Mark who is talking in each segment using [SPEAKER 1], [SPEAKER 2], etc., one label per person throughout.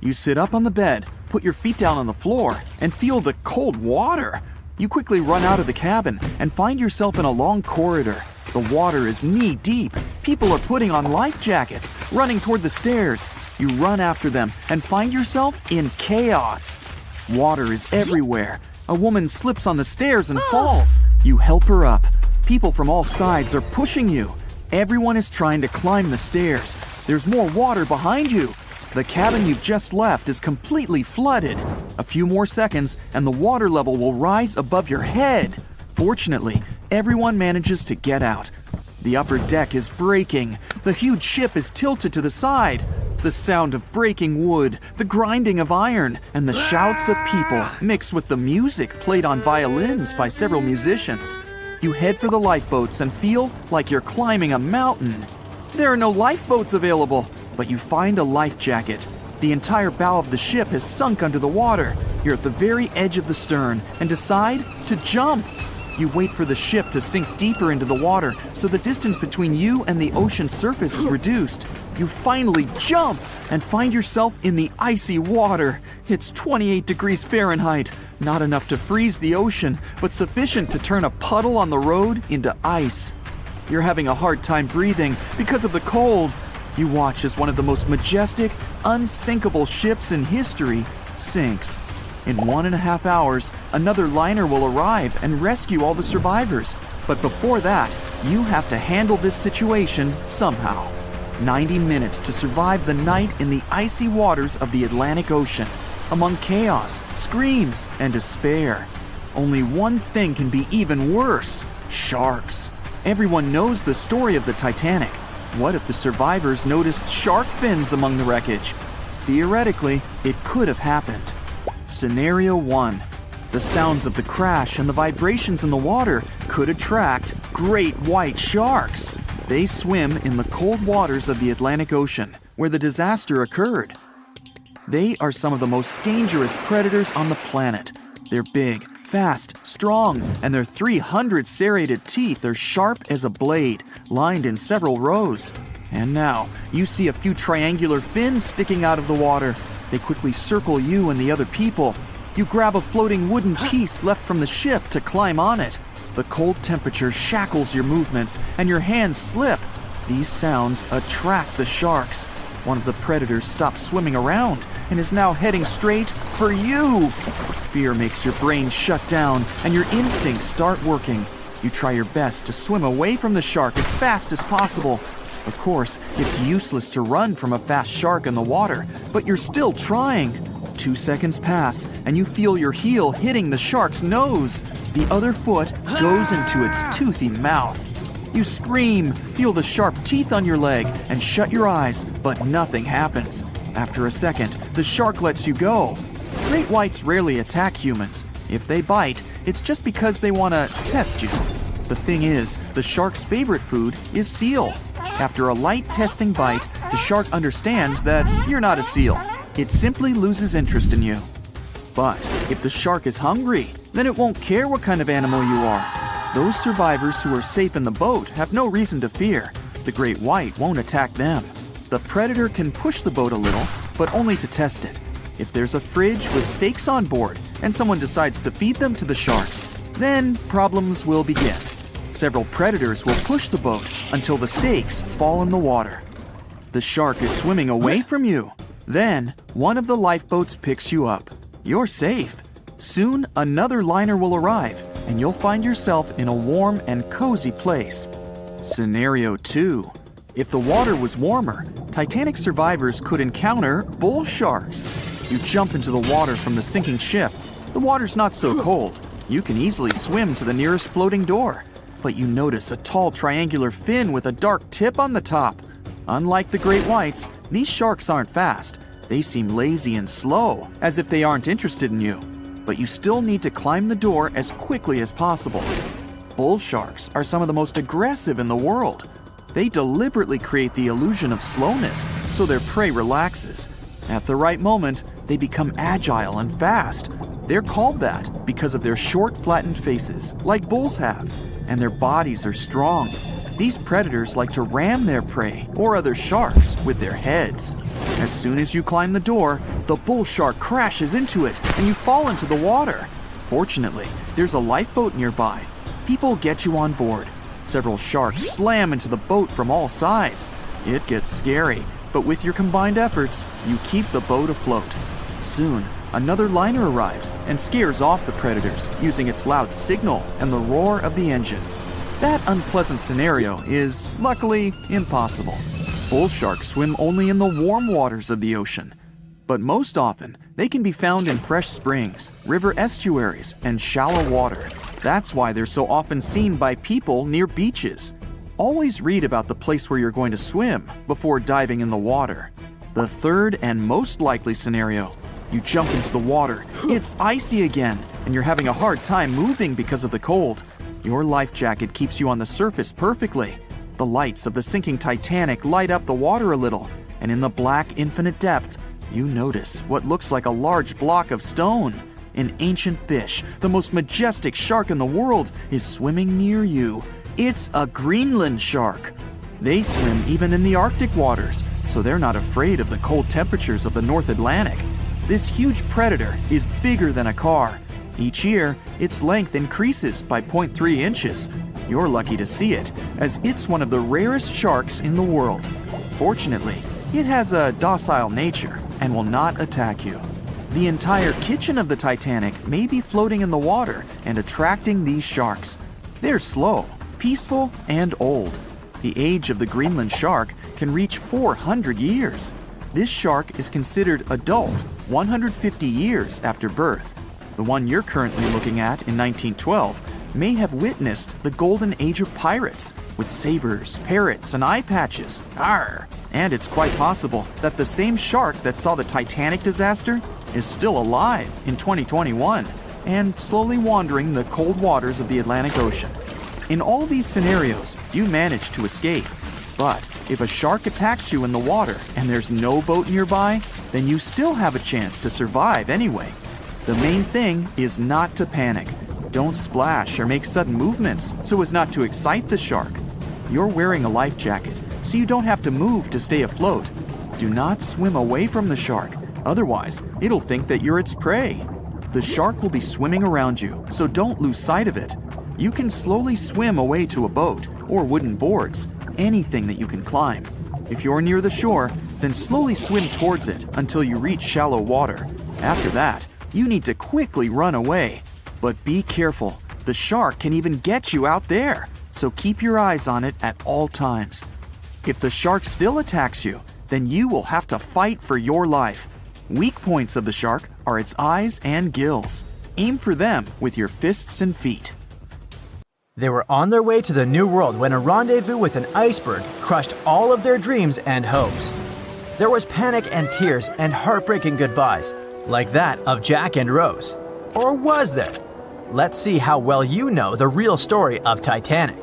[SPEAKER 1] You sit up on the bed, put your feet down on the floor, and feel the cold water. You quickly run out of the cabin and find yourself in a long corridor. The water is knee-deep. People are putting on life jackets, running toward the stairs. You run after them and find yourself in chaos. Water is everywhere. A woman slips on the stairs and falls. You help her up. People from all sides are pushing you. Everyone is trying to climb the stairs. There's more water behind you. The cabin you've just left is completely flooded. A few more seconds and the water level will rise above your head. Fortunately, everyone manages to get out. The upper deck is breaking. The huge ship is tilted to the side. The sound of breaking wood, the grinding of iron, and the shouts of people mixed with the music played on violins by several musicians. You head for the lifeboats and feel like you're climbing a mountain. There are no lifeboats available, but you find a life jacket. The entire bow of the ship has sunk under the water. You're at the very edge of the stern and decide to jump. You wait for the ship to sink deeper into the water so the distance between you and the ocean surface is reduced. You finally jump and find yourself in the icy water. It's 28 degrees Fahrenheit, not enough to freeze the ocean, but sufficient to turn a puddle on the road into ice. You're having a hard time breathing because of the cold. You watch as one of the most majestic, unsinkable ships in history sinks. In 1.5 hours, another liner will arrive and rescue all the survivors. But before that, you have to handle this situation somehow. 90 minutes to survive the night in the icy waters of the Atlantic Ocean, among chaos, screams, and despair. Only one thing can be even worse: sharks. Everyone knows the story of the Titanic. What if the survivors noticed shark fins among the wreckage? Theoretically, it could have happened. Scenario 1. The sounds of the crash and the vibrations in the water could attract great white sharks. They swim in the cold waters of the Atlantic Ocean, where the disaster occurred. They are some of the most dangerous predators on the planet. They're big, fast, strong, and their 300 serrated teeth are sharp as a blade, lined in several rows. And now, you see a few triangular fins sticking out of the water. They quickly circle you and the other people. You grab a floating wooden piece left from the ship to climb on it. The cold temperature shackles your movements and your hands slip. These sounds attract the sharks. One of the predators stops swimming around and is now heading straight for you. Fear makes your brain shut down and your instincts start working. You try your best to swim away from the shark as fast as possible. Of course, it's useless to run from a fast shark in the water, but you're still trying. 2 seconds pass, and you feel your heel hitting the shark's nose. The other foot goes into its toothy mouth. You scream, feel the sharp teeth on your leg, and shut your eyes, but nothing happens. After a second, the shark lets you go. Great whites rarely attack humans. If they bite, it's just because they want to test you. The thing is, the shark's favorite food is seal. After a light testing bite, the shark understands that you're not a seal. It simply loses interest in you. But if the shark is hungry, then it won't care what kind of animal you are. Those survivors who are safe in the boat have no reason to fear. The great white won't attack them. The predator can push the boat a little, but only to test it. If there's a fridge with steaks on board and someone decides to feed them to the sharks, then problems will begin. Several predators will push the boat until the steaks fall in the water. The shark is swimming away from you. Then, one of the lifeboats picks you up. You're safe. Soon, another liner will arrive, and you'll find yourself in a warm and cozy place. Scenario 2. If the water was warmer, Titanic survivors could encounter bull sharks. You jump into the water from the sinking ship. The water's not so cold. You can easily swim to the nearest floating door. But you notice a tall triangular fin with a dark tip on the top. Unlike the great whites, these sharks aren't fast. They seem lazy and slow, as if they aren't interested in you. But you still need to climb the door as quickly as possible. Bull sharks are some of the most aggressive in the world. They deliberately create the illusion of slowness so their prey relaxes. At the right moment, they become agile and fast. They're called that because of their short, flattened faces, like bulls have, and their bodies are strong. These predators like to ram their prey or other sharks with their heads. As soon as you climb the door, the bull shark crashes into it and you fall into the water. Fortunately, there's a lifeboat nearby. People get you on board. Several sharks slam into the boat from all sides. It gets scary, but with your combined efforts, you keep the boat afloat. Soon, another liner arrives and scares off the predators using its loud signal and the roar of the engine. That unpleasant scenario is, luckily, impossible. Bull sharks swim only in the warm waters of the ocean. But most often, they can be found in fresh springs, river estuaries, and shallow water. That's why they're so often seen by people near beaches. Always read about the place where you're going to swim before diving in the water. The third and most likely scenario: you jump into the water, it's icy again, and you're having a hard time moving because of the cold. Your life jacket keeps you on the surface perfectly. The lights of the sinking Titanic light up the water a little, and in the black infinite depth, you notice what looks like a large block of stone. An ancient fish, the most majestic shark in the world, is swimming near you. It's a Greenland shark. They swim even in the Arctic waters, so they're not afraid of the cold temperatures of the North Atlantic. This huge predator is bigger than a car. Each year, its length increases by 0.3 inches. You're lucky to see it, as it's one of the rarest sharks in the world. Fortunately, it has a docile nature and will not attack you. The entire kitchen of the Titanic may be floating in the water and attracting these sharks. They're slow, peaceful, and old. The age of the Greenland shark can reach 400 years. This shark is considered adult 150 years after birth. The one you're currently looking at in 1912 may have witnessed the golden age of pirates with sabers, parrots, and eye patches. Arr! And it's quite possible that the same shark that saw the Titanic disaster is still alive in 2021 and slowly wandering the cold waters of the Atlantic Ocean. In all these scenarios, you manage to escape. But if a shark attacks you in the water and there's no boat nearby, then you still have a chance to survive anyway. The main thing is not to panic. Don't splash or make sudden movements so as not to excite the shark. You're wearing a life jacket, so you don't have to move to stay afloat. Do not swim away from the shark, otherwise it'll think that you're its prey. The shark will be swimming around you, so don't lose sight of it. You can slowly swim away to a boat or wooden boards, anything that you can climb. If you're near the shore, then slowly swim towards it until you reach shallow water. After that, you need to quickly run away. But be careful, the shark can even get you out there, so keep your eyes on it at all times. If the shark still attacks you, then you will have to fight for your life. Weak points of the shark are its eyes and gills. Aim for them with your fists and feet.
[SPEAKER 2] They were on their way to the New World when a rendezvous with an iceberg crushed all of their dreams and hopes. There was panic and tears and heartbreaking goodbyes, like that of Jack and Rose. Or was there? Let's see how well you know the real story of Titanic.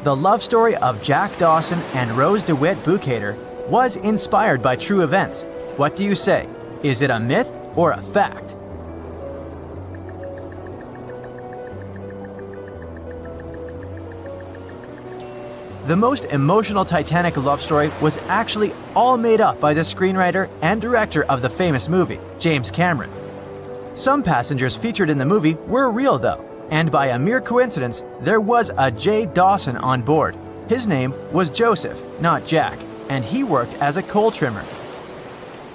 [SPEAKER 2] The love story of Jack Dawson and Rose DeWitt Bukater was inspired by true events. What do you say? Is it a myth or a fact? The most emotional Titanic love story was actually all made up by the screenwriter and director of the famous movie, James Cameron. Some passengers featured in the movie were real though, and by a mere coincidence, there was a J. Dawson on board. His name was Joseph, not Jack, and he worked as a coal trimmer.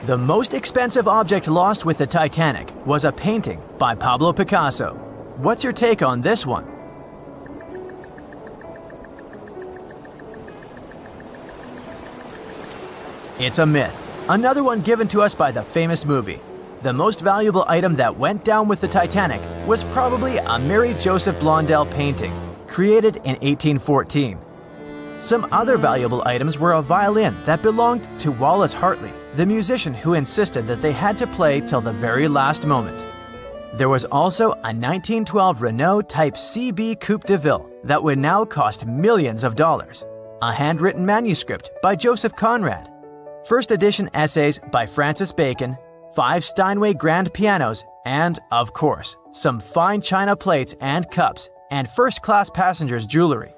[SPEAKER 2] The most expensive object lost with the Titanic was a painting by Pablo Picasso. What's your take on this one? It's a myth. Another one given to us by the famous movie. The most valuable item that went down with the Titanic was probably a Mary Joseph Blondell painting, created in 1814. Some other valuable items were a violin that belonged to Wallace Hartley, the musician who insisted that they had to play till the very last moment. There was also a 1912 Renault Type CB Coupe de Ville that would now cost millions of dollars, a handwritten manuscript by Joseph Conrad, first edition essays by Francis Bacon, 5 Steinway grand pianos, and, of course, some fine china plates and cups and first-class passengers' jewelry.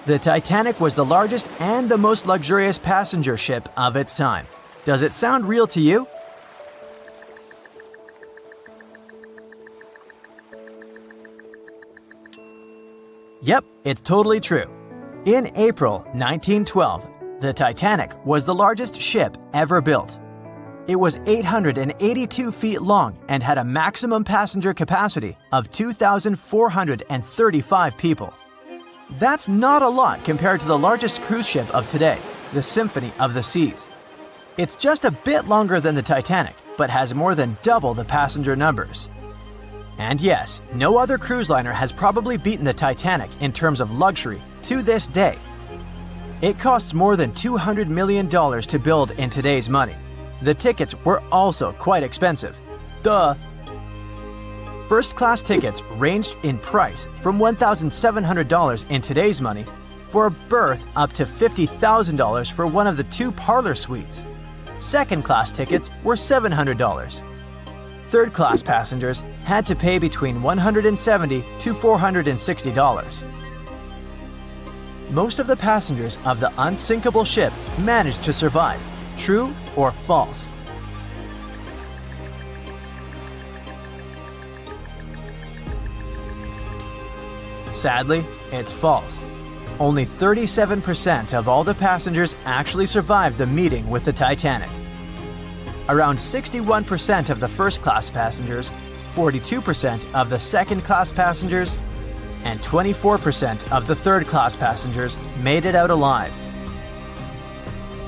[SPEAKER 2] The Titanic was the largest and the most luxurious passenger ship of its time. Does it sound real to you? Yep, it's totally true. In April 1912, the Titanic was the largest ship ever built. It was 882 feet long and had a maximum passenger capacity of 2,435 people. That's not a lot compared to the largest cruise ship of today, the Symphony of the Seas. It's just a bit longer than the Titanic, but has more than double the passenger numbers. And yes, no other cruise liner has probably beaten the Titanic in terms of luxury to this day. It costs more than $200 million to build in today's money. The tickets were also quite expensive. Duh! First-class tickets ranged in price from $1,700 in today's money for a berth up to $50,000 for one of the 2 parlor suites. Second-class tickets were $700. Third-class passengers had to pay between $170 to $460. Most of the passengers of the unsinkable ship managed to survive. True or false? Sadly, it's false. Only 37% of all the passengers actually survived the meeting with the Titanic. Around 61% of the first-class passengers, 42% of the second-class passengers, and 24% of the third-class passengers made it out alive.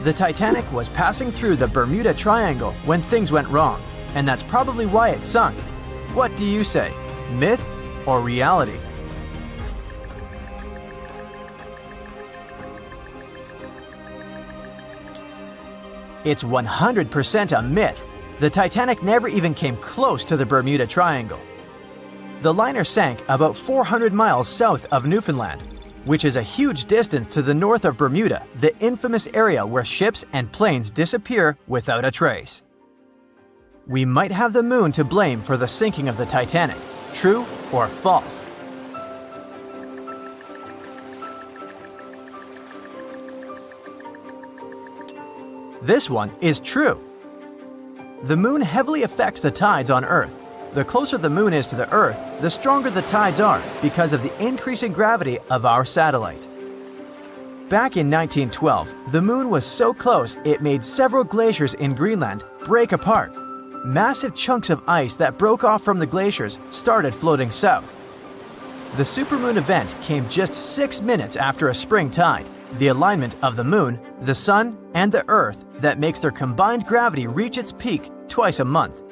[SPEAKER 2] The Titanic was passing through the Bermuda Triangle when things went wrong, and that's probably why it sunk. What do you say? Myth or reality? It's 100% a myth. The Titanic never even came close to the Bermuda Triangle. The liner sank about 400 miles south of Newfoundland, which is a huge distance to the north of Bermuda, the infamous area where ships and planes disappear without a trace. We might have the moon to blame for the sinking of the Titanic. True or false? This one is true. The moon heavily affects the tides on Earth. The closer the moon is to the Earth, the stronger the tides are because of the increasing gravity of our satellite. Back in 1912, the moon was so close it made several glaciers in Greenland break apart. Massive chunks of ice that broke off from the glaciers started floating south. The supermoon event came just 6 minutes after a spring tide, the alignment of the moon, the sun, and the Earth that makes their combined gravity reach its peak twice a month.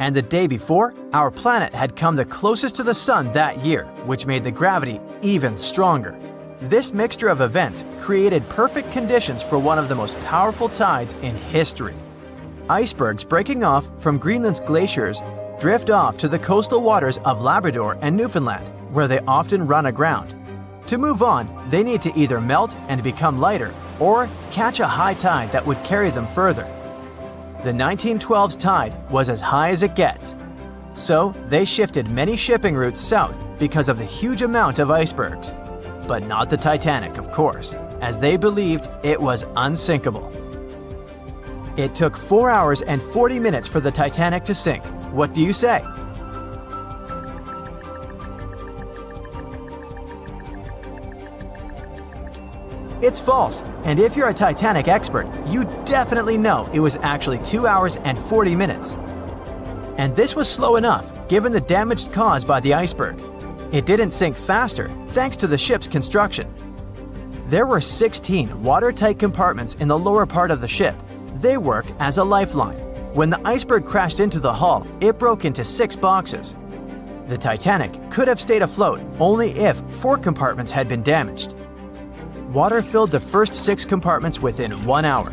[SPEAKER 2] And the day before, our planet had come the closest to the sun that year, which made the gravity even stronger. This mixture of events created perfect conditions for one of the most powerful tides in history. Icebergs breaking off from Greenland's glaciers drift off to the coastal waters of Labrador and Newfoundland, where they often run aground. To move on, they need to either melt and become lighter or catch a high tide that would carry them further. The 1912's tide was as high as it gets. So they shifted many shipping routes south because of the huge amount of icebergs. But not the Titanic, of course, as they believed it was unsinkable. It took 4 hours and 40 minutes for the Titanic to sink. What do you say? It's false, and if you're a Titanic expert, you definitely know it was actually 2 hours and 40 minutes. And this was slow enough, given the damage caused by the iceberg. It didn't sink faster, thanks to the ship's construction. There were 16 watertight compartments in the lower part of the ship. They worked as a lifeline. When the iceberg crashed into the hull, it broke into 6 boxes. The Titanic could have stayed afloat only if 4 compartments had been damaged. Water filled the first 6 compartments within 1 hour.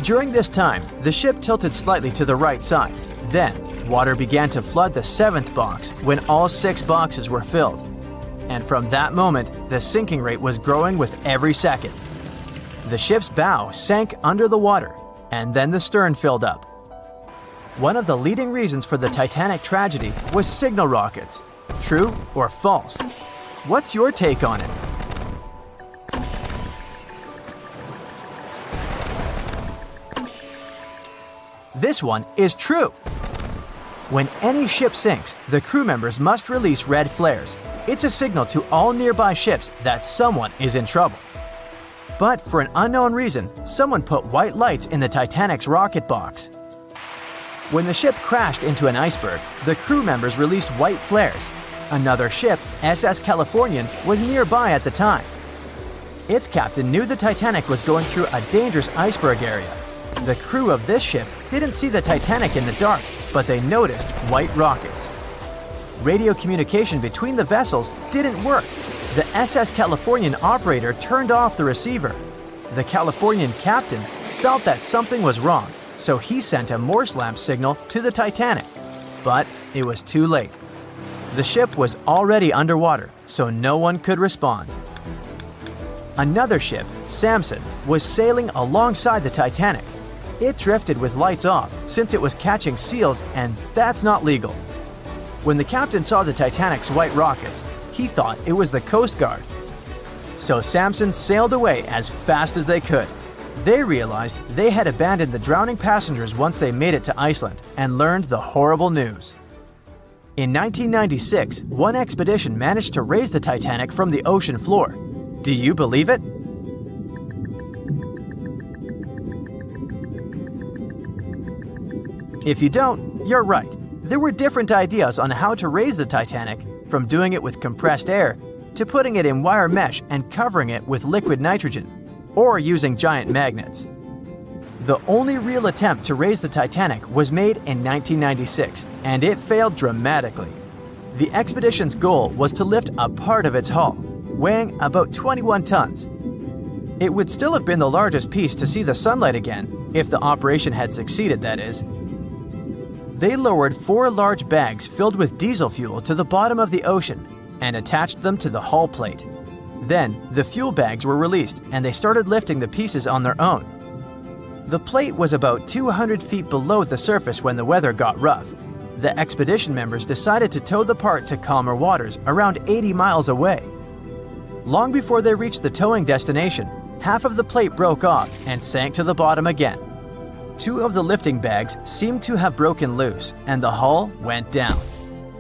[SPEAKER 2] During this time, the ship tilted slightly to the right side. Then, water began to flood the 7th box when all 6 boxes were filled. And from that moment, the sinking rate was growing with every second. The ship's bow sank under the water, and then the stern filled up. One of the leading reasons for the Titanic tragedy was signal rockets. True or false? What's your take on it? This one is true. When any ship sinks, the crew members must release red flares. It's a signal to all nearby ships that someone is in trouble. But for an unknown reason, someone put white lights in the Titanic's rocket box. When the ship crashed into an iceberg, the crew members released white flares. Another ship, SS Californian, was nearby at the time. Its captain knew the Titanic was going through a dangerous iceberg area. The crew of this ship didn't see the Titanic in the dark, but they noticed white rockets. Radio communication between the vessels didn't work. The SS Californian operator turned off the receiver. The Californian captain felt that something was wrong, so he sent a Morse lamp signal to the Titanic. But it was too late. The ship was already underwater, so no one could respond. Another ship, Samson, was sailing alongside the Titanic. It drifted with lights off since it was catching seals, and that's not legal. When the captain saw the Titanic's white rockets, he thought it was the Coast Guard. So Samson sailed away as fast as they could. They realized they had abandoned the drowning passengers once they made it to Iceland and learned the horrible news. In 1996, one expedition managed to raise the Titanic from the ocean floor. Do you believe it? If you don't, you're right. There were different ideas on how to raise the Titanic, from doing it with compressed air to putting it in wire mesh and covering it with liquid nitrogen, or using giant magnets. The only real attempt to raise the Titanic was made in 1996, and it failed dramatically. The expedition's goal was to lift a part of its hull, weighing about 21 tons. It would still have been the largest piece to see the sunlight again, if the operation had succeeded, that is. They lowered 4 large bags filled with diesel fuel to the bottom of the ocean and attached them to the hull plate. Then, the fuel bags were released and they started lifting the pieces on their own. The plate was about 200 feet below the surface when the weather got rough. The expedition members decided to tow the part to calmer waters around 80 miles away. Long before they reached the towing destination, half of the plate broke off and sank to the bottom again. 2 of the lifting bags seemed to have broken loose, and the hull went down.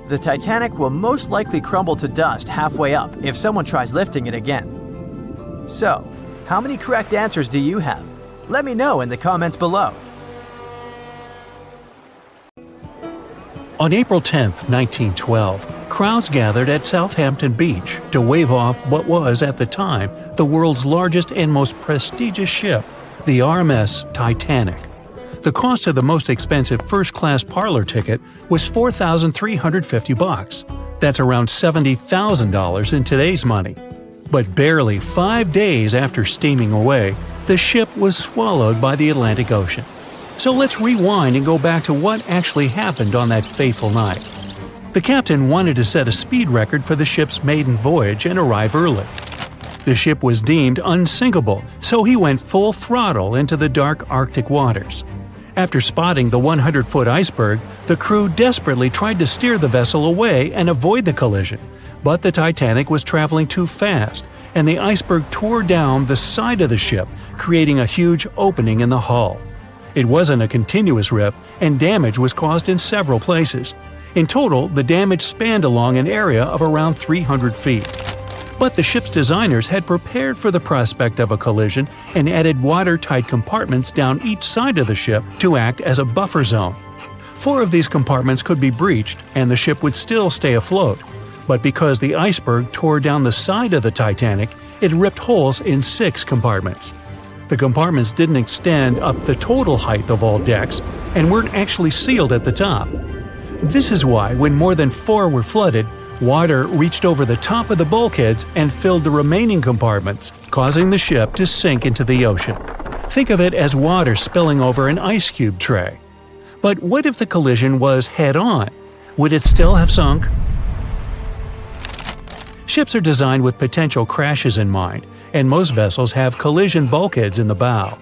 [SPEAKER 2] The Titanic will most likely crumble to dust halfway up if someone tries lifting it again. So, how many correct answers do you have? Let me know in the comments below.
[SPEAKER 3] On April 10, 1912, crowds gathered at Southampton Beach to wave off what was, at the time, the world's largest and most prestigious ship, the RMS Titanic. The cost of the most expensive first-class parlor ticket was $4,350. That's around $70,000 in today's money. But barely 5 days after steaming away, the ship was swallowed by the Atlantic Ocean. So let's rewind and go back to what actually happened on that fateful night. The captain wanted to set a speed record for the ship's maiden voyage and arrive early. The ship was deemed unsinkable, so he went full throttle into the dark Arctic waters. After spotting the 100-foot iceberg, the crew desperately tried to steer the vessel away and avoid the collision, but the Titanic was traveling too fast, and the iceberg tore down the side of the ship, creating a huge opening in the hull. It wasn't a continuous rip, and damage was caused in several places. In total, the damage spanned along an area of around 300 feet. But the ship's designers had prepared for the prospect of a collision and added watertight compartments down each side of the ship to act as a buffer zone. 4 of these compartments could be breached and the ship would still stay afloat. But because the iceberg tore down the side of the Titanic, it ripped holes in 6 compartments. The compartments didn't extend up the total height of all decks and weren't actually sealed at the top. This is why, when more than 4 were flooded, water reached over the top of the bulkheads and filled the remaining compartments, causing the ship to sink into the ocean. Think of it as water spilling over an ice cube tray. But what if the collision was head-on? Would it still have sunk? Ships are designed with potential crashes in mind, and most vessels have collision bulkheads in the bow.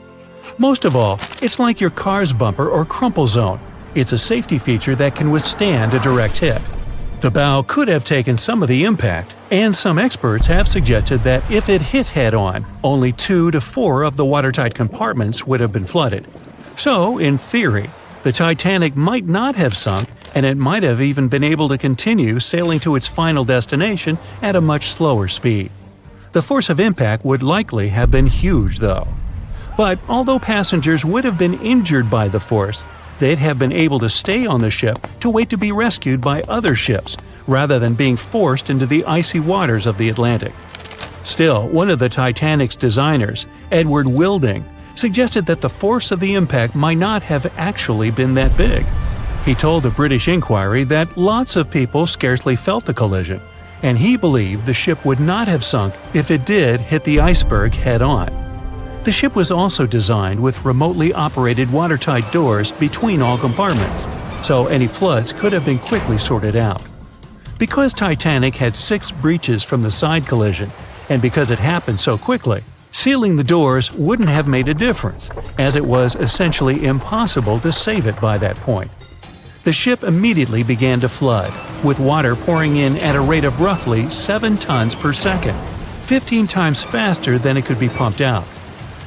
[SPEAKER 3] Most of all, it's like your car's bumper or crumple zone. It's a safety feature that can withstand a direct hit. The bow could have taken some of the impact, and some experts have suggested that if it hit head-on, only 2 to 4 of the watertight compartments would have been flooded. So, in theory, The Titanic might not have sunk, and it might have even been able to continue sailing to its final destination at a much slower speed. The force of impact would likely have been huge, though. But although passengers would have been injured by the force, they'd have been able to stay on the ship to wait to be rescued by other ships, rather than being forced into the icy waters of the Atlantic. Still, one of the Titanic's designers, Edward Wilding, suggested that the force of the impact might not have actually been that big. He told the British Inquiry that lots of people scarcely felt the collision, and he believed the ship would not have sunk if it did hit the iceberg head-on. The ship was also designed with remotely operated watertight doors between all compartments, so any floods could have been quickly sorted out. Because Titanic had 6 breaches from the side collision, and because it happened so quickly, sealing the doors wouldn't have made a difference, as it was essentially impossible to save it by that point. The ship immediately began to flood, with water pouring in at a rate of roughly 7 tons per second, 15 times faster than it could be pumped out.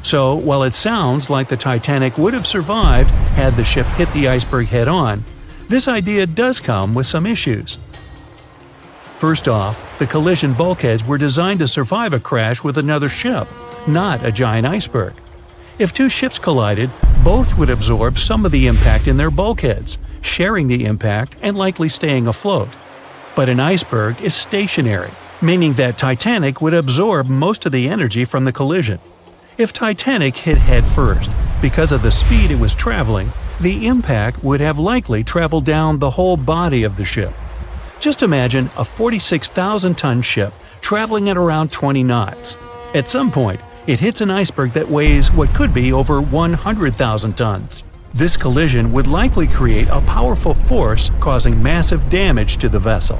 [SPEAKER 3] So, while it sounds like the Titanic would have survived had the ship hit the iceberg head-on, this idea does come with some issues. First off, the collision bulkheads were designed to survive a crash with another ship, not a giant iceberg. If 2 ships collided, both would absorb some of the impact in their bulkheads, sharing the impact and likely staying afloat. But an iceberg is stationary, meaning that Titanic would absorb most of the energy from the collision. If Titanic hit head first, because of the speed it was traveling, the impact would have likely traveled down the whole body of the ship. Just imagine a 46,000-ton ship traveling at around 20 knots. At some point, it hits an iceberg that weighs what could be over 100,000 tons. This collision would likely create a powerful force causing massive damage to the vessel.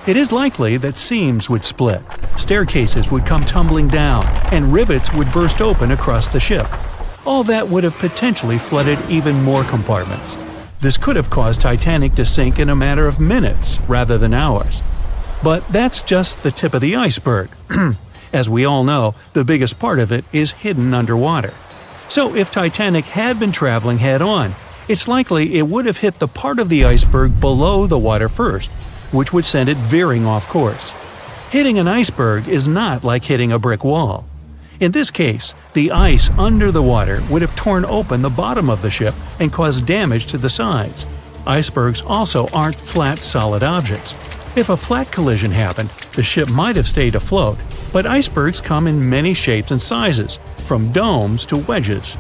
[SPEAKER 3] It is likely that seams would split, staircases would come tumbling down, and rivets would burst open across the ship. All that would have potentially flooded even more compartments. This could have caused Titanic to sink in a matter of minutes rather than hours. But that's just the tip of the iceberg. As we all know, the biggest part of it is hidden underwater. So if Titanic had been traveling head-on, it's likely it would have hit the part of the iceberg below the water first, which would send it veering off course. Hitting an iceberg is not like hitting a brick wall. In this case, the ice under the water would have torn open the bottom of the ship and caused damage to the sides. Icebergs also aren't flat, solid objects. If a flat collision happened, the ship might have stayed afloat, but icebergs come in many shapes and sizes, from domes to wedges.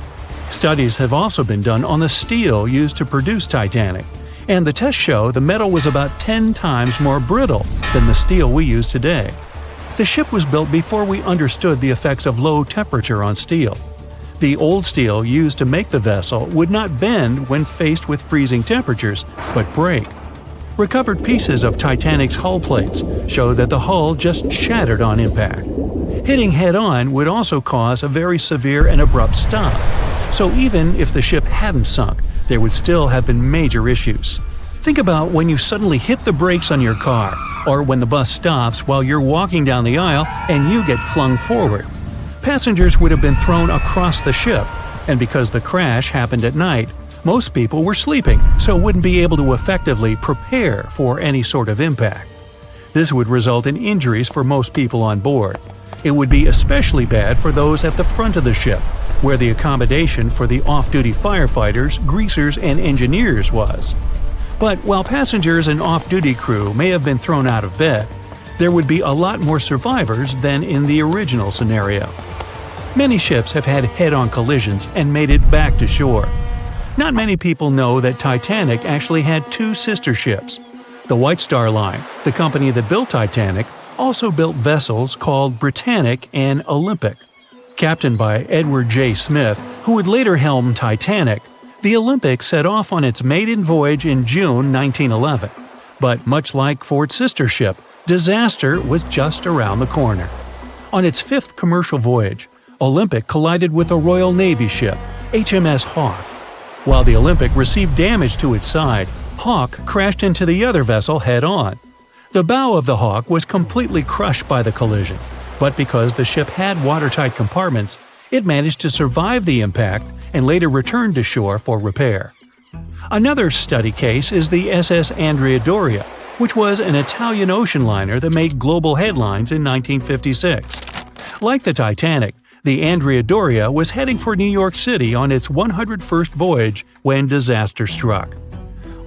[SPEAKER 3] Studies have also been done on the steel used to produce Titanic, and the tests show the metal was about 10 times more brittle than the steel we use today. The ship was built before we understood the effects of low temperature on steel. The old steel used to make the vessel would not bend when faced with freezing temperatures, but break. Recovered pieces of Titanic's hull plates show that the hull just shattered on impact. Hitting head-on would also cause a very severe and abrupt stop, so even if the ship hadn't sunk, there would still have been major issues. Think about when you suddenly hit the brakes on your car, or when the bus stops while you're walking down the aisle and you get flung forward. Passengers would have been thrown across the ship, and because the crash happened at night, most people were sleeping, so wouldn't be able to effectively prepare for any sort of impact. This would result in injuries for most people on board. It would be especially bad for those at the front of the ship, where the accommodation for the off-duty firefighters, greasers, and engineers was. But while passengers and off-duty crew may have been thrown out of bed, there would be a lot more survivors than in the original scenario. Many ships have had head-on collisions and made it back to shore. Not many people know that Titanic actually had 2 sister ships. The White Star Line, the company that built Titanic, also built vessels called Britannic and Olympic. Captained by Edward J. Smith, who would later helm Titanic, the Olympic set off on its maiden voyage in June 1911. But much like for its sister ship, disaster was just around the corner. On its 5th commercial voyage, Olympic collided with a Royal Navy ship, HMS Hawke. While the Olympic received damage to its side, Hawke crashed into the other vessel head-on. The bow of the Hawke was completely crushed by the collision, but because the ship had watertight compartments, it managed to survive the impact and later returned to shore for repair. Another study case is the SS Doria, which was an Italian ocean liner that made global headlines in 1956. Like the Titanic, the Doria was heading for New York City on its 101st voyage when disaster struck.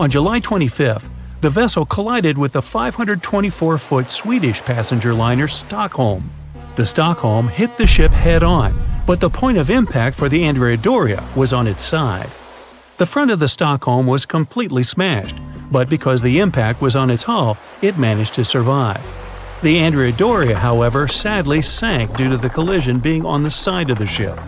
[SPEAKER 3] On July 25th, the vessel collided with the 524-foot Swedish passenger liner Stockholm. The Stockholm hit the ship head-on, but the point of impact for the Doria was on its side. The front of the Stockholm was completely smashed, but because the impact was on its hull, it managed to survive. The Doria, however, sadly sank due to the collision being on the side of the ship.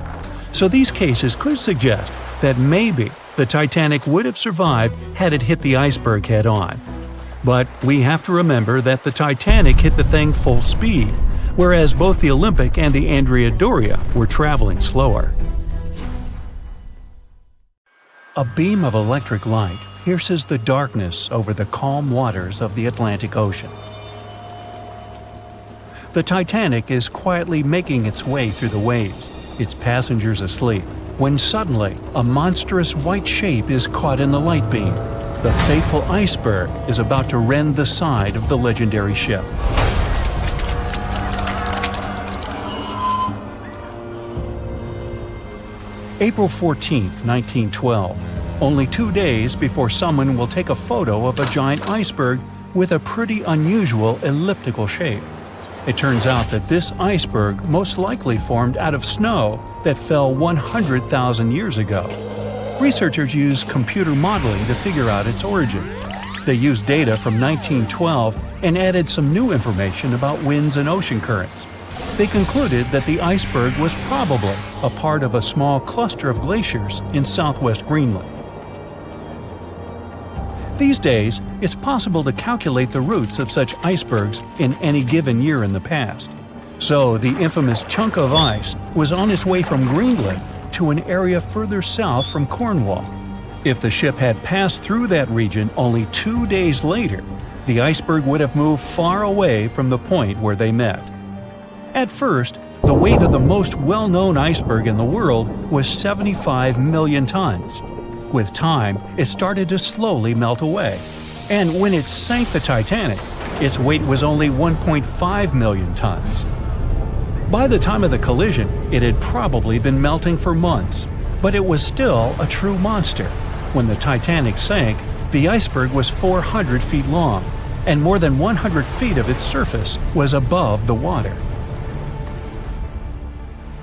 [SPEAKER 3] So these cases could suggest that maybe the Titanic would have survived had it hit the iceberg head-on. But we have to remember that the Titanic hit the thing full speed, whereas both the Olympic and the Doria were traveling slower. A beam of electric light pierces the darkness over the calm waters of the Atlantic Ocean. The Titanic is quietly making its way through the waves, its passengers asleep, when suddenly a monstrous white shape is caught in the light beam. The fateful iceberg is about to rend the side of the legendary ship. April 14, 1912, only 2 days before someone will take a photo of a giant iceberg with a pretty unusual elliptical shape. It turns out that this iceberg most likely formed out of snow that fell 100,000 years ago. Researchers used computer modeling to figure out its origin. They used data from 1912 and added some new information about winds and ocean currents. They concluded that the iceberg was probably a part of a small cluster of glaciers in southwest Greenland. These days, it's possible to calculate the routes of such icebergs in any given year in the past. So the infamous chunk of ice was on its way from Greenland to an area further south from Cornwall. If the ship had passed through that region only 2 days later, the iceberg would have moved far away from the point where they met. At first, the weight of the most well-known iceberg in the world was 75 million tons. With time, it started to slowly melt away. And when it sank the Titanic, its weight was only 1.5 million tons. By the time of the collision, it had probably been melting for months, but it was still a true monster. When the Titanic sank, the iceberg was 400 feet long, and more than 100 feet of its surface was above the water.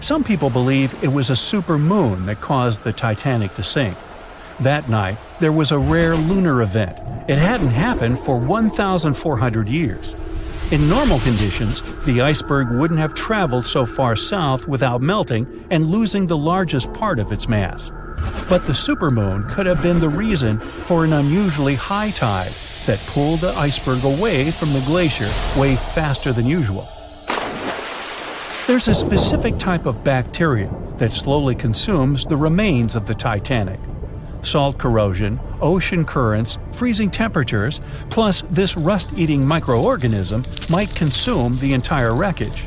[SPEAKER 3] Some people believe it was a supermoon that caused the Titanic to sink. That night, there was a rare lunar event. It hadn't happened for 1,400 years. In normal conditions, the iceberg wouldn't have traveled so far south without melting and losing the largest part of its mass. But the supermoon could have been the reason for an unusually high tide that pulled the iceberg away from the glacier way faster than usual. There's a specific type of bacteria that slowly consumes the remains of the Titanic. Salt corrosion, ocean currents, freezing temperatures, plus this rust-eating microorganism might consume the entire wreckage.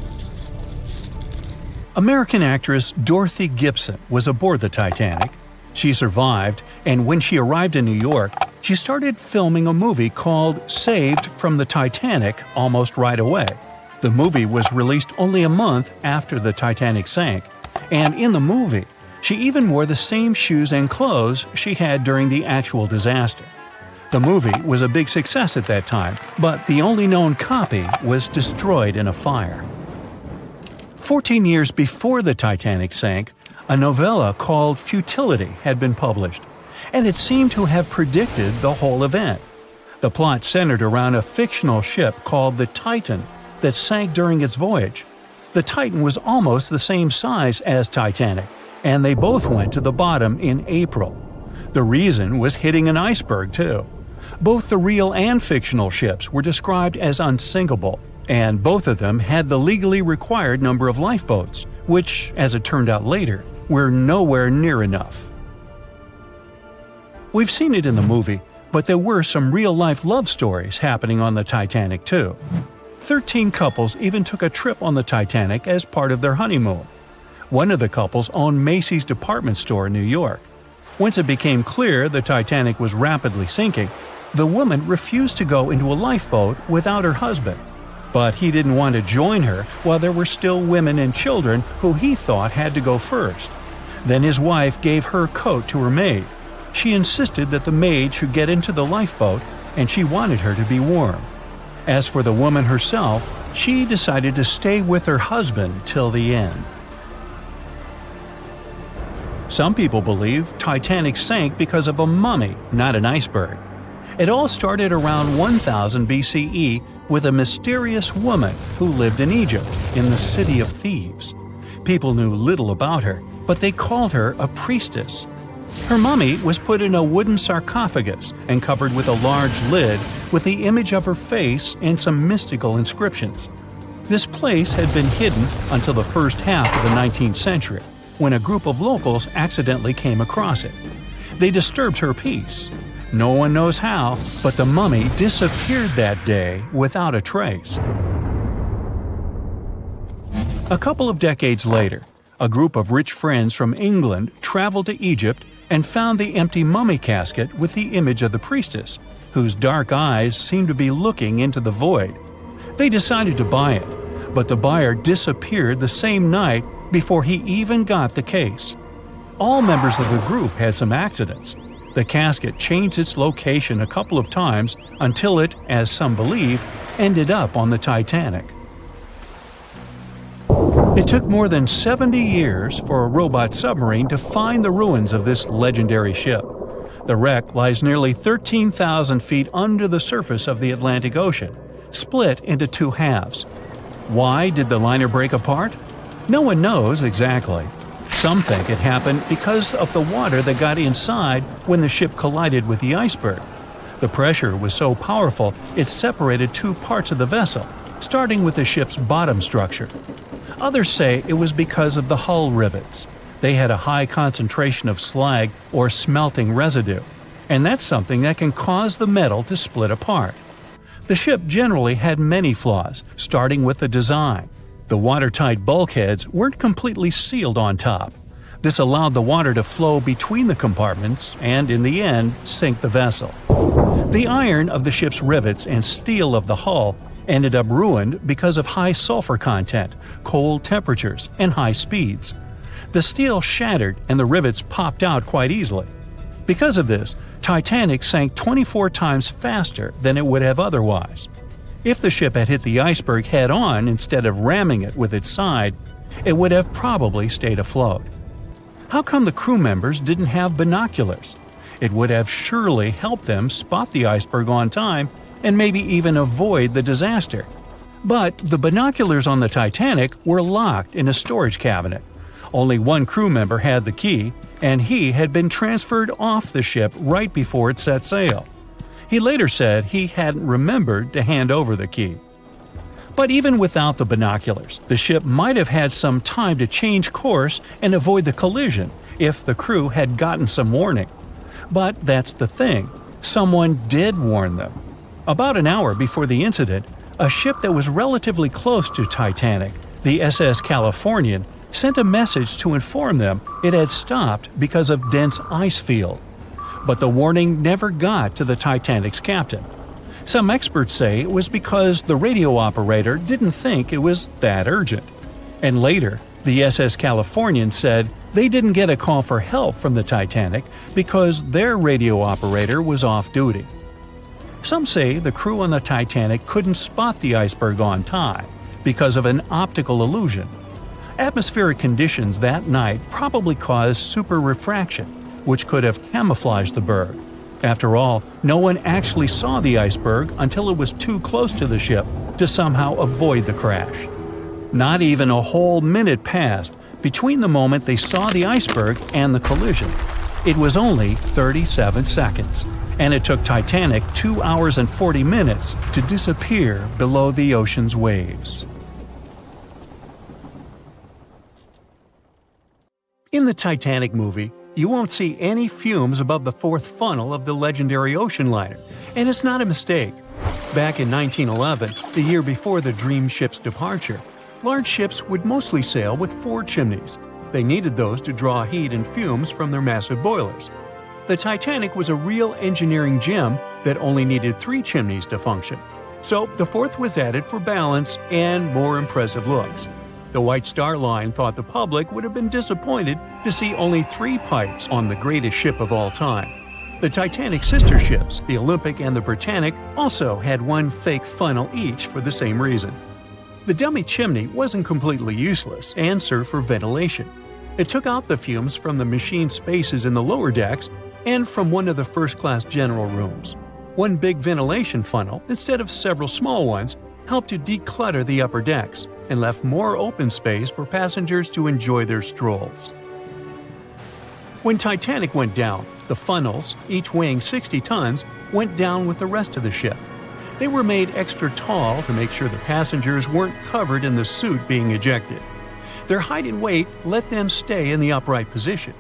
[SPEAKER 3] American actress Dorothy Gibson was aboard the Titanic. She survived, and when she arrived in New York, she started filming a movie called Saved from the Titanic almost right away. The movie was released only a month after the Titanic sank, and in the movie, she even wore the same shoes and clothes she had during the actual disaster. The movie was a big success at that time, but the only known copy was destroyed in a fire. 14 years before the Titanic sank, a novella called Futility had been published, and it seemed to have predicted the whole event. The plot centered around a fictional ship called the Titan that sank during its voyage. The Titan was almost the same size as Titanic, and they both went to the bottom in April. The reason was hitting an iceberg, too. Both the real and fictional ships were described as unsinkable, and both of them had the legally required number of lifeboats, which, as it turned out later, were nowhere near enough. We've seen it in the movie, but there were some real-life love stories happening on the Titanic, too. 13 couples even took a trip on the Titanic as part of their honeymoon. One of the couples owned Macy's department store in New York. Once it became clear the Titanic was rapidly sinking, the woman refused to go into a lifeboat without her husband. But he didn't want to join her while there were still women and children who he thought had to go first. Then his wife gave her coat to her maid. She insisted that the maid should get into the lifeboat, and she wanted her to be warm. As for the woman herself, she decided to stay with her husband till the end. Some people believe Titanic sank because of a mummy, not an iceberg. It all started around 1000 BCE with a mysterious woman who lived in Egypt, in the City of Thieves. People knew little about her, but they called her a priestess. Her mummy was put in a wooden sarcophagus and covered with a large lid with the image of her face and some mystical inscriptions. This place had been hidden until the first half of the 19th century, when a group of locals accidentally came across it. They disturbed her peace. No one knows how, but the mummy disappeared that day without a trace. A couple of decades later, a group of rich friends from England traveled to Egypt and found the empty mummy casket with the image of the priestess, whose dark eyes seemed to be looking into the void. They decided to buy it, but the buyer disappeared the same night before he even got the case. All members of the group had some accidents. The casket changed its location a couple of times until it, as some believe, ended up on the Titanic. It took more than 70 years for a robot submarine to find the ruins of this legendary ship. The wreck lies nearly 13,000 feet under the surface of the Atlantic Ocean, split into two halves. Why did the liner break apart? No one knows exactly. Some think it happened because of the water that got inside when the ship collided with the iceberg. The pressure was so powerful it separated two parts of the vessel, starting with the ship's bottom structure. Others say it was because of the hull rivets. They had a high concentration of slag or smelting residue, and that's something that can cause the metal to split apart. The ship generally had many flaws, starting with the design. The watertight bulkheads weren't completely sealed on top. This allowed the water to flow between the compartments and, in the end, sink the vessel. The iron of the ship's rivets and steel of the hull ended up ruined because of high sulfur content, cold temperatures, and high speeds. The steel shattered and the rivets popped out quite easily. Because of this, Titanic sank 24 times faster than it would have otherwise. If the ship had hit the iceberg head-on instead of ramming it with its side, it would have probably stayed afloat. How come the crew members didn't have binoculars? It would have surely helped them spot the iceberg on time and maybe even avoid the disaster. But the binoculars on the Titanic were locked in a storage cabinet. Only one crew member had the key, and he had been transferred off the ship right before it set sail. He later said he hadn't remembered to hand over the key. But even without the binoculars, the ship might have had some time to change course and avoid the collision if the crew had gotten some warning. But that's the thing, someone did warn them. About an hour before the incident, a ship that was relatively close to Titanic, the SS Californian, sent a message to inform them it had stopped because of dense ice field. But the warning never got to the Titanic's captain. Some experts say it was because the radio operator didn't think it was that urgent. And later, the SS Californian said they didn't get a call for help from the Titanic because their radio operator was off duty. Some say the crew on the Titanic couldn't spot the iceberg on time because of an optical illusion. Atmospheric conditions that night probably caused super refraction, which could have camouflaged the berg. After all, no one actually saw the iceberg until it was too close to the ship to somehow avoid the crash. Not even a whole minute passed between the moment they saw the iceberg and the collision. It was only 37 seconds, and it took Titanic 2 hours and 40 minutes to disappear below the ocean's waves. In the Titanic movie, you won't see any fumes above the fourth funnel of the legendary ocean liner, and it's not a mistake. Back in 1911, the year before the Dream ship's departure, large ships would mostly sail with 4 chimneys. They needed those to draw heat and fumes from their massive boilers. The Titanic was a real engineering gem that only needed 3 chimneys to function. So the 4th was added for balance and more impressive looks. The White Star Line thought the public would have been disappointed to see only 3 pipes on the greatest ship of all time. The Titanic's sister ships, the Olympic and the Britannic, also had 1 fake funnel each for the same reason. The dummy chimney wasn't completely useless and served for ventilation. It took out the fumes from the machine spaces in the lower decks and from one of the first-class general rooms. 1 big ventilation funnel, instead of several small ones, helped to declutter the upper decks and left more open space for passengers to enjoy their strolls. When Titanic went down, the funnels, each weighing 60 tons, went down with the rest of the ship. They were made extra tall to make sure the passengers weren't covered in the suit being ejected. Their height and weight let them stay in the upright position.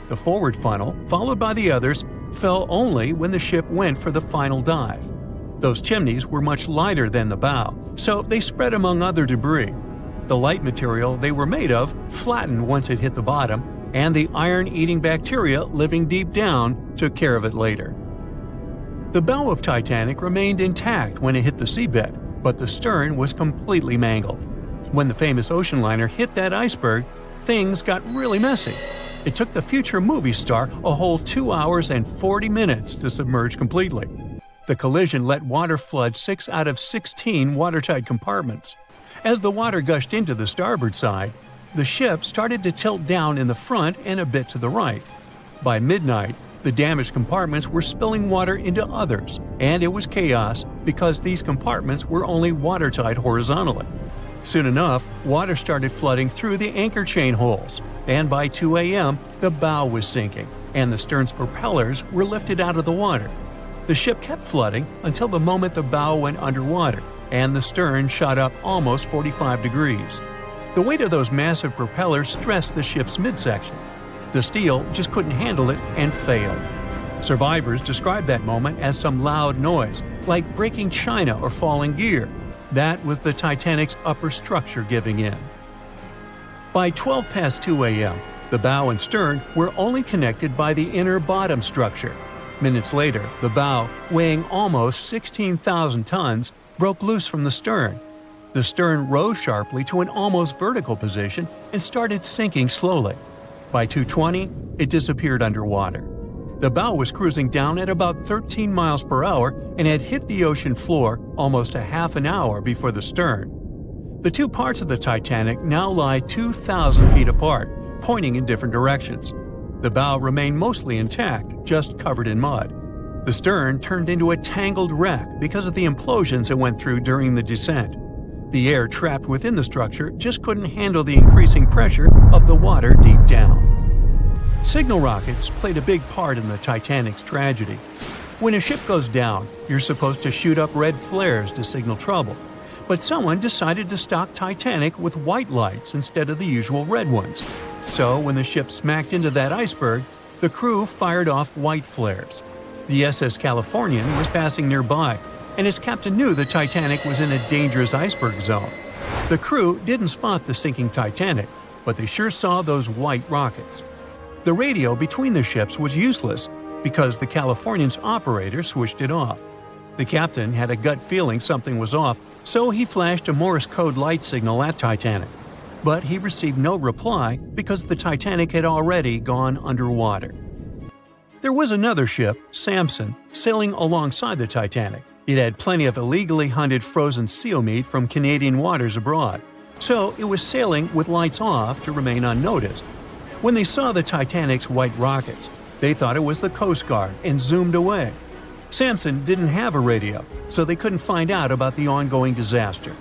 [SPEAKER 3] The forward funnel, followed by the others, fell only when the ship went for the final dive. Those chimneys were much lighter than the bow, so they spread among other debris. The light material they were made of flattened once it hit the bottom, and the iron-eating bacteria living deep down took care of it later. The bow of Titanic remained intact when it hit the seabed, but the stern was completely mangled. When the famous ocean liner hit that iceberg, things got really messy. It took the future movie star a whole 2 hours and 40 minutes to submerge completely. The collision let water flood 6 out of 16 watertight compartments. As the water gushed into the starboard side, the ship started to tilt down in the front and a bit to the right. By midnight, the damaged compartments were spilling water into others, and it was chaos because these compartments were only watertight horizontally. Soon enough, water started flooding through the anchor chain holes, and by 2 a.m., the bow was sinking, and the stern's propellers were lifted out of the water. The ship kept flooding until the moment the bow went underwater, and the stern shot up almost 45 degrees. The weight of those massive propellers stressed the ship's midsection. The steel just couldn't handle it and failed. Survivors described that moment as some loud noise, like breaking china or falling gear. That was the Titanic's upper structure giving in. By 12 past 2 a.m., the bow and stern were only connected by the inner bottom structure. Minutes later, the bow, weighing almost 16,000 tons, broke loose from the stern. The stern rose sharply to an almost vertical position and started sinking slowly. By 2:20, it disappeared underwater. The bow was cruising down at about 13 miles per hour and had hit the ocean floor almost a half an hour before the stern. The 2 parts of the Titanic now lie 2,000 feet apart, pointing in different directions. The bow remained mostly intact, just covered in mud. The stern turned into a tangled wreck because of the implosions it went through during the descent. The air trapped within the structure just couldn't handle the increasing pressure of the water deep down. Signal rockets played a big part in the Titanic's tragedy. When a ship goes down, you're supposed to shoot up red flares to signal trouble. But someone decided to stock Titanic with white lights instead of the usual red ones. So when the ship smacked into that iceberg, the crew fired off white flares. The SS Californian was passing nearby, and his captain knew the Titanic was in a dangerous iceberg zone. The crew didn't spot the sinking Titanic, but they sure saw those white rockets. The radio between the ships was useless because the Californian's operator switched it off. The captain had a gut feeling something was off, so he flashed a Morse code light signal at Titanic. But he received no reply because the Titanic had already gone underwater. There was another ship, Samson, sailing alongside the Titanic. It had plenty of illegally hunted frozen seal meat from Canadian waters abroad, so it was sailing with lights off to remain unnoticed. When they saw the Titanic's white rockets, they thought it was the Coast Guard and zoomed away. Samson didn't have a radio, so they couldn't find out about the ongoing disaster.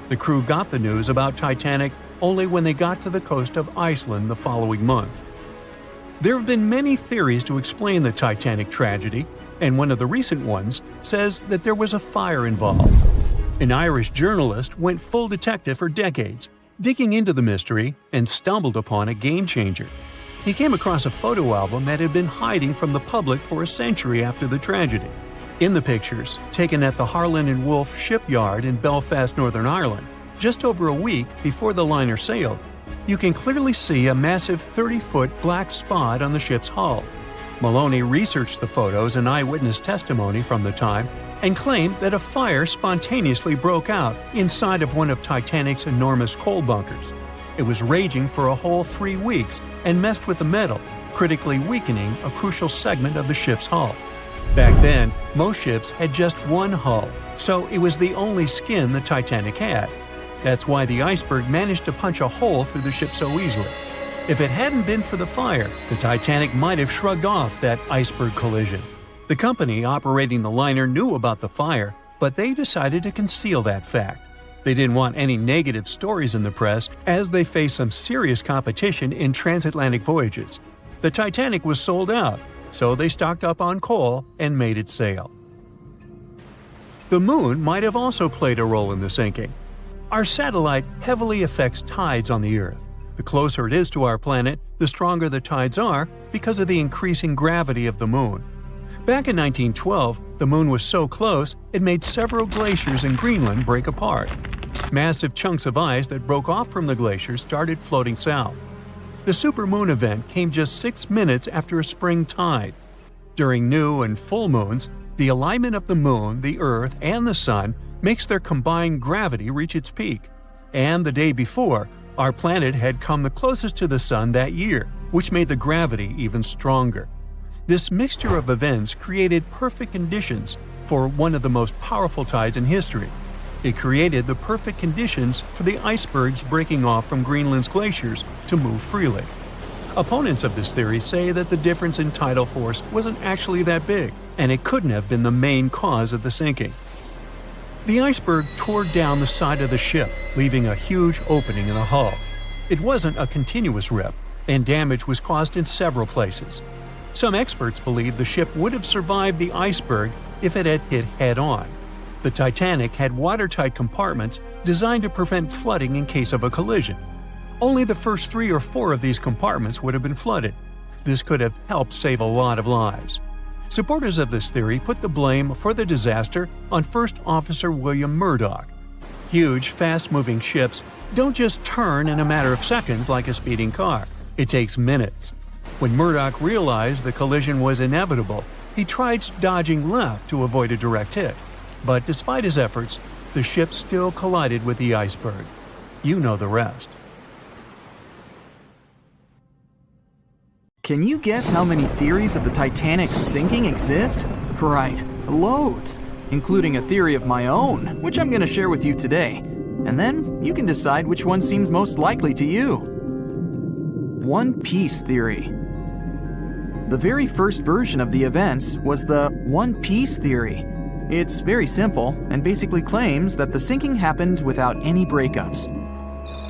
[SPEAKER 3] The crew got the news about Titanic only when they got to the coast of Iceland the following month. There have been many theories to explain the Titanic tragedy, and one of the recent ones says that there was a fire involved. An Irish journalist went full detective for decades, digging into the mystery, and stumbled upon a game-changer. He came across a photo album that had been hiding from the public for a century after the tragedy. In the pictures, taken at the Harland and Wolff shipyard in Belfast, Northern Ireland, just over a week before the liner sailed, you can clearly see a massive 30-foot black spot on the ship's hull. Maloney researched the photos and eyewitness testimony from the time and claimed that a fire spontaneously broke out inside of one of Titanic's enormous coal bunkers. It was raging for a whole 3 weeks and messed with the metal, critically weakening a crucial segment of the ship's hull. Back then, most ships had just one hull, so it was the only skin the Titanic had. That's why the Iceberg managed to punch a hole through the ship so easily. If it hadn't been for the fire, the Titanic might have shrugged off that iceberg collision. The company operating the liner knew about the fire, but they decided to conceal that fact. They didn't want any negative stories in the press as they faced some serious competition in transatlantic voyages. The Titanic was sold out, so they stocked up on coal and made it sail. The moon might have also played a role in the sinking. Our satellite heavily affects tides on the Earth. The closer it is to our planet, the stronger the tides are because of the increasing gravity of the moon. Back in 1912, the moon was so close it made several glaciers in Greenland break apart. Massive chunks of ice that broke off from the glaciers started floating south. The Supermoon event came just 6 minutes after a spring tide. During new and full moons, the alignment of the moon, the Earth, and the Sun makes their combined gravity reach its peak. And the day before, our planet had come the closest to the Sun that year, which made the gravity even stronger. This mixture of events created perfect conditions for one of the most powerful tides in history. It created the perfect conditions for the icebergs breaking off from Greenland's glaciers to move freely. Opponents of this theory say that the difference in tidal force wasn't actually that big, and it couldn't have been the main cause of the sinking. The iceberg tore down the side of the ship, leaving a huge opening in the hull. It wasn't a continuous rip, and damage was caused in several places. Some experts believe the ship would have survived the iceberg if it had hit head-on. The Titanic had watertight compartments designed to prevent flooding in case of a collision. Only the first 3 or 4 of these compartments would have been flooded. This could have helped save a lot of lives. Supporters of this theory put the blame for the disaster on First Officer William Murdoch. Huge, fast-moving ships don't just turn in a matter of seconds like a speeding car. It takes minutes. When Murdoch realized the collision was inevitable, he tried dodging left to avoid a direct hit. But despite his efforts, the ship still collided with the iceberg. You know the rest.
[SPEAKER 1] Can you guess how many theories of the Titanic's sinking exist? Right, loads, including a theory of my own, which I'm going to share with you today. And then you can decide which one seems most likely to you. One Piece theory. The very first version of the events was the One Piece theory. It's very simple and basically claims that the sinking happened without any breakups.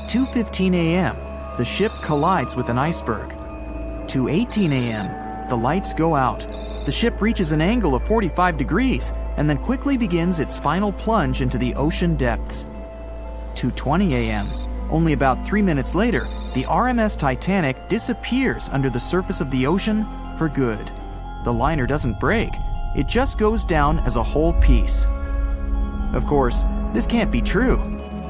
[SPEAKER 1] 2:15 a.m., the ship collides with an iceberg. 2:18 a.m., the lights go out. The ship reaches an angle of 45 degrees and then quickly begins its final plunge into the ocean depths. 2:20 a.m., only about 3 minutes later, the RMS Titanic disappears under the surface of the ocean for good. The liner doesn't break. It just goes down as a whole piece. Of course, this can't be true.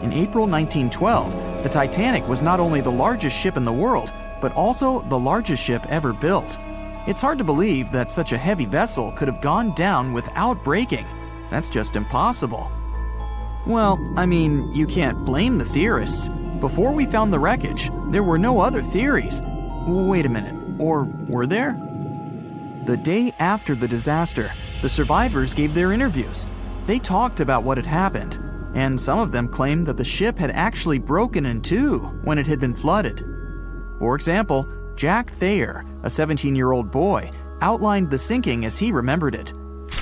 [SPEAKER 1] In April 1912, the Titanic was not only the largest ship in the world, but also the largest ship ever built. It's hard to believe that such a heavy vessel could have gone down without breaking. That's just impossible. Well, I mean, you can't blame the theorists. Before we found the wreckage, there were no other theories. Wait a minute, or were there? The day after the disaster, the survivors gave their interviews. They talked about what had happened, and some of them claimed that the ship had actually broken in two when it had been flooded. For example, Jack Thayer, a 17-year-old boy, outlined the sinking as he remembered it,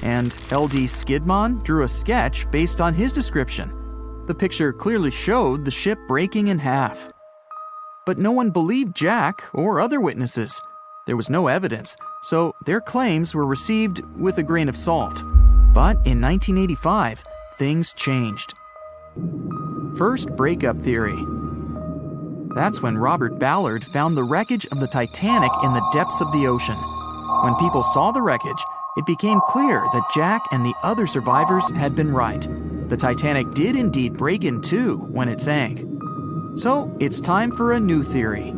[SPEAKER 1] and L.D. Skidmon drew a sketch based on his description. The picture clearly showed the ship breaking in half. But no one believed Jack or other witnesses. There was no evidence, so their claims were received with a grain of salt. But in 1985, things changed. First, breakup theory. That's when Robert Ballard found the wreckage of the Titanic in the depths of the ocean. When people saw the wreckage, it became clear that Jack and the other survivors had been right. The Titanic did indeed break in two when it sank. So it's time for a new theory.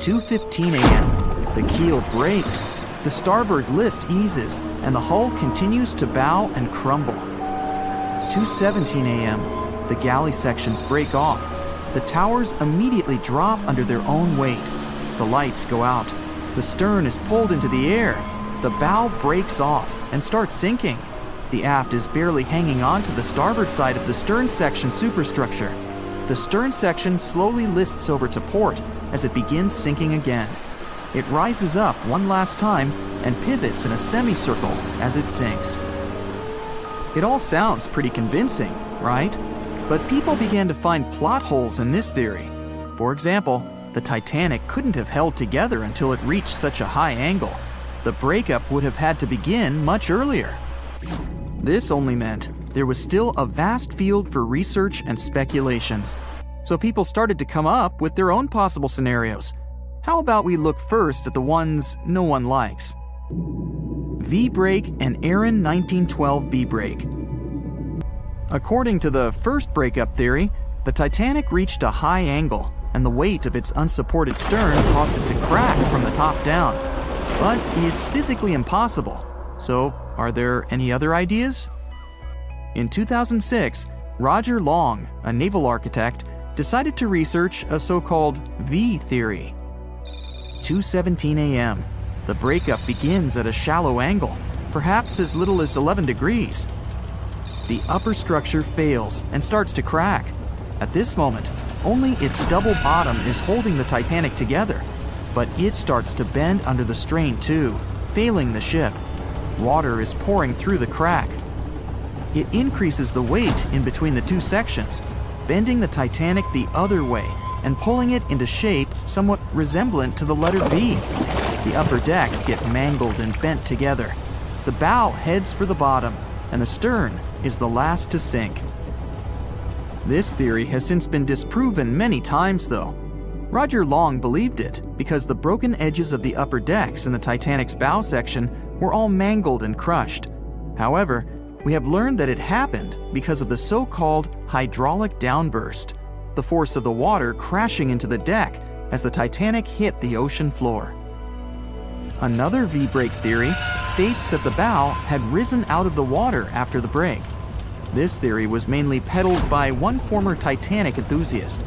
[SPEAKER 1] 2:15 a.m. The keel breaks. The starboard list eases, and the hull continues to bow and crumble. 2:17 a.m. The galley sections break off. The towers immediately drop under their own weight. The lights go out. The stern is pulled into the air. The bow breaks off and starts sinking. The aft is barely hanging on to the starboard side of the stern section superstructure. The stern section slowly lists over to port as it begins sinking again. It rises up one last time and pivots in a semicircle as it sinks. It all sounds pretty convincing, right? But people began to find plot holes in this theory. For example, the Titanic couldn't have held together until it reached such a high angle. The breakup would have had to begin much earlier. This only meant there was still a vast field for research and speculations. So people started to come up with their own possible scenarios. How about we look first at the ones no one likes? V-break and Aaron 1912 V-break. According to the first breakup theory, the Titanic reached a high angle, and the weight of its unsupported stern caused it to crack from the top down. But it's physically impossible. So, are there any other ideas? In 2006, Roger Long, a naval architect, decided to research a so-called V theory. 2:17 a.m. The breakup begins at a shallow angle, perhaps as little as 11 degrees. The upper structure fails and starts to crack. At this moment, only its double bottom is holding the Titanic together, but it starts to bend under the strain too, failing the ship. Water is pouring through the crack. It increases the weight in between the two sections, bending the Titanic the other way and pulling it into shape somewhat resemblant to the letter V. The upper decks get mangled and bent together. The bow heads for the bottom, and the stern is the last to sink. This theory has since been disproven many times, though. Roger Long believed it because the broken edges of the upper decks in the Titanic's bow section were all mangled and crushed. However, we have learned that it happened because of the so-called hydraulic downburst, the force of the water crashing into the deck as the Titanic hit the ocean floor. Another V-break theory states that the bow had risen out of the water after the break. This theory was mainly peddled by one former Titanic enthusiast.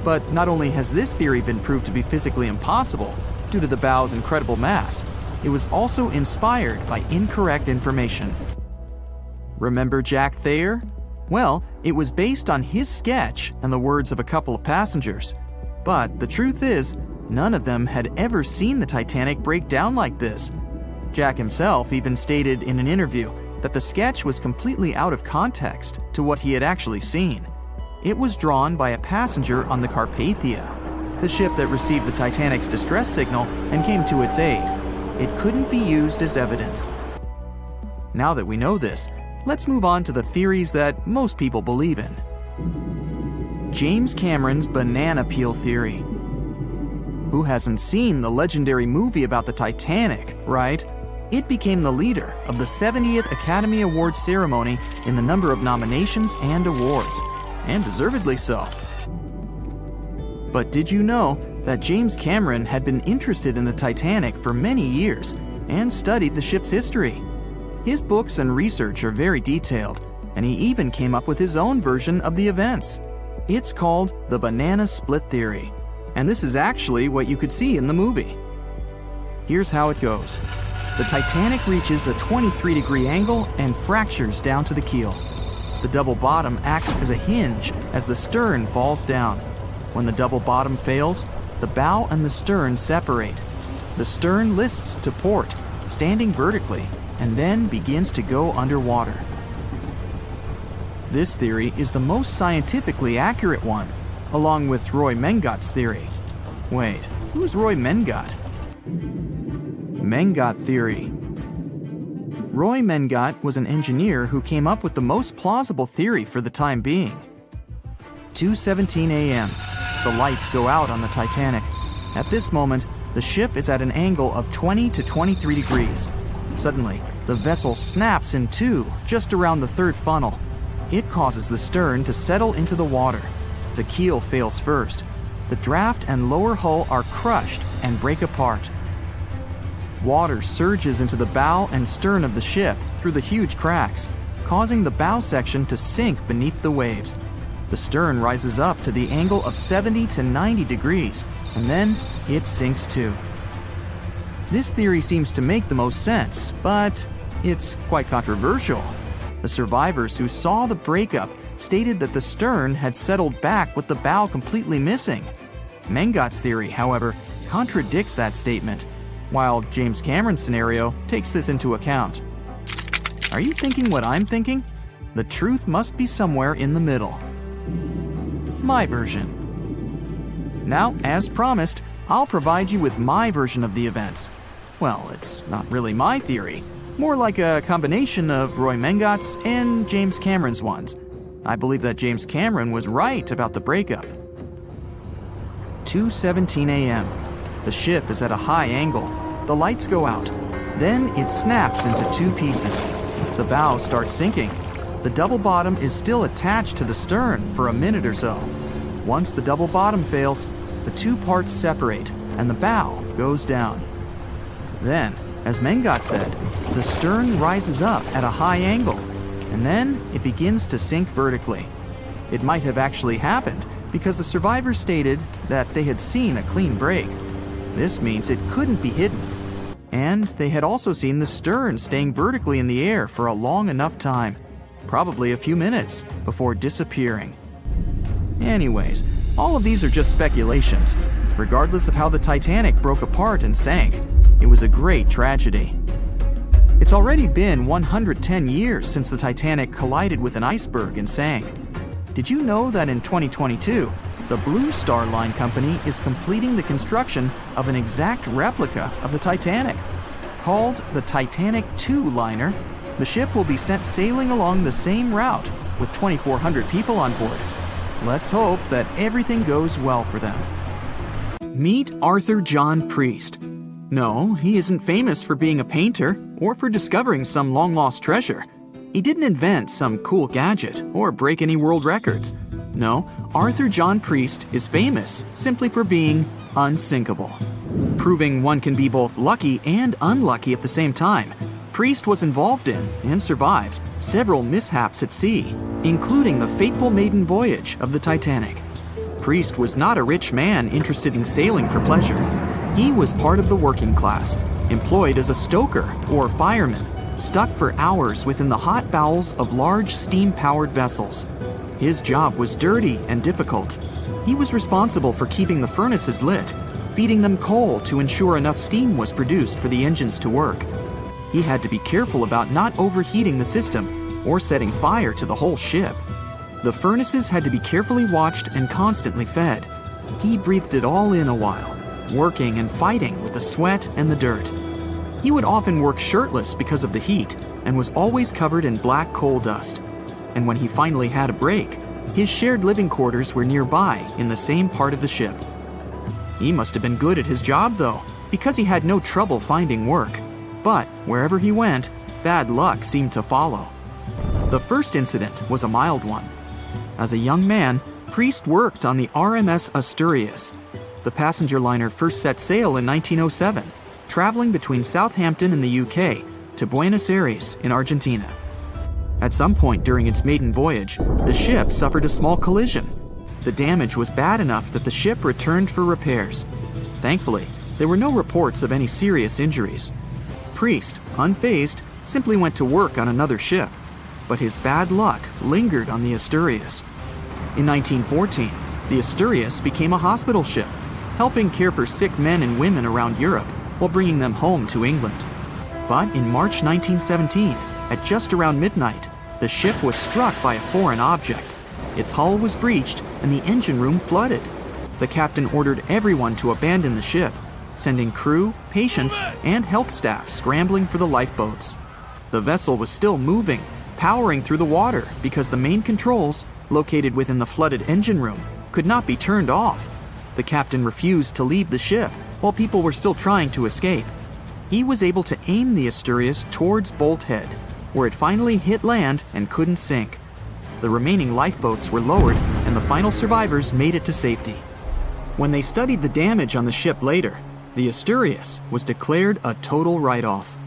[SPEAKER 1] But not only has this theory been proved to be physically impossible due to the bow's incredible mass, it was also inspired by incorrect information. Remember Jack Thayer? Well, it was based on his sketch and the words of a couple of passengers. But the truth is, none of them had ever seen the Titanic break down like this. Jack himself even stated in an interview that the sketch was completely out of context to what he had actually seen. It was drawn by a passenger on the Carpathia, the ship that received the Titanic's distress signal and came to its aid. It couldn't be used as evidence. Now that we know this, let's move on to the theories that most people believe in. James Cameron's banana peel theory. Who hasn't seen the legendary movie about the Titanic, right? It became the leader of the 70th Academy Awards ceremony in the number of nominations and awards, and deservedly so. But did you know that James Cameron had been interested in the Titanic for many years and studied the ship's history? His books and research are very detailed, and he even came up with his own version of the events. It's called the banana split theory, and this is actually what you could see in the movie. Here's how it goes. The Titanic reaches a 23-degree angle and fractures down to the keel. The double bottom acts as a hinge as the stern falls down. When the double bottom fails, the bow and the stern separate. The stern lists to port, standing vertically, and then begins to go underwater. This theory is the most scientifically accurate one, along with Roy Mengat's theory. Wait, who's Roy Mengat? Mengat theory. Roy Mengat was an engineer who came up with the most plausible theory for the time being. 2:17 a.m. The lights go out on the Titanic. At this moment, the ship is at an angle of 20 to 23 degrees. Suddenly, the vessel snaps in two just around the third funnel. It causes the stern to settle into the water. The keel fails first. The draft and lower hull are crushed and break apart. Water surges into the bow and stern of the ship through the huge cracks, causing the bow section to sink beneath the waves. The stern rises up to the angle of 70 to 90 degrees, and then it sinks too. This theory seems to make the most sense, but it's quite controversial. The survivors who saw the breakup stated that the stern had settled back with the bow completely missing. Mengat's theory, however, contradicts that statement, while James Cameron's scenario takes this into account. Are you thinking what I'm thinking? The truth must be somewhere in the middle. My version. Now, as promised, I'll provide you with my version of the events. Well, it's not really my theory, more like a combination of Roy Mengat's and James Cameron's ones. I believe that James Cameron was right about the breakup. 2:17 a.m. The ship is at a high angle. The lights go out. Then it snaps into two pieces. The bow starts sinking. The double bottom is still attached to the stern for a minute or so. Once the double bottom fails, the two parts separate and the bow goes down. Then, as Mengat said, the stern rises up at a high angle, and then it begins to sink vertically. It might have actually happened because the survivors stated that they had seen a clean break. This means it couldn't be hidden. And they had also seen the stern staying vertically in the air for a long enough time, probably a few minutes, before disappearing. Anyways, all of these are just speculations. Regardless of how the Titanic broke apart and sank, it was a great tragedy. It's already been 110 years since the Titanic collided with an iceberg and sank. Did you know that in 2022, the Blue Star Line Company is completing the construction of an exact replica of the Titanic? Called the Titanic II liner, the ship will be sent sailing along the same route with 2,400 people on board. Let's hope that everything goes well for them. Meet Arthur John Priest. No, he isn't famous for being a painter or for discovering some long-lost treasure. He didn't invent some cool gadget or break any world records. No, Arthur John Priest is famous simply for being unsinkable. Proving one can be both lucky and unlucky at the same time, Priest was involved in and survived several mishaps at sea, including the fateful maiden voyage of the Titanic. Priest was not a rich man interested in sailing for pleasure. He was part of the working class, employed as a stoker or fireman, stuck for hours within the hot bowels of large steam-powered vessels. His job was dirty and difficult. He was responsible for keeping the furnaces lit, feeding them coal to ensure enough steam was produced for the engines to work. He had to be careful about not overheating the system or setting fire to the whole ship. The furnaces had to be carefully watched and constantly fed. He breathed it all in a while, working and fighting with the sweat and the dirt. He would often work shirtless because of the heat and was always covered in black coal dust. And when he finally had a break, his shared living quarters were nearby in the same part of the ship. He must have been good at his job though, because he had no trouble finding work. But wherever he went, bad luck seemed to follow. The first incident was a mild one. As a young man, Priest worked on the RMS Asturias. The passenger liner first set sail in 1907, traveling between Southampton in the UK to Buenos Aires in Argentina. At some point during its maiden voyage, the ship suffered a small collision. The damage was bad enough that the ship returned for repairs. Thankfully, there were no reports of any serious injuries. Priest, unfazed, simply went to work on another ship, but his bad luck lingered on the Asturias. In 1914, the Asturias became a hospital ship, helping care for sick men and women around Europe while bringing them home to England. But in March 1917, at just around midnight, the ship was struck by a foreign object. Its hull was breached and the engine room flooded. The captain ordered everyone to abandon the ship, sending crew, patients, and health staff scrambling for the lifeboats. The vessel was still moving, powering through the water because the main controls, located within the flooded engine room, could not be turned off. The captain refused to leave the ship while people were still trying to escape. He was able to aim the Asturias towards Bolt Head, where it finally hit land and couldn't sink. The remaining lifeboats were lowered and the final survivors made it to safety. When they studied the damage on the ship later, The Asturias was declared a total write-off.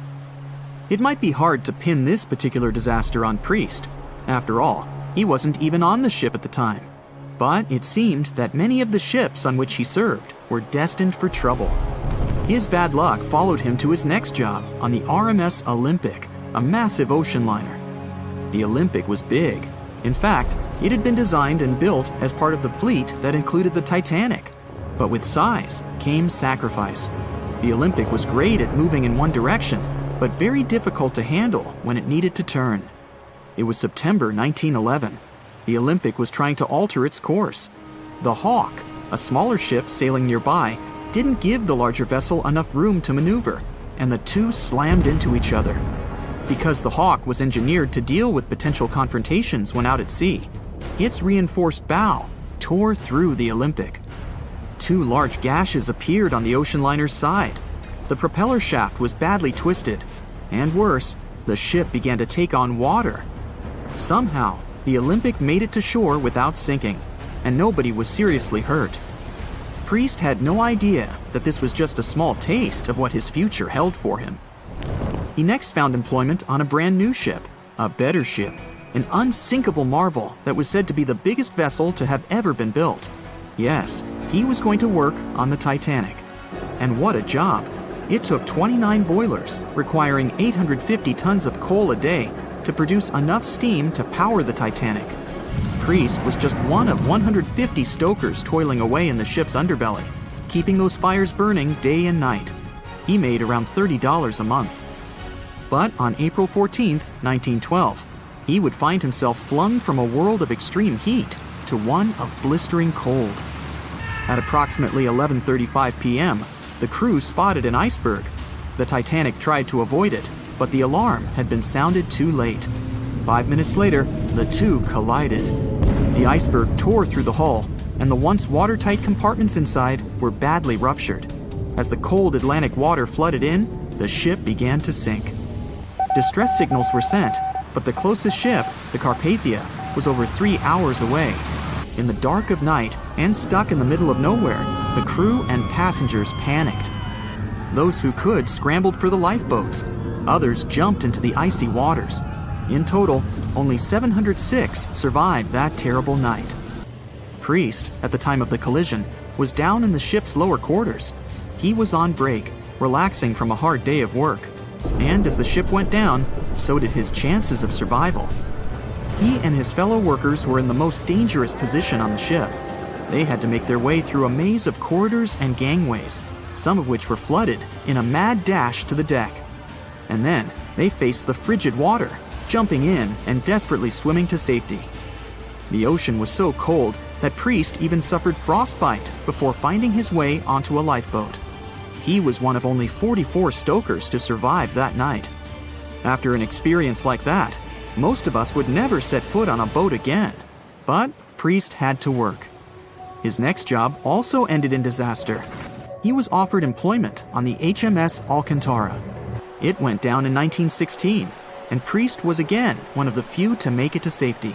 [SPEAKER 1] It might be hard to pin this particular disaster on Priest. After all, he wasn't even on the ship at the time. But it seemed that many of the ships on which he served were destined for trouble. His bad luck followed him to his next job on the RMS Olympic, a massive ocean liner. The Olympic was big. In fact, it had been designed and built as part of the fleet that included the Titanic. But with size came sacrifice. The Olympic was great at moving in one direction, but very difficult to handle when it needed to turn. It was September 1911. The Olympic was trying to alter its course. The Hawk, a smaller ship sailing nearby, didn't give the larger vessel enough room to maneuver, and the two slammed into each other. Because the Hawk was engineered to deal with potential confrontations when out at sea, its reinforced bow tore through the Olympic. Two large gashes appeared on the ocean liner's side. The propeller shaft was badly twisted, and worse, the ship began to take on water. Somehow, the Olympic made it to shore without sinking, and nobody was seriously hurt. Priest had no idea that this was just a small taste of what his future held for him. He next found employment on a brand new ship, a better ship, an unsinkable marvel that was said to be the biggest vessel to have ever been built. Yes, he was going to work on the Titanic. And what a job! It took 29 boilers, requiring 850 tons of coal a day to produce enough steam to power the Titanic. Priest was just one of 150 stokers toiling away in the ship's underbelly, keeping those fires burning day and night. He made around $30 a month. But on April 14, 1912, he would find himself flung from a world of extreme heat to one of blistering cold. At approximately 11:35 p.m., the crew spotted an iceberg. The Titanic tried to avoid it, but the alarm had been sounded too late. 5 minutes later, the two collided. The iceberg tore through the hull, and the once watertight compartments inside were badly ruptured. As the cold Atlantic water flooded in, the ship began to sink. Distress signals were sent, but the closest ship, the Carpathia, was over 3 hours away. In the dark of night and stuck in the middle of nowhere, the crew and passengers panicked. Those who could scrambled for the lifeboats. Others jumped into the icy waters. In total, only 706 survived that terrible night. Priest, at the time of the collision, was down in the ship's lower quarters. He was on break, relaxing from a hard day of work. And as the ship went down, so did his chances of survival. He and his fellow workers were in the most dangerous position on the ship. They had to make their way through a maze of corridors and gangways, some of which were flooded, in a mad dash to the deck. And then they faced the frigid water, jumping in and desperately swimming to safety. The ocean was so cold that Priest even suffered frostbite before finding his way onto a lifeboat. He was one of only 44 stokers to survive that night. After an experience like that, most of us would never set foot on a boat again. But Priest had to work. His next job also ended in disaster. He was offered employment on the HMS Alcantara. It went down in 1916, and Priest was again one of the few to make it to safety.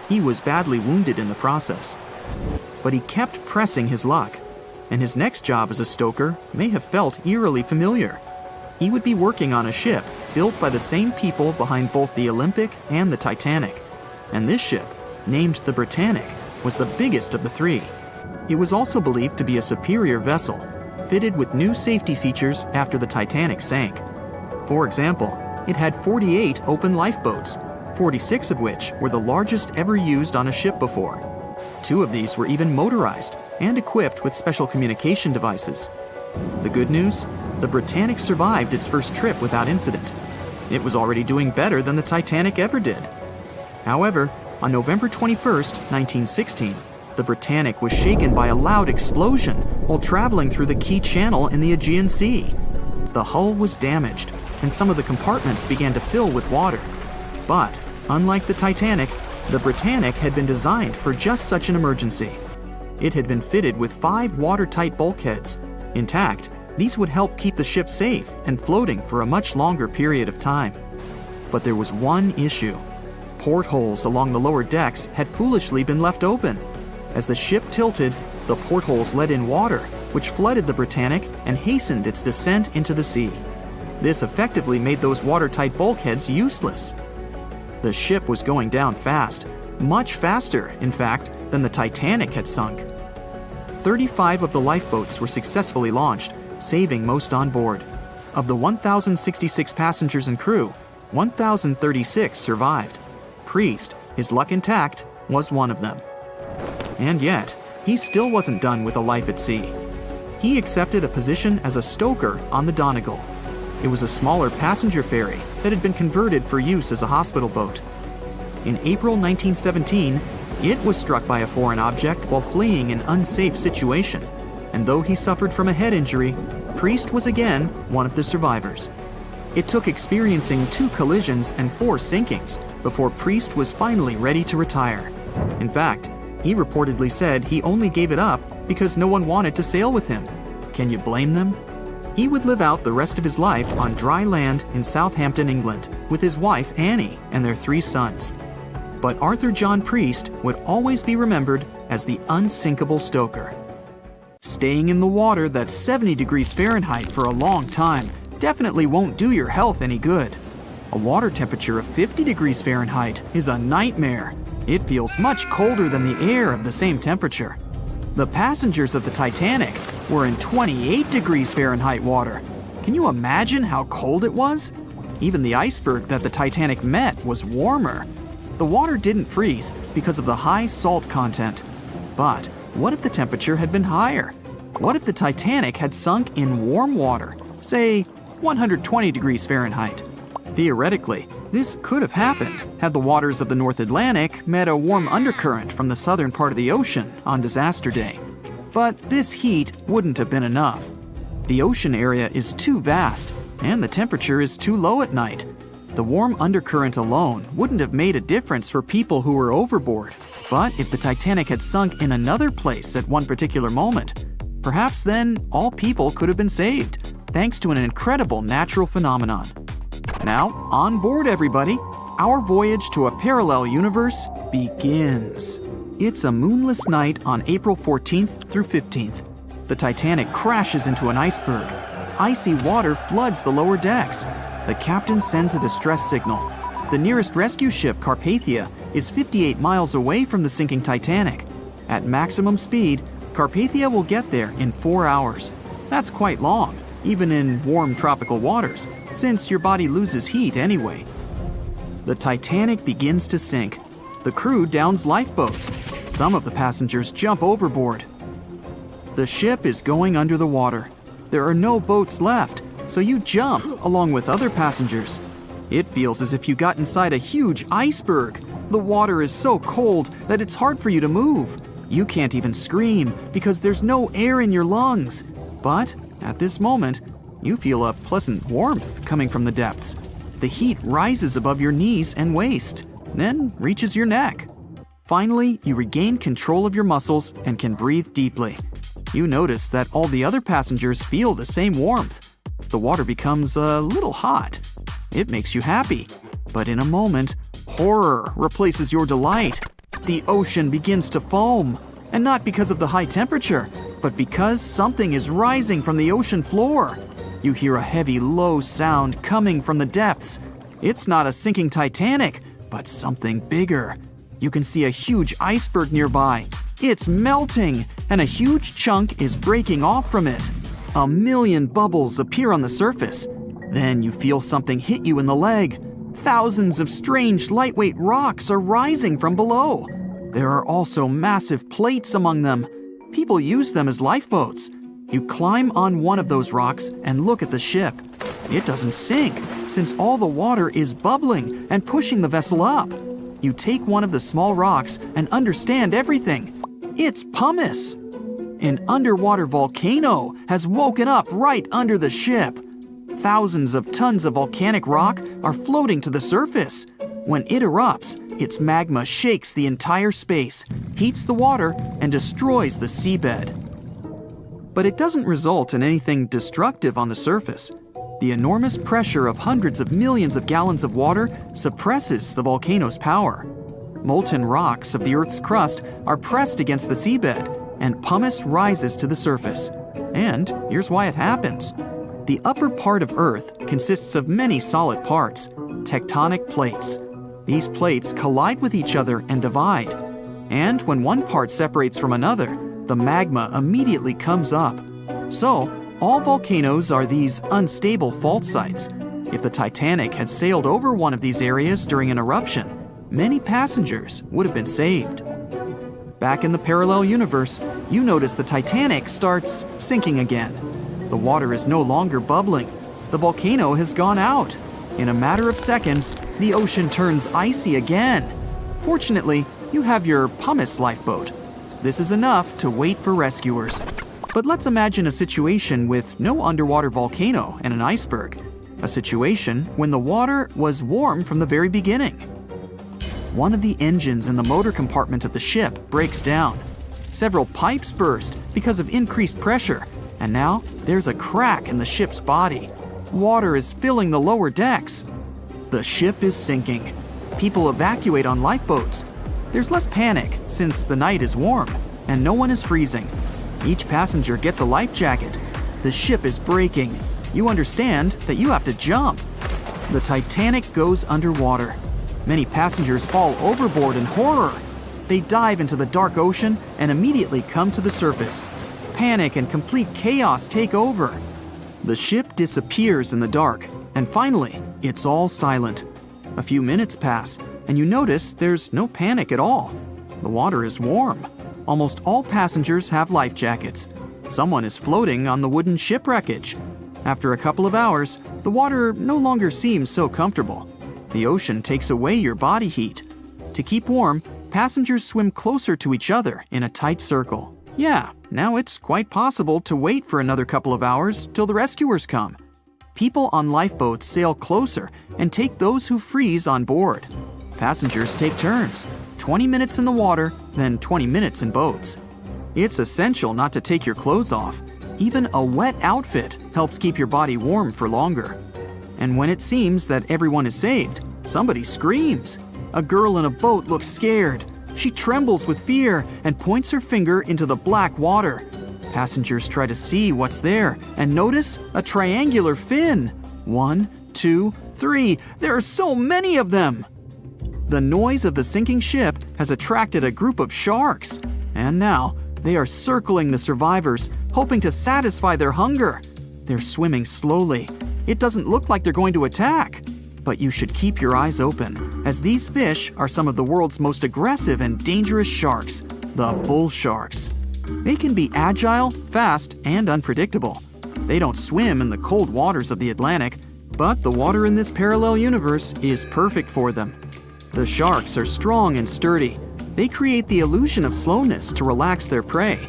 [SPEAKER 1] He was badly wounded in the process. But he kept pressing his luck, and his next job as a stoker may have felt eerily familiar. He would be working on a ship built by the same people behind both the Olympic and the Titanic. And this ship, named the Britannic, was the biggest of the three. It was also believed to be a superior vessel, fitted with new safety features after the Titanic sank. For example, it had 48 open lifeboats, 46 of which were the largest ever used on a ship before. 2 of these were even motorized and equipped with special communication devices. The good news? The Britannic survived its first trip without incident. It was already doing better than the Titanic ever did. However, on November 21st, 1916, the Britannic was shaken by a loud explosion while traveling through the key channel in the Aegean Sea. The hull was damaged, and some of the compartments began to fill with water. But, unlike the Titanic, the Britannic had been designed for just such an emergency. It had been fitted with 5 watertight bulkheads. Intact, these would help keep the ship safe and floating for a much longer period of time. But there was one issue. Portholes along the lower decks had foolishly been left open. As the ship tilted, the portholes let in water, which flooded the Britannic and hastened its descent into the sea. This effectively made those watertight bulkheads useless. The ship was going down fast, much faster, in fact, than the Titanic had sunk. 35 of the lifeboats were successfully launched, saving most on board. Of the 1,066 passengers and crew, 1,036 survived. Priest, his luck intact, was one of them. And yet, he still wasn't done with a life at sea. He accepted a position as a stoker on the Donegal. It was a smaller passenger ferry that had been converted for use as a hospital boat. In April 1917, it was struck by a foreign object while fleeing an unsafe situation, and though he suffered from a head injury, Priest was again one of the survivors. It took experiencing 2 collisions and 4 sinkings before Priest was finally ready to retire. In fact, he reportedly said he only gave it up because no one wanted to sail with him. Can you blame them? He would live out the rest of his life on dry land in Southampton, England, with his wife Annie and their 3 sons. But Arthur John Priest would always be remembered as the unsinkable stoker. Staying in the water that's 70 degrees Fahrenheit for a long time definitely won't do your health any good. A water temperature of 50 degrees Fahrenheit is a nightmare. It feels much colder than the air of the same temperature. The passengers of the Titanic were in 28 degrees Fahrenheit water. Can you imagine how cold it was? Even the iceberg that the Titanic met was warmer. The water didn't freeze because of the high salt content. But what if the temperature had been higher? What if the Titanic had sunk in warm water, say 120 degrees Fahrenheit? Theoretically, this could have happened had the waters of the North Atlantic met a warm undercurrent from the southern part of the ocean on disaster day. But this heat wouldn't have been enough. The ocean area is too vast, and the temperature is too low at night. The warm undercurrent alone wouldn't have made a difference for people who were overboard. But if the Titanic had sunk in another place at one particular moment, perhaps then all people could have been saved, thanks to an incredible natural phenomenon. Now, on board everybody, our voyage to a parallel universe begins. It's a moonless night on April 14th through 15th. The Titanic crashes into an iceberg. Icy water floods the lower decks. The captain sends a distress signal. The nearest rescue ship, Carpathia, is 58 miles away from the sinking Titanic. At maximum speed, Carpathia will get there in 4 hours. That's quite long, even in warm tropical waters, since your body loses heat anyway. The Titanic begins to sink. The crew downs lifeboats. Some of the passengers jump overboard. The ship is going under the water. There are no boats left, so you jump along with other passengers. It feels as if you got inside a huge iceberg. The water is so cold that it's hard for you to move. You can't even scream because there's no air in your lungs. But at this moment, you feel a pleasant warmth coming from the depths. The heat rises above your knees and waist, then reaches your neck. Finally, you regain control of your muscles and can breathe deeply. You notice that all the other passengers feel the same warmth. The water becomes a little hot. It makes you happy. But in a moment, horror replaces your delight. The ocean begins to foam. And not because of the high temperature, but because something is rising from the ocean floor. You hear a heavy, low sound coming from the depths. It's not a sinking Titanic, but something bigger. You can see a huge iceberg nearby. It's melting, and a huge chunk is breaking off from it. 1 million bubbles appear on the surface. Then you feel something hit you in the leg. Thousands of strange lightweight rocks are rising from below. There are also massive plates among them. People use them as lifeboats. You climb on one of those rocks and look at the ship. It doesn't sink, since all the water is bubbling and pushing the vessel up. You take one of the small rocks and understand everything. It's pumice. An underwater volcano has woken up right under the ship. Thousands of tons of volcanic rock are floating to the surface. When it erupts, its magma shakes the entire space, heats the water, and destroys the seabed. But it doesn't result in anything destructive on the surface. The enormous pressure of hundreds of millions of gallons of water suppresses the volcano's power. Molten rocks of the Earth's crust are pressed against the seabed, and pumice rises to the surface. And here's why it happens. The upper part of Earth consists of many solid parts, tectonic plates. These plates collide with each other and divide. And when one part separates from another, the magma immediately comes up. So, all volcanoes are these unstable fault sites. If the Titanic had sailed over one of these areas during an eruption, many passengers would have been saved. Back in the parallel universe, you notice the Titanic starts sinking again. The water is no longer bubbling. The volcano has gone out. In a matter of seconds, the ocean turns icy again. Fortunately, you have your pumice lifeboat. This is enough to wait for rescuers. But let's imagine a situation with no underwater volcano and an iceberg. A situation when the water was warm from the very beginning. One of the engines in the motor compartment of the ship breaks down. Several pipes burst because of increased pressure, and now there's a crack in the ship's body. Water is filling the lower decks. The ship is sinking. People evacuate on lifeboats. There's less panic since the night is warm and no one is freezing. Each passenger gets a life jacket. The ship is breaking. You understand that you have to jump. The Titanic goes underwater. Many passengers fall overboard in horror. They dive into the dark ocean and immediately come to the surface. Panic and complete chaos take over. The ship disappears in the dark, and finally, it's all silent. A few minutes pass, and you notice there's no panic at all. The water is warm. Almost all passengers have life jackets. Someone is floating on the wooden ship wreckage. After a couple of hours, the water no longer seems so comfortable. The ocean takes away your body heat. To keep warm, passengers swim closer to each other in a tight circle. Yeah, now it's quite possible to wait for another couple of hours till the rescuers come. People on lifeboats sail closer and take those who freeze on board. Passengers take turns, 20 minutes in the water, then 20 minutes in boats. It's essential not to take your clothes off. Even a wet outfit helps keep your body warm for longer. And when it seems that everyone is saved, somebody screams. A girl in a boat looks scared. She trembles with fear and points her finger into the black water. Passengers try to see what's there and notice a triangular fin. 1, 2, 3. There are so many of them! The noise of the sinking ship has attracted a group of sharks, and now they are circling the survivors, hoping to satisfy their hunger. They're swimming slowly. It doesn't look like they're going to attack. But you should keep your eyes open, as these fish are some of the world's most aggressive and dangerous sharks, the bull sharks. They can be agile, fast, and unpredictable. They don't swim in the cold waters of the Atlantic, but the water in this parallel universe is perfect for them. The sharks are strong and sturdy. They create the illusion of slowness to relax their prey.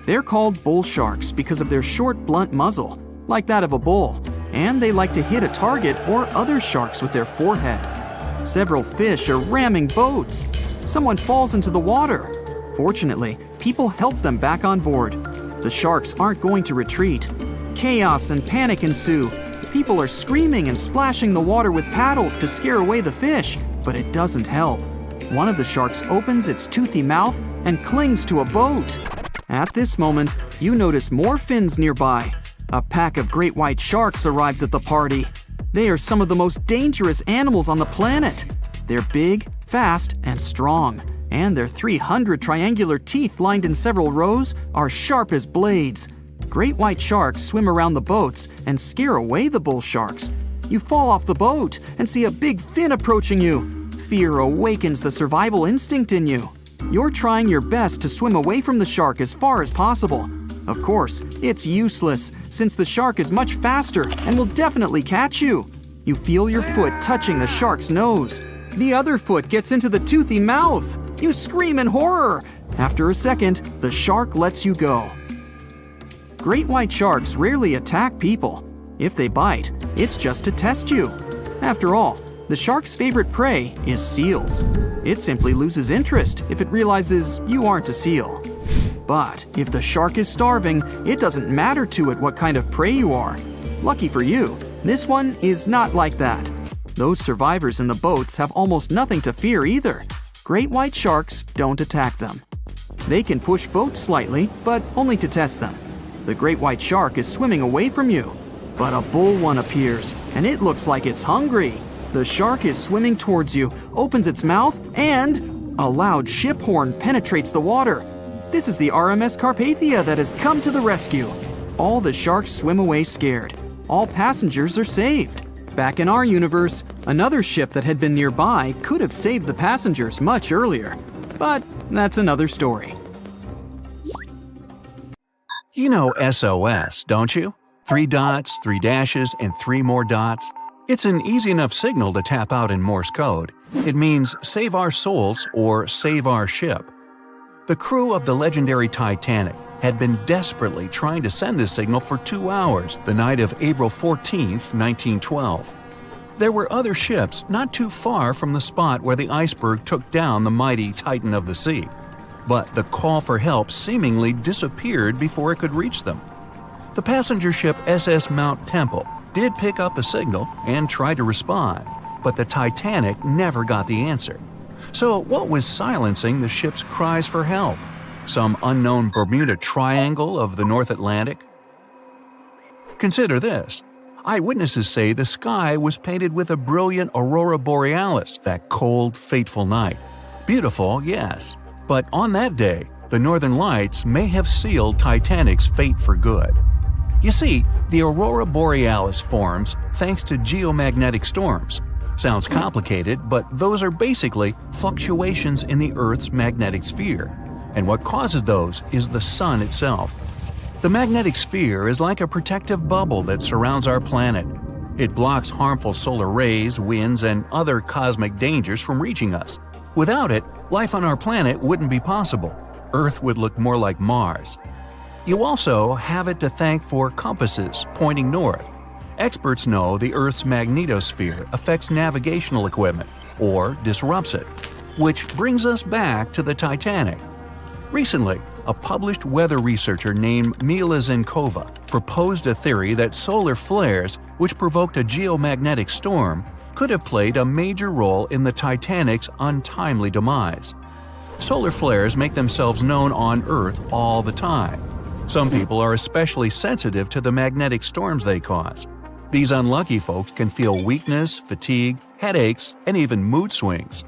[SPEAKER 1] They're called bull sharks because of their short, blunt muzzle, like that of a bull, and they like to hit a target or other sharks with their forehead. Several fish are ramming boats. Someone falls into the water. Fortunately, people help them back on board. The sharks aren't going to retreat. Chaos and panic ensue. People are screaming and splashing the water with paddles to scare away the fish, but it doesn't help. One of the sharks opens its toothy mouth and clings to a boat. At this moment, you notice more fins nearby. A pack of great white sharks arrives at the party. They are some of the most dangerous animals on the planet. They're big, fast, and strong, and their 300 triangular teeth lined in several rows are sharp as blades. Great white sharks swim around the boats and scare away the bull sharks. You fall off the boat and see a big fin approaching you. Fear awakens the survival instinct in you. You're trying your best to swim away from the shark as far as possible. Of course, it's useless, since the shark is much faster and will definitely catch you. You feel your foot touching the shark's nose. The other foot gets into the toothy mouth. You scream in horror. After a second, the shark lets you go. Great white sharks rarely attack people. If they bite, it's just to test you. After all, the shark's favorite prey is seals. It simply loses interest if it realizes you aren't a seal. But if the shark is starving, it doesn't matter to it what kind of prey you are. Lucky for you, this one is not like that. Those survivors in the boats have almost nothing to fear either. Great white sharks don't attack them. They can push boats slightly, but only to test them. The great white shark is swimming away from you. But a bull one appears, and it looks like it's hungry. The shark is swimming towards you, opens its mouth, and a loud ship horn penetrates the water. This is the RMS Carpathia that has come to the rescue. All the sharks swim away scared. All passengers are saved. Back in our universe, another ship that had been nearby could have saved the passengers much earlier. But that's another story.
[SPEAKER 3] You know SOS, don't you? 3 dots, 3 dashes, and 3 more dots. It's an easy enough signal to tap out in Morse code. It means save our souls or save our ship. The crew of the legendary Titanic had been desperately trying to send this signal for 2 hours the night of April 14, 1912. There were other ships not too far from the spot where the iceberg took down the mighty Titan of the sea. But the call for help seemingly disappeared before it could reach them. The passenger ship SS Mount Temple did pick up a signal and try to respond, but the Titanic never got the answer. So what was silencing the ship's cries for help? Some unknown Bermuda Triangle of the North Atlantic? Consider this. Eyewitnesses say the sky was painted with a brilliant Aurora borealis that cold, fateful night. Beautiful, yes, but on that day, the northern lights may have sealed Titanic's fate for good. You see, the Aurora borealis forms thanks to geomagnetic storms. Sounds complicated, but those are basically fluctuations in the Earth's magnetic sphere. And what causes those is the sun itself. The magnetic sphere is like a protective bubble that surrounds our planet. It blocks harmful solar rays, winds, and other cosmic dangers from reaching us. Without it, life on our planet wouldn't be possible. Earth would look more like Mars. You also have it to thank for compasses pointing north. Experts know the Earth's magnetosphere affects navigational equipment, or disrupts it. Which brings us back to the Titanic. Recently, a published weather researcher named Milvina Dean proposed a theory that solar flares, which provoked a geomagnetic storm, could have played a major role in the Titanic's untimely demise. Solar flares make themselves known on Earth all the time. Some people are especially sensitive to the magnetic storms they cause. These unlucky folks can feel weakness, fatigue, headaches, and even mood swings.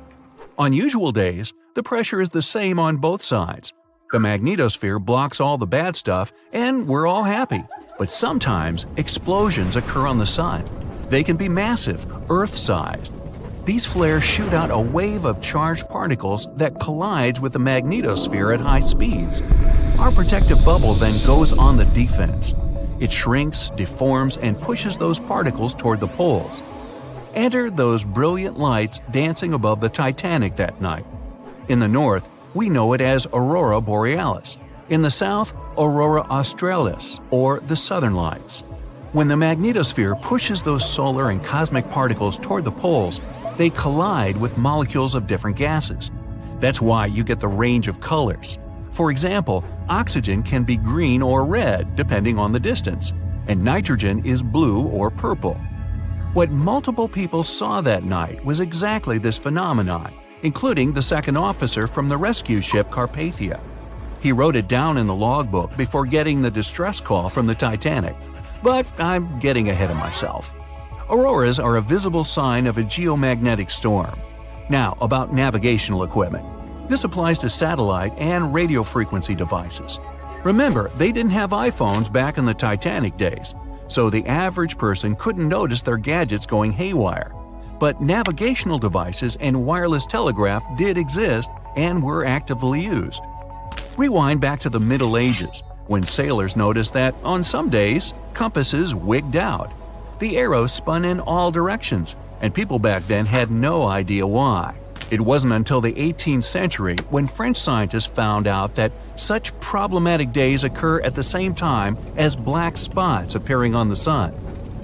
[SPEAKER 3] On usual days, the pressure is the same on both sides. The magnetosphere blocks all the bad stuff, and we're all happy. But sometimes, explosions occur on the sun. They can be massive, Earth-sized. These flares shoot out a wave of charged particles that collides with the magnetosphere at high speeds. Our protective bubble then goes on the defense. It shrinks, deforms, and pushes those particles toward the poles. Enter those brilliant lights dancing above the Titanic that night. In the north, we know it as Aurora borealis. In the south, Aurora australis, or the southern lights. When the magnetosphere pushes those solar and cosmic particles toward the poles, they collide with molecules of different gases. That's why you get the range of colors. For example, oxygen can be green or red depending on the distance, and nitrogen is blue or purple. What multiple people saw that night was exactly this phenomenon, including the second officer from the rescue ship Carpathia. He wrote it down in the logbook before getting the distress call from the Titanic. But I'm getting ahead of myself. Auroras are a visible sign of a geomagnetic storm. Now, about navigational equipment. This applies to satellite and radio frequency devices. Remember, they didn't have iPhones back in the Titanic days, so the average person couldn't notice their gadgets going haywire. But navigational devices and wireless telegraph did exist and were actively used. Rewind back to the Middle Ages, when sailors noticed that, on some days, compasses wigged out. The arrows spun in all directions, and people back then had no idea why. It wasn't until the 18th century when French scientists found out that such problematic days occur at the same time as black spots appearing on the sun.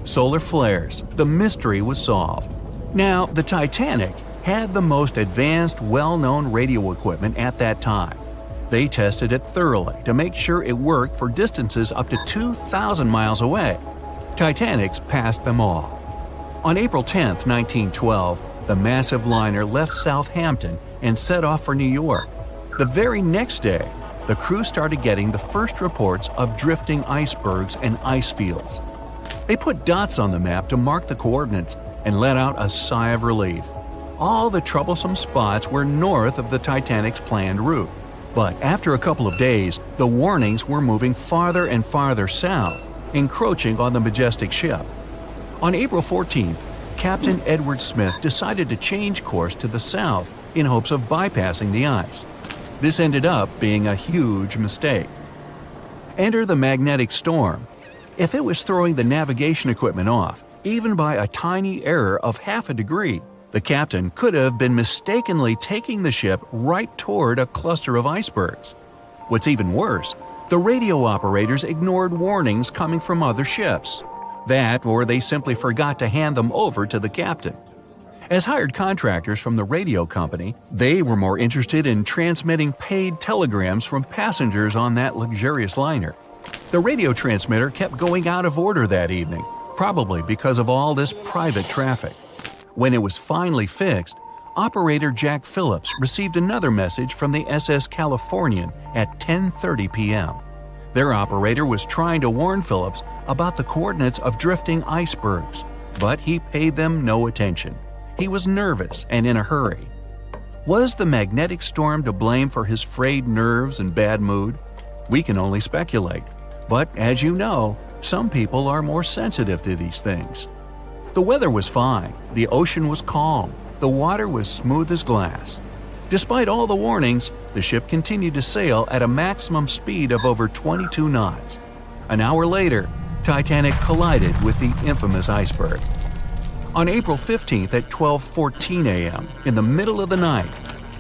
[SPEAKER 3] Solar flares, the mystery was solved. Now, the Titanic had the most advanced, well-known radio equipment at that time. They tested it thoroughly to make sure it worked for distances up to 2,000 miles away. Titanics passed them all. On April 10, 1912, the massive liner left Southampton and set off for New York. The very next day, the crew started getting the first reports of drifting icebergs and ice fields. They put dots on the map to mark the coordinates and let out a sigh of relief. All the troublesome spots were north of the Titanic's planned route. But after a couple of days, the warnings were moving farther and farther south, encroaching on the majestic ship. On April 14th, Captain Edward Smith decided to change course to the south in hopes of bypassing the ice. This ended up being a huge mistake. Enter the magnetic storm. If it was throwing the navigation equipment off, even by a tiny error of half a degree, the captain could have been mistakenly taking the ship right toward a cluster of icebergs. What's even worse, the radio operators ignored warnings coming from other ships. That, or they simply forgot to hand them over to the captain. As hired contractors from the radio company, they were more interested in transmitting paid telegrams from passengers on that luxurious liner. The radio transmitter kept going out of order that evening, probably because of all this private traffic. When it was finally fixed, operator Jack Phillips received another message from the SS Californian at 10:30 p.m. Their operator was trying to warn Phillips about the coordinates of drifting icebergs, but he paid them no attention. He was nervous and in a hurry. Was the magnetic storm to blame for his frayed nerves and bad mood? We can only speculate. But as you know, some people are more sensitive to these things. The weather was fine, the ocean was calm, the water was smooth as glass. Despite all the warnings, the ship continued to sail at a maximum speed of over 22 knots. An hour later, Titanic collided with the infamous iceberg. On April 15th at 12:14 a.m., in the middle of the night,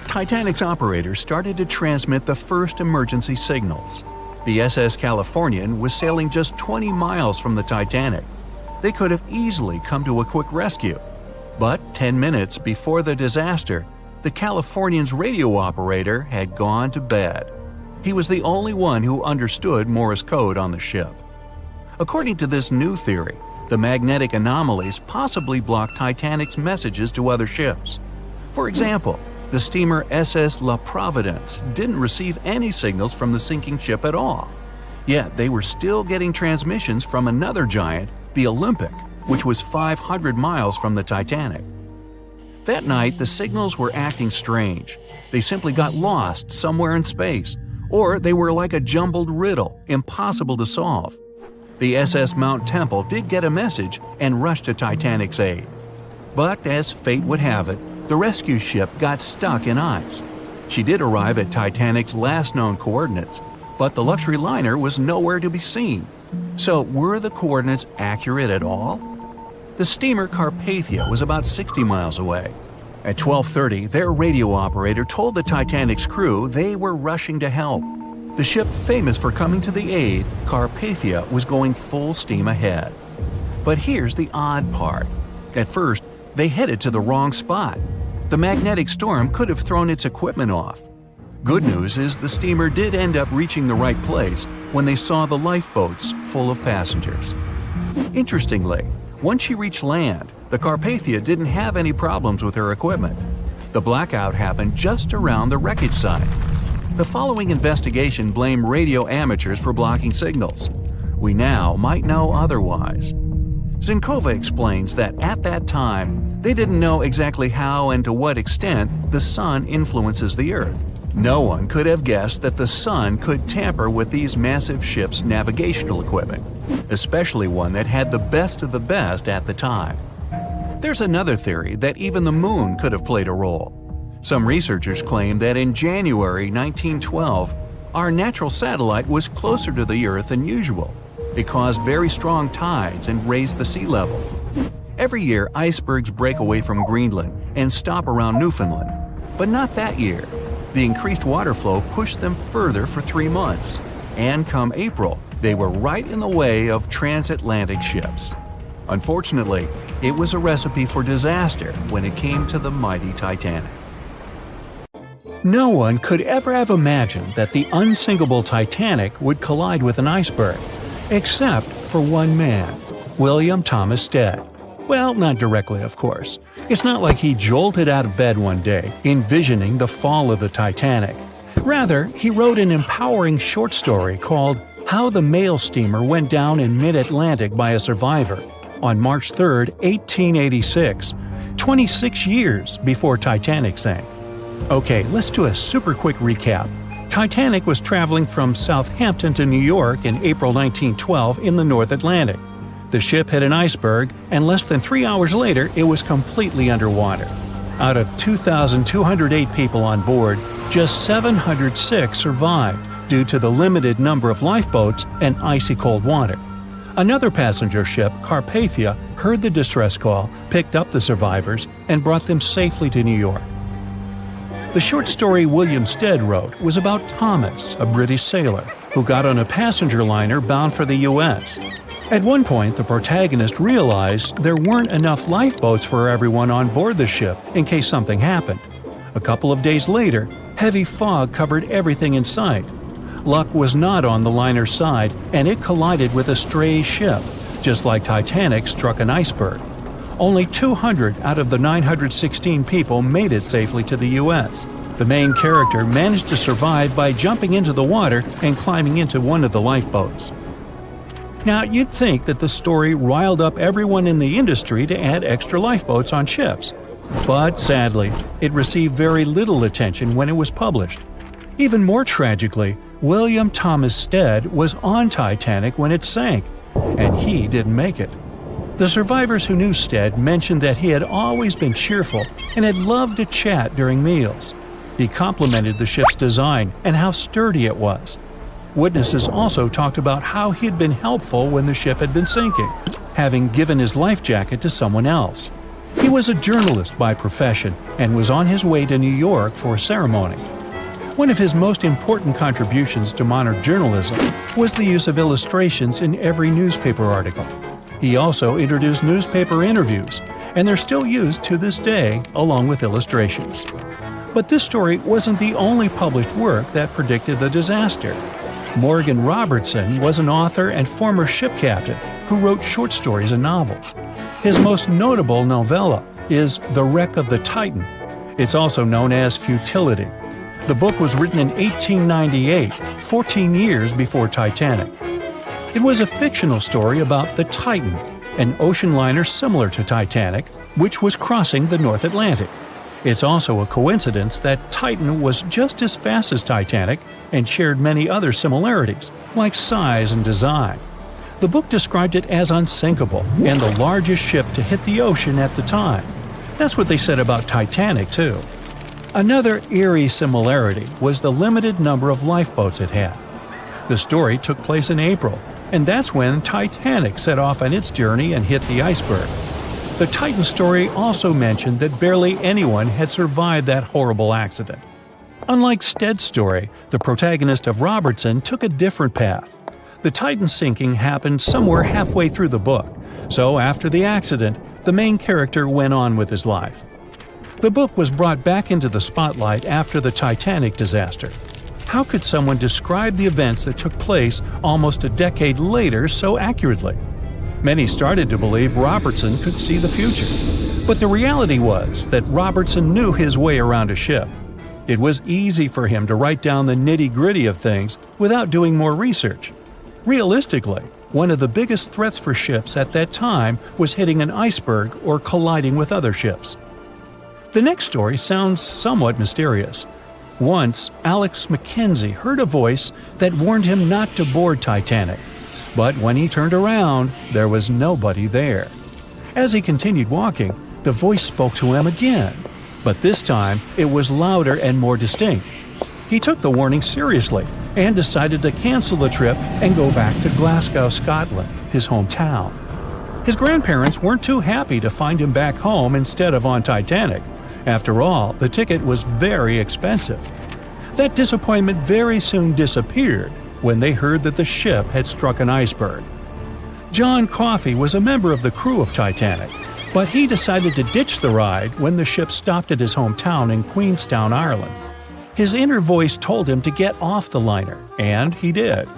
[SPEAKER 3] Titanic's operators started to transmit the first emergency signals. The SS Californian was sailing just 20 miles from the Titanic. They could have easily come to a quick rescue. But 10 minutes before the disaster, the Californian's radio operator had gone to bed. He was the only one who understood Morse code on the ship. According to this new theory, the magnetic anomalies possibly blocked Titanic's messages to other ships. For example, the steamer SS La Providence didn't receive any signals from the sinking ship at all. Yet they were still getting transmissions from another giant, the Olympic, which was 500 miles from the Titanic. That night, the signals were acting strange. They simply got lost somewhere in space, or they were like a jumbled riddle, impossible to solve. The SS Mount Temple did get a message and rushed to Titanic's aid. But as fate would have it, the rescue ship got stuck in ice. She did arrive at Titanic's last known coordinates, but the luxury liner was nowhere to be seen. So were the coordinates accurate at all? The steamer Carpathia was about 60 miles away. At 12:30, their radio operator told the Titanic's crew they were rushing to help. The ship famous for coming to the aid, Carpathia, was going full steam ahead. But here's the odd part. At first, they headed to the wrong spot. The magnetic storm could have thrown its equipment off. Good news is the steamer did end up reaching the right place when they saw the lifeboats full of passengers. Interestingly, once she reached land, the Carpathia didn't have any problems with her equipment. The blackout happened just around the wreckage site. The following investigation blamed radio amateurs for blocking signals. We now might know otherwise. Zinkova explains that at that time, they didn't know exactly how and to what extent the sun influences the Earth. No one could have guessed that the sun could tamper with these massive ships' navigational equipment, especially one that had the best of the best at the time. There's another theory that even the moon could have played a role. Some researchers claim that in January 1912, our natural satellite was closer to the Earth than usual. It caused very strong tides and raised the sea level. Every year, icebergs break away from Greenland and stop around Newfoundland. But not that year. The increased water flow pushed them further for 3 months. And come April, they were right in the way of transatlantic ships. Unfortunately, it was a recipe for disaster when it came to the mighty Titanic. No one could ever have imagined that the unsinkable Titanic would collide with an iceberg, except for one man, William Thomas Stead. Well, not directly, of course. It's not like he jolted out of bed one day, envisioning the fall of the Titanic. Rather, he wrote an empowering short story called How the Mail Steamer Went Down in Mid-Atlantic by a Survivor on March 3, 1886, 26 years before Titanic sank. Okay, let's do a super quick recap. Titanic was traveling from Southampton to New York in April 1912 in the North Atlantic. The ship hit an iceberg, and less than 3 hours later, it was completely underwater. Out of 2,208 people on board, just 706 survived due to the limited number of lifeboats and icy cold water. Another passenger ship, Carpathia, heard the distress call, picked up the survivors, and brought them safely to New York. The short story William Stead wrote was about Thomas, a British sailor, who got on a passenger liner bound for the U.S. At one point, the protagonist realized there weren't enough lifeboats for everyone on board the ship in case something happened. A couple of days later, heavy fog covered everything in sight. Luck was not on the liner's side, and it collided with a stray ship, just like Titanic struck an iceberg. Only 200 out of the 916 people made it safely to the U.S. The main character managed to survive by jumping into the water and climbing into one of the lifeboats. Now, you'd think that the story riled up everyone in the industry to add extra lifeboats on ships. But sadly, it received very little attention when it was published. Even more tragically, William Thomas Stead was on Titanic when it sank, and he didn't make it. The survivors who knew Stead mentioned that he had always been cheerful and had loved to chat during meals. He complimented the ship's design and how sturdy it was. Witnesses also talked about how he had been helpful when the ship had been sinking, having given his life jacket to someone else. He was a journalist by profession and was on his way to New York for a ceremony. One of his most important contributions to modern journalism was the use of illustrations in every newspaper article. He also introduced newspaper interviews, and they're still used to this day along with illustrations. But this story wasn't the only published work that predicted the disaster. Morgan Robertson was an author and former ship captain who wrote short stories and novels. His most notable novella is The Wreck of the Titan. It's also known as Futility. The book was written in 1898, 14 years before Titanic. It was a fictional story about the Titan, an ocean liner similar to Titanic, which was crossing the North Atlantic. It's also a coincidence that Titan was just as fast as Titanic and shared many other similarities, like size and design. The book described it as unsinkable and the largest ship to hit the ocean at the time. That's what they said about Titanic, too. Another eerie similarity was the limited number of lifeboats it had. The story took place in April, and that's when Titanic set off on its journey and hit the iceberg. The Titan story also mentioned that barely anyone had survived that horrible accident. Unlike Stead's story, the protagonist of Robertson took a different path. The Titan sinking happened somewhere halfway through the book, so after the accident, the main character went on with his life. The book was brought back into the spotlight after the Titanic disaster. How could someone describe the events that took place almost a decade later so accurately? Many started to believe Robertson could see the future. But the reality was that Robertson knew his way around a ship. It was easy for him to write down the nitty-gritty of things without doing more research. Realistically, one of the biggest threats for ships at that time was hitting an iceberg or colliding with other ships. The next story sounds somewhat mysterious. Once, Alex Mackenzie heard a voice that warned him not to board Titanic. But when he turned around, there was nobody there. As he continued walking, the voice spoke to him again, but this time it was louder and more distinct. He took the warning seriously and decided to cancel the trip and go back to Glasgow, Scotland, his hometown. His grandparents weren't too happy to find him back home instead of on Titanic. After all, the ticket was very expensive. That disappointment very soon disappeared when they heard that the ship had struck an iceberg. John Coffey was a member of the crew of Titanic, but he decided to ditch the ride when the ship stopped at his hometown in Queenstown, Ireland. His inner voice told him to get off the liner, and he did.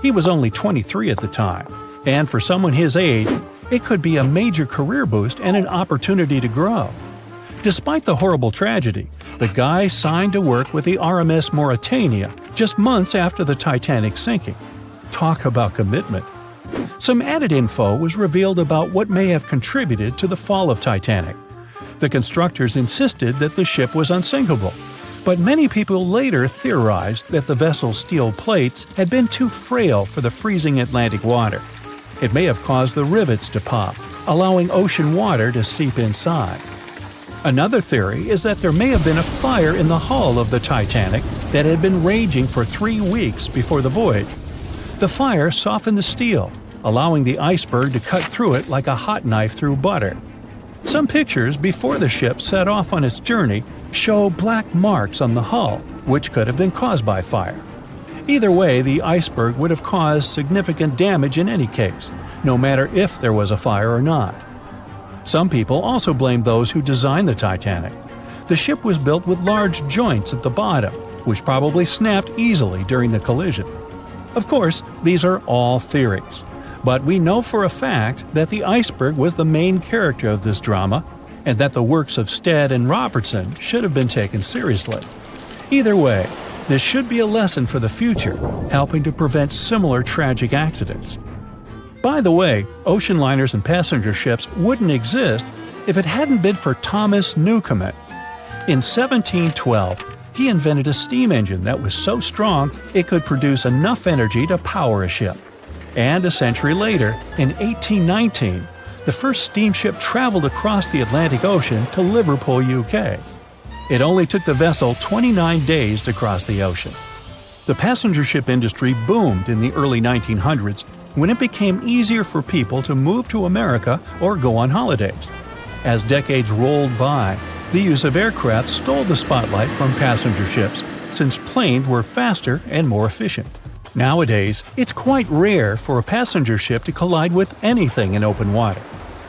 [SPEAKER 3] He was only 23 at the time, and for someone his age, it could be a major career boost and an opportunity to grow. Despite the horrible tragedy, the guy signed to work with the RMS Mauritania just months after the Titanic sinking. Talk about commitment. Some added info was revealed about what may have contributed to the fall of Titanic. The constructors insisted that the ship was unsinkable, but many people later theorized that the vessel's steel plates had been too frail for the freezing Atlantic water. It may have caused the rivets to pop, allowing ocean water to seep inside. Another theory is that there may have been a fire in the hull of the Titanic that had been raging for 3 weeks before the voyage. The fire softened the steel, allowing the iceberg to cut through it like a hot knife through butter. Some pictures before the ship set off on its journey show black marks on the hull, which could have been caused by fire. Either way, the iceberg would have caused significant damage in any case, no matter if there was a fire or not. Some people also blame those who designed the Titanic. The ship was built with large joints at the bottom, which probably snapped easily during the collision. Of course, these are all theories, but we know for a fact that the iceberg was the main character of this drama, and that the works of Stead and Robertson should have been taken seriously. Either way, this should be a lesson for the future, helping to prevent similar tragic accidents. By the way, ocean liners and passenger ships wouldn't exist if it hadn't been for Thomas Newcomen. In 1712, he invented a steam engine that was so strong it could produce enough energy to power a ship. And a century later, in 1819, the first steamship traveled across the Atlantic Ocean to Liverpool, UK. It only took the vessel 29 days to cross the ocean. The passenger ship industry boomed in the early 1900s when it became easier for people to move to America or go on holidays. As decades rolled by, the use of aircraft stole the spotlight from passenger ships, since planes were faster and more efficient. Nowadays, it's quite rare for a passenger ship to collide with anything in open water.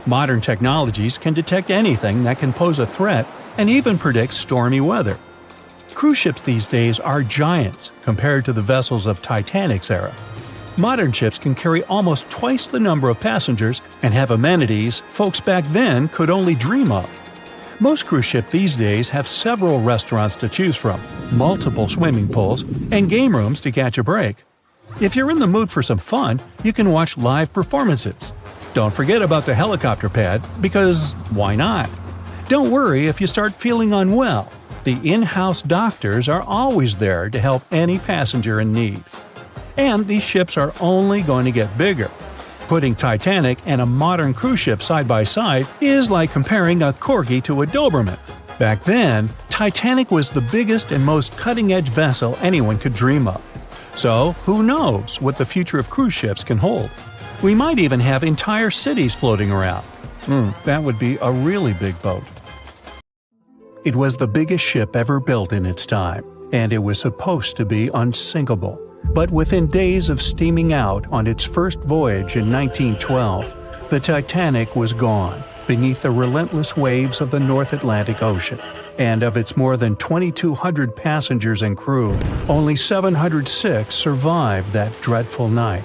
[SPEAKER 3] Modern technologies can detect anything that can pose a threat and even predict stormy weather. Cruise ships these days are giants compared to the vessels of Titanic's era. Modern ships can carry almost twice the number of passengers and have amenities folks back then could only dream of. Most cruise ships these days have several restaurants to choose from, multiple swimming pools, and game rooms to catch a break. If you're in the mood for some fun, you can watch live performances. Don't forget about the helicopter pad, because why not? Don't worry if you start feeling unwell. The in-house doctors are always there to help any passenger in need. And these ships are only going to get bigger. Putting Titanic and a modern cruise ship side by side is like comparing a Corgi to a Doberman. Back then, Titanic was the biggest and most cutting-edge vessel anyone could dream of. So, who knows what the future of cruise ships can hold? We might even have entire cities floating around. That would be a really big boat. It was the biggest ship ever built in its time, and it was supposed to be unsinkable. But within days of steaming out on its first voyage in 1912, the Titanic was gone beneath the relentless waves of the North Atlantic Ocean. And of its more than 2,200 passengers and crew, only 706 survived that dreadful night.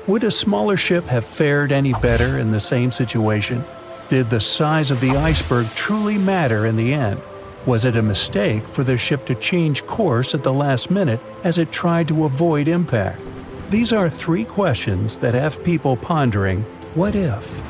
[SPEAKER 3] Would a smaller ship have fared any better in the same situation? Did the size of the iceberg truly matter in the end? Was it a mistake for the ship to change course at the last minute as it tried to avoid impact? These are 3 questions that have people pondering, what if?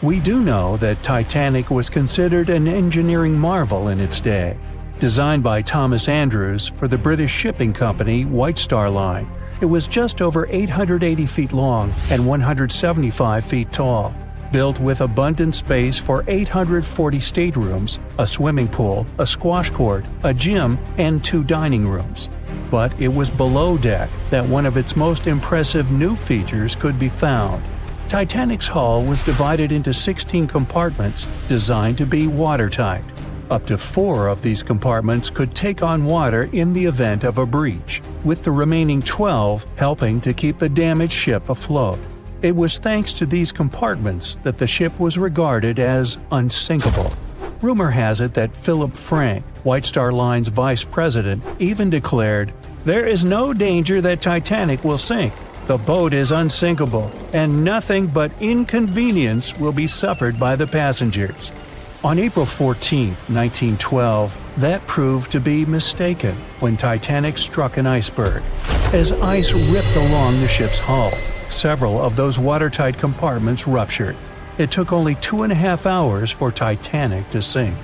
[SPEAKER 3] We do know that Titanic was considered an engineering marvel in its day. Designed by Thomas Andrews for the British shipping company White Star Line, it was just over 880 feet long and 175 feet tall. Built with abundant space for 840 staterooms, a swimming pool, a squash court, a gym, and 2 dining rooms. But it was below deck that one of its most impressive new features could be found. Titanic's hull was divided into 16 compartments designed to be watertight. Up to 4 of these compartments could take on water in the event of a breach, with the remaining 12 helping to keep the damaged ship afloat. It was thanks to these compartments that the ship was regarded as unsinkable. Rumor has it that Philip Frank, White Star Line's vice president, even declared, "There is no danger that Titanic will sink. The boat is unsinkable, and nothing but inconvenience will be suffered by the passengers." On April 14, 1912, that proved to be mistaken when Titanic struck an iceberg. As ice ripped along the ship's hull, several of those watertight compartments ruptured. It took only 2.5 hours for Titanic to sink.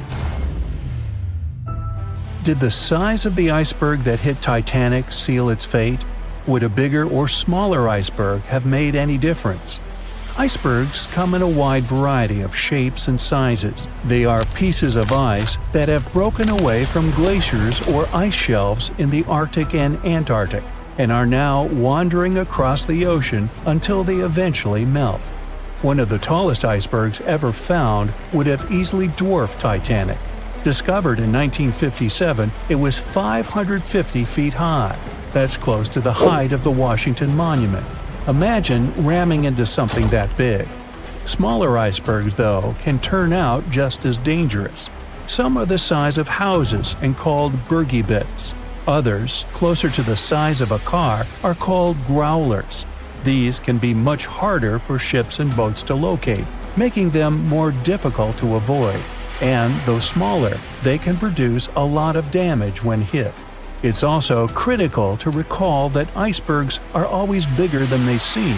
[SPEAKER 3] Did the size of the iceberg that hit Titanic seal its fate? Would a bigger or smaller iceberg have made any difference? Icebergs come in a wide variety of shapes and sizes. They are pieces of ice that have broken away from glaciers or ice shelves in the Arctic and Antarctic, and are now wandering across the ocean until they eventually melt. One of the tallest icebergs ever found would have easily dwarfed Titanic. Discovered in 1957, it was 550 feet high. That's close to the height of the Washington Monument. Imagine ramming into something that big. Smaller icebergs, though, can turn out just as dangerous. Some are the size of houses and called bergy bits. Others, closer to the size of a car, are called growlers. These can be much harder for ships and boats to locate, making them more difficult to avoid. And, though smaller, they can produce a lot of damage when hit. It's also critical to recall that icebergs are always bigger than they seem,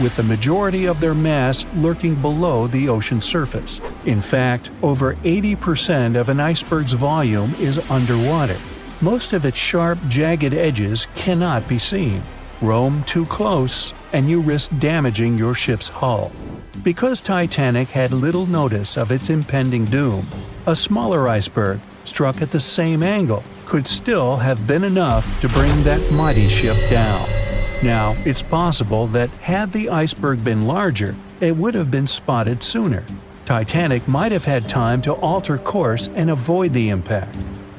[SPEAKER 3] with the majority of their mass lurking below the ocean surface. In fact, over 80% of an iceberg's volume is underwater. Most of its sharp, jagged edges cannot be seen. Roam too close, and you risk damaging your ship's hull. Because Titanic had little notice of its impending doom, a smaller iceberg, struck at the same angle, could still have been enough to bring that mighty ship down. Now, it's possible that had the iceberg been larger, it would have been spotted sooner. Titanic might have had time to alter course and avoid the impact.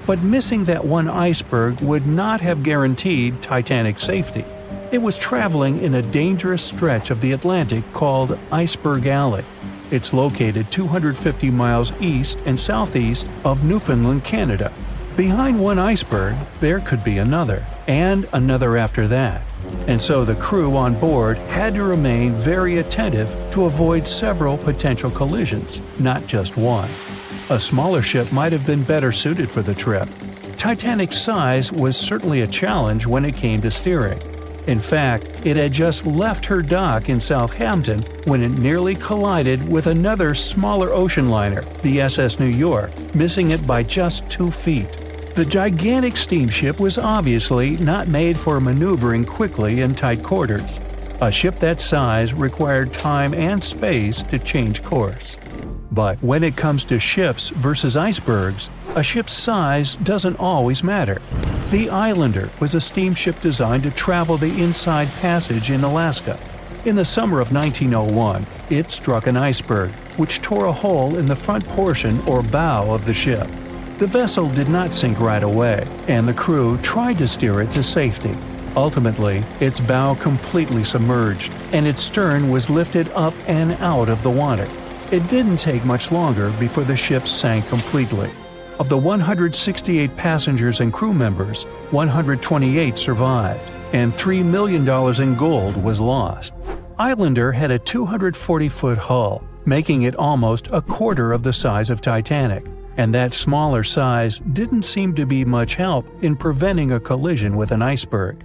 [SPEAKER 3] But missing that one iceberg would not have guaranteed Titanic's safety. It was traveling in a dangerous stretch of the Atlantic called Iceberg Alley. It's located 250 miles east and southeast of Newfoundland, Canada. Behind one iceberg, there could be another, and another after that. And so the crew on board had to remain very attentive to avoid several potential collisions, not just one. A smaller ship might have been better suited for the trip. Titanic's size was certainly a challenge when it came to steering. In fact, it had just left her dock in Southampton when it nearly collided with another smaller ocean liner, the SS New York, missing it by just 2 feet. The gigantic steamship was obviously not made for maneuvering quickly in tight quarters. A ship that size required time and space to change course. But when it comes to ships versus icebergs, a ship's size doesn't always matter. The Islander was a steamship designed to travel the Inside Passage in Alaska. In the summer of 1901, it struck an iceberg, which tore a hole in the front portion or bow of the ship. The vessel did not sink right away, and the crew tried to steer it to safety. Ultimately, its bow completely submerged, and its stern was lifted up and out of the water. It didn't take much longer before the ship sank completely. Of the 168 passengers and crew members, 128 survived, and $3 million in gold was lost. Islander had a 240-foot hull, making it almost a quarter of the size of Titanic, and that smaller size didn't seem to be much help in preventing a collision with an iceberg.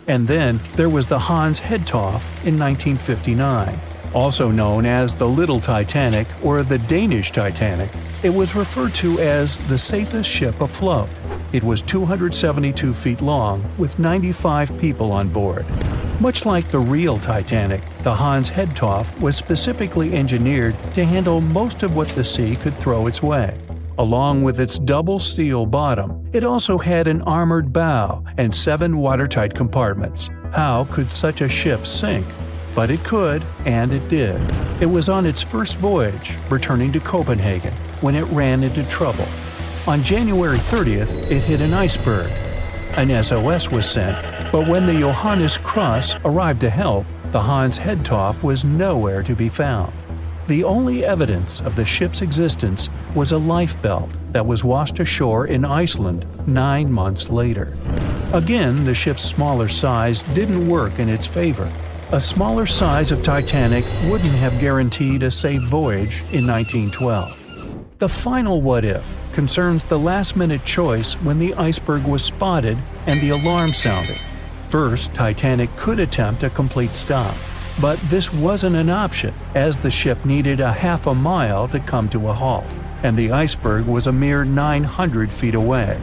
[SPEAKER 3] And then there was the Hans Hedtoft in 1959. Also known as the Little Titanic or the Danish Titanic, it was referred to as the safest ship afloat. It was 272 feet long with 95 people on board. Much like the real Titanic, the Hans Hedtoft was specifically engineered to handle most of what the sea could throw its way. Along with its double steel bottom, it also had an armored bow and 7 watertight compartments. How could such a ship sink? But it could, and it did. It was on its first voyage, returning to Copenhagen, when it ran into trouble. On January 30th, it hit an iceberg. An SOS was sent, but when the Johannes Cross arrived to help, the Hans Hedtoft was nowhere to be found. The only evidence of the ship's existence was a lifebelt that was washed ashore in Iceland 9 months later. Again, the ship's smaller size didn't work in its favor. A smaller size of Titanic wouldn't have guaranteed a safe voyage in 1912. The final what if concerns the last-minute choice when the iceberg was spotted and the alarm sounded. First, Titanic could attempt a complete stop, but this wasn't an option as the ship needed a half a mile to come to a halt, and the iceberg was a mere 900 feet away.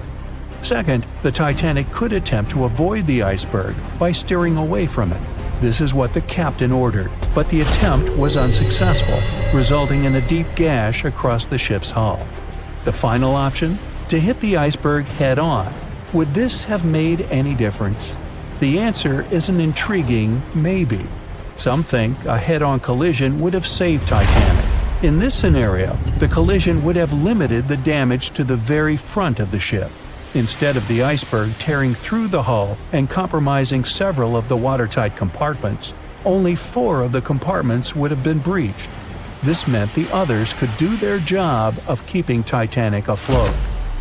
[SPEAKER 3] Second, the Titanic could attempt to avoid the iceberg by steering away from it. This is what the captain ordered, but the attempt was unsuccessful, resulting in a deep gash across the ship's hull. The final option? To hit the iceberg head-on. Would this have made any difference? The answer is an intriguing maybe. Some think a head-on collision would have saved Titanic. In this scenario, the collision would have limited the damage to the very front of the ship. Instead of the iceberg tearing through the hull and compromising several of the watertight compartments, only 4 of the compartments would have been breached. This meant the others could do their job of keeping Titanic afloat.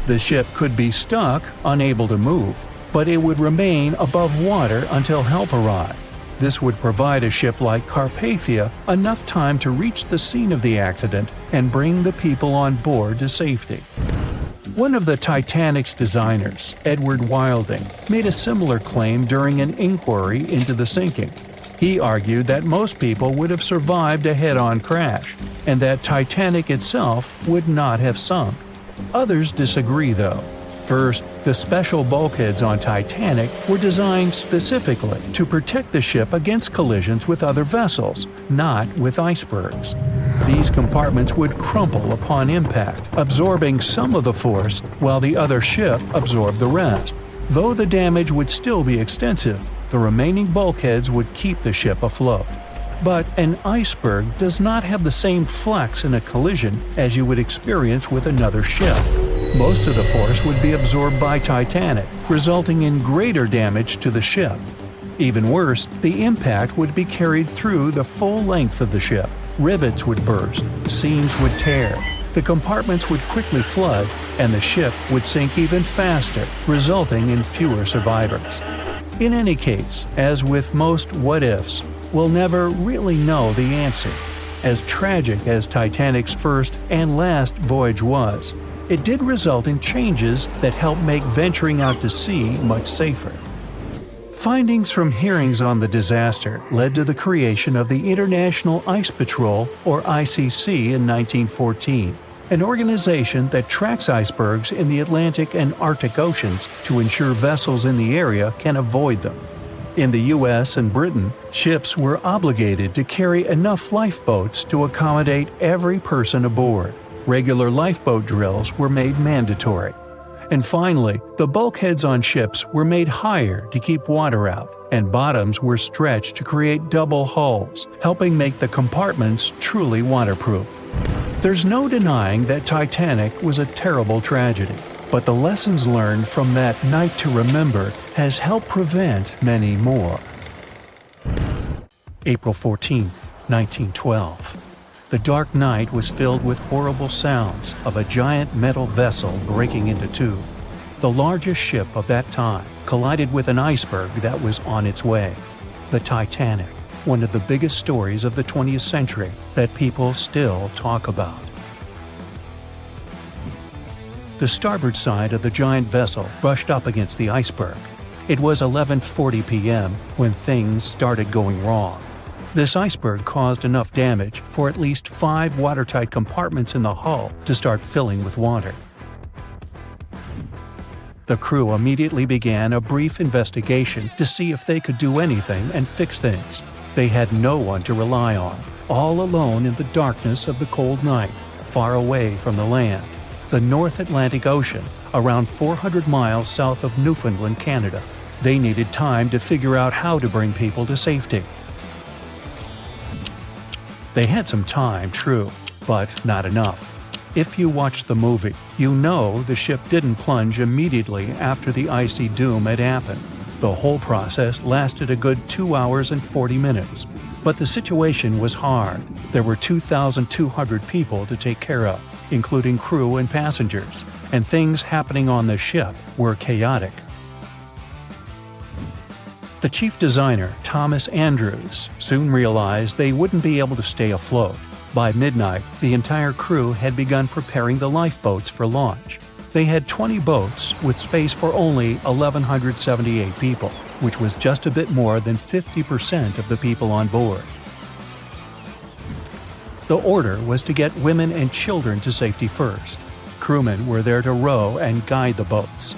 [SPEAKER 3] The ship could be stuck, unable to move, but it would remain above water until help arrived. This would provide a ship like Carpathia enough time to reach the scene of the accident and bring the people on board to safety. One of the Titanic's designers, Edward Wilding, made a similar claim during an inquiry into the sinking. He argued that most people would have survived a head-on crash, and that Titanic itself would not have sunk. Others disagree, though. First, the special bulkheads on Titanic were designed specifically to protect the ship against collisions with other vessels, not with icebergs. These compartments would crumple upon impact, absorbing some of the force while the other ship absorbed the rest. Though the damage would still be extensive, the remaining bulkheads would keep the ship afloat. But an iceberg does not have the same flex in a collision as you would experience with another ship. Most of the force would be absorbed by Titanic, resulting in greater damage to the ship. Even worse, the impact would be carried through the full length of the ship. Rivets would burst, seams would tear, the compartments would quickly flood, and the ship would sink even faster, resulting in fewer survivors. In any case, as with most what-ifs, we'll never really know the answer. As tragic as Titanic's first and last voyage was, it did result in changes that helped make venturing out to sea much safer. Findings from hearings on the disaster led to the creation of the International Ice Patrol, or ICC, in 1914, an organization that tracks icebergs in the Atlantic and Arctic Oceans to ensure vessels in the area can avoid them. In the US and Britain, ships were obligated to carry enough lifeboats to accommodate every person aboard. Regular lifeboat drills were made mandatory. And finally, the bulkheads on ships were made higher to keep water out, and bottoms were stretched to create double hulls, helping make the compartments truly waterproof. There's no denying that Titanic was a terrible tragedy, but the lessons learned from that night to remember has helped prevent many more. April 14, 1912. The dark night was filled with horrible sounds of a giant metal vessel breaking into two. The largest ship of that time collided with an iceberg that was on its way. The Titanic, one of the biggest stories of the 20th century that people still talk about. The starboard side of the giant vessel brushed up against the iceberg. It was 11:40 p.m. when things started going wrong. This iceberg caused enough damage for at least 5 watertight compartments in the hull to start filling with water. The crew immediately began a brief investigation to see if they could do anything and fix things. They had no one to rely on, all alone in the darkness of the cold night, far away from the land. The North Atlantic Ocean, around 400 miles south of Newfoundland, Canada. They needed time to figure out how to bring people to safety. They had some time, true, but not enough. If you watched the movie, you know the ship didn't plunge immediately after the icy doom had happened. The whole process lasted a good 2 hours and 40 minutes. But the situation was hard. There were 2,200 people to take care of, including crew and passengers, and things happening on the ship were chaotic. The chief designer, Thomas Andrews, soon realized they wouldn't be able to stay afloat. By midnight, the entire crew had begun preparing the lifeboats for launch. They had 20 boats with space for only 1,178 people, which was just a bit more than 50% of the people on board. The order was to get women and children to safety first. Crewmen were there to row and guide the boats.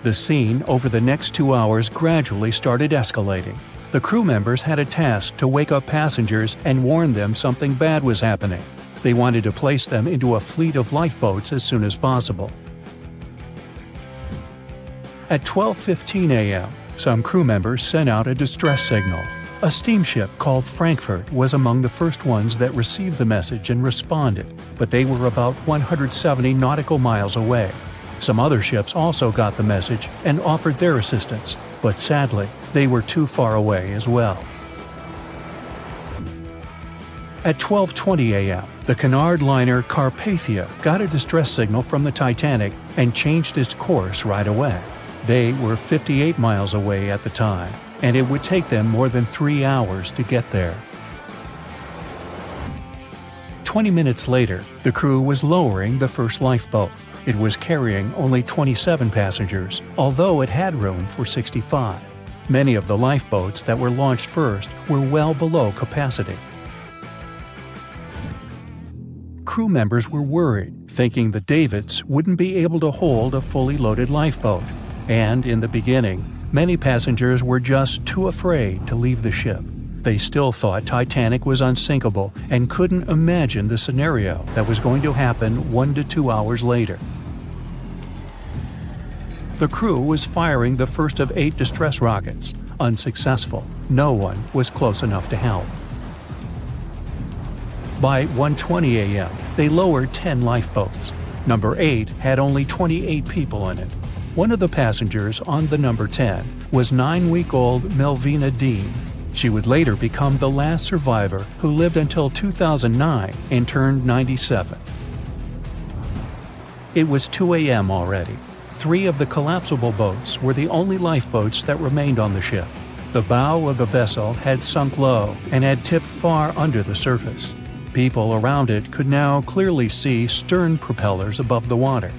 [SPEAKER 3] The scene over the next 2 hours gradually started escalating. The crew members had a task to wake up passengers and warn them something bad was happening. They wanted to place them into a fleet of lifeboats as soon as possible. At 12:15 a.m., some crew members sent out a distress signal. A steamship called Frankfurt was among the first ones that received the message and responded, but they were about 170 nautical miles away. Some other ships also got the message and offered their assistance, but sadly, they were too far away as well. At 12:20 a.m., the Cunard liner Carpathia got a distress signal from the Titanic and changed its course right away. They were 58 miles away at the time, and it would take them more than 3 hours to get there. 20 minutes later, the crew was lowering the first lifeboat. It was carrying only 27 passengers, although it had room for 65. Many of the lifeboats that were launched first were well below capacity. Crew members were worried, thinking the Davids wouldn't be able to hold a fully loaded lifeboat. And in the beginning, many passengers were just too afraid to leave the ship. They still thought Titanic was unsinkable and couldn't imagine the scenario that was going to happen 1 to 2 hours later. The crew was firing the first of 8 distress rockets. Unsuccessful. No one was close enough to help. By 1:20 a.m., they lowered 10 lifeboats. Number 8 had only 28 people in it. One of the passengers on the number 10 was 9-week-old Milvina Dean. She would later become the last survivor who lived until 2009 and turned 97. It was 2 a.m. already. 3 of the collapsible boats were the only lifeboats that remained on the ship. The bow of the vessel had sunk low and had tipped far under the surface. People around it could now clearly see stern propellers above the water.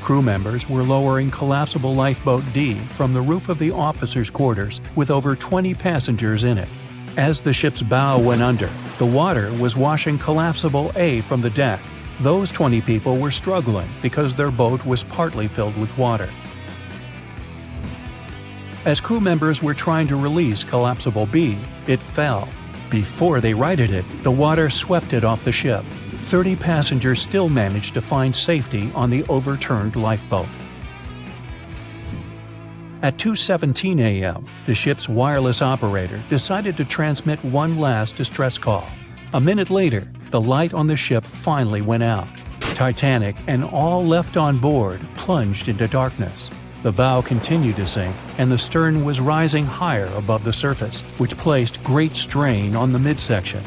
[SPEAKER 3] Crew members were lowering collapsible lifeboat D from the roof of the officers' quarters with over 20 passengers in it. As the ship's bow went under, the water was washing collapsible A from the deck. Those 20 people were struggling because their boat was partly filled with water. As crew members were trying to release collapsible B, it fell. Before they righted it, the water swept it off the ship. 30 passengers still managed to find safety on the overturned lifeboat. At 2:17 a.m., the ship's wireless operator decided to transmit one last distress call. A minute later, the light on the ship finally went out. Titanic and all left on board plunged into darkness. The bow continued to sink, and the stern was rising higher above the surface, which placed great strain on the midsection.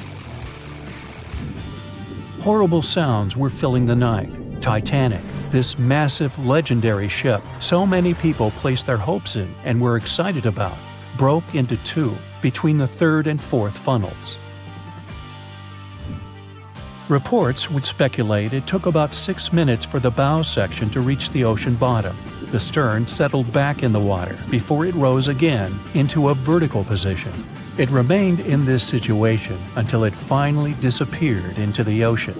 [SPEAKER 3] Horrible sounds were filling the night. Titanic, this massive, legendary ship so many people placed their hopes in and were excited about, broke into 2 between the 3rd and 4th funnels. Reports would speculate it took about 6 minutes for the bow section to reach the ocean bottom. The stern settled back in the water before it rose again into a vertical position. It remained in this situation until it finally disappeared into the ocean.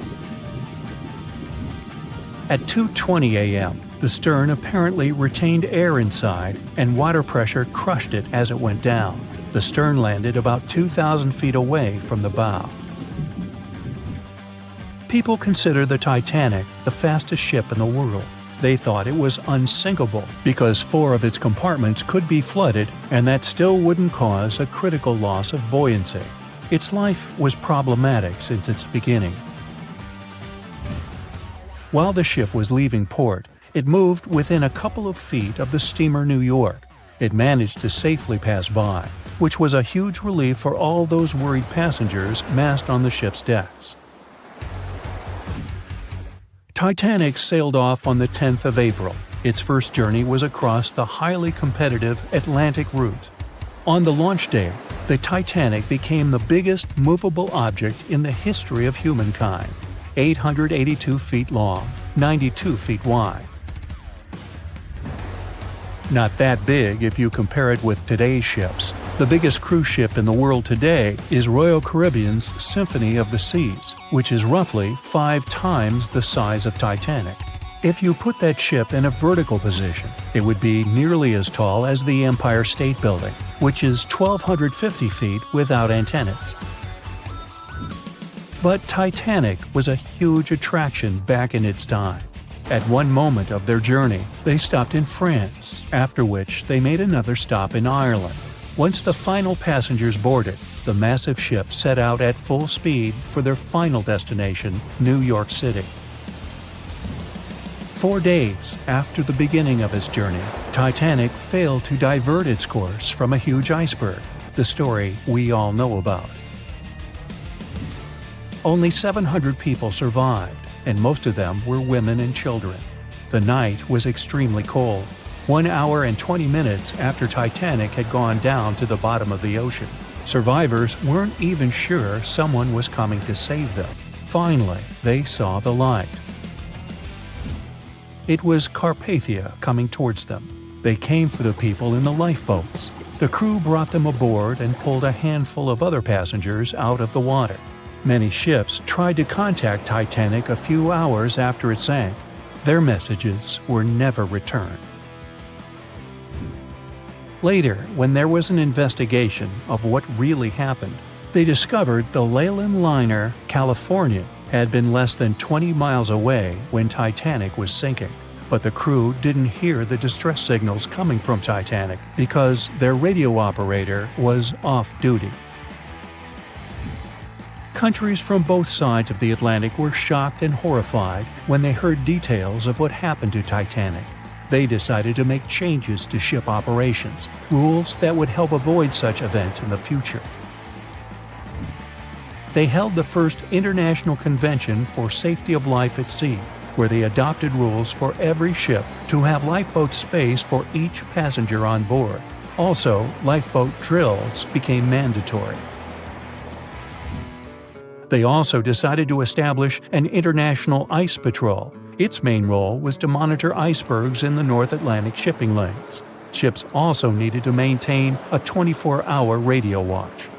[SPEAKER 3] At 2:20 a.m., the stern apparently retained air inside, and water pressure crushed it as it went down. The stern landed about 2,000 feet away from the bow. People consider the Titanic the fastest ship in the world. They thought it was unsinkable because 4 of its compartments could be flooded, and that still wouldn't cause a critical loss of buoyancy. Its life was problematic since its beginning. While the ship was leaving port, it moved within a couple of feet of the steamer New York. It managed to safely pass by, which was a huge relief for all those worried passengers massed on the ship's decks. Titanic sailed off on the 10th of April. Its first journey was across the highly competitive Atlantic route. On the launch day, the Titanic became the biggest movable object in the history of humankind, 882 feet long, 92 feet wide. Not that big if you compare it with today's ships. The biggest cruise ship in the world today is Royal Caribbean's Symphony of the Seas, which is roughly 5 times the size of Titanic. If you put that ship in a vertical position, it would be nearly as tall as the Empire State Building, which is 1,250 feet without antennas. But Titanic was a huge attraction back in its time. At one moment of their journey, they stopped in France, after which they made another stop in Ireland. Once the final passengers boarded, the massive ship set out at full speed for their final destination, New York City. 4 days after the beginning of its journey, Titanic failed to divert its course from a huge iceberg, the story we all know about. Only 700 people survived, and most of them were women and children. The night was extremely cold, 1 hour and 20 minutes after Titanic had gone down to the bottom of the ocean. Survivors weren't even sure someone was coming to save them. Finally, they saw the light. It was Carpathia coming towards them. They came for the people in the lifeboats. The crew brought them aboard and pulled a handful of other passengers out of the water. Many ships tried to contact Titanic a few hours after it sank. Their messages were never returned. Later, when there was an investigation of what really happened, they discovered the Leyland liner California had been less than 20 miles away when Titanic was sinking. But the crew didn't hear the distress signals coming from Titanic because their radio operator was off duty. Countries from both sides of the Atlantic were shocked and horrified when they heard details of what happened to Titanic. They decided to make changes to ship operations, rules that would help avoid such events in the future. They held the first International Convention for Safety of Life at Sea, where they adopted rules for every ship to have lifeboat space for each passenger on board. Also, lifeboat drills became mandatory. They also decided to establish an international ice patrol. Its main role was to monitor icebergs in the North Atlantic shipping lanes. Ships also needed to maintain a 24-hour radio watch.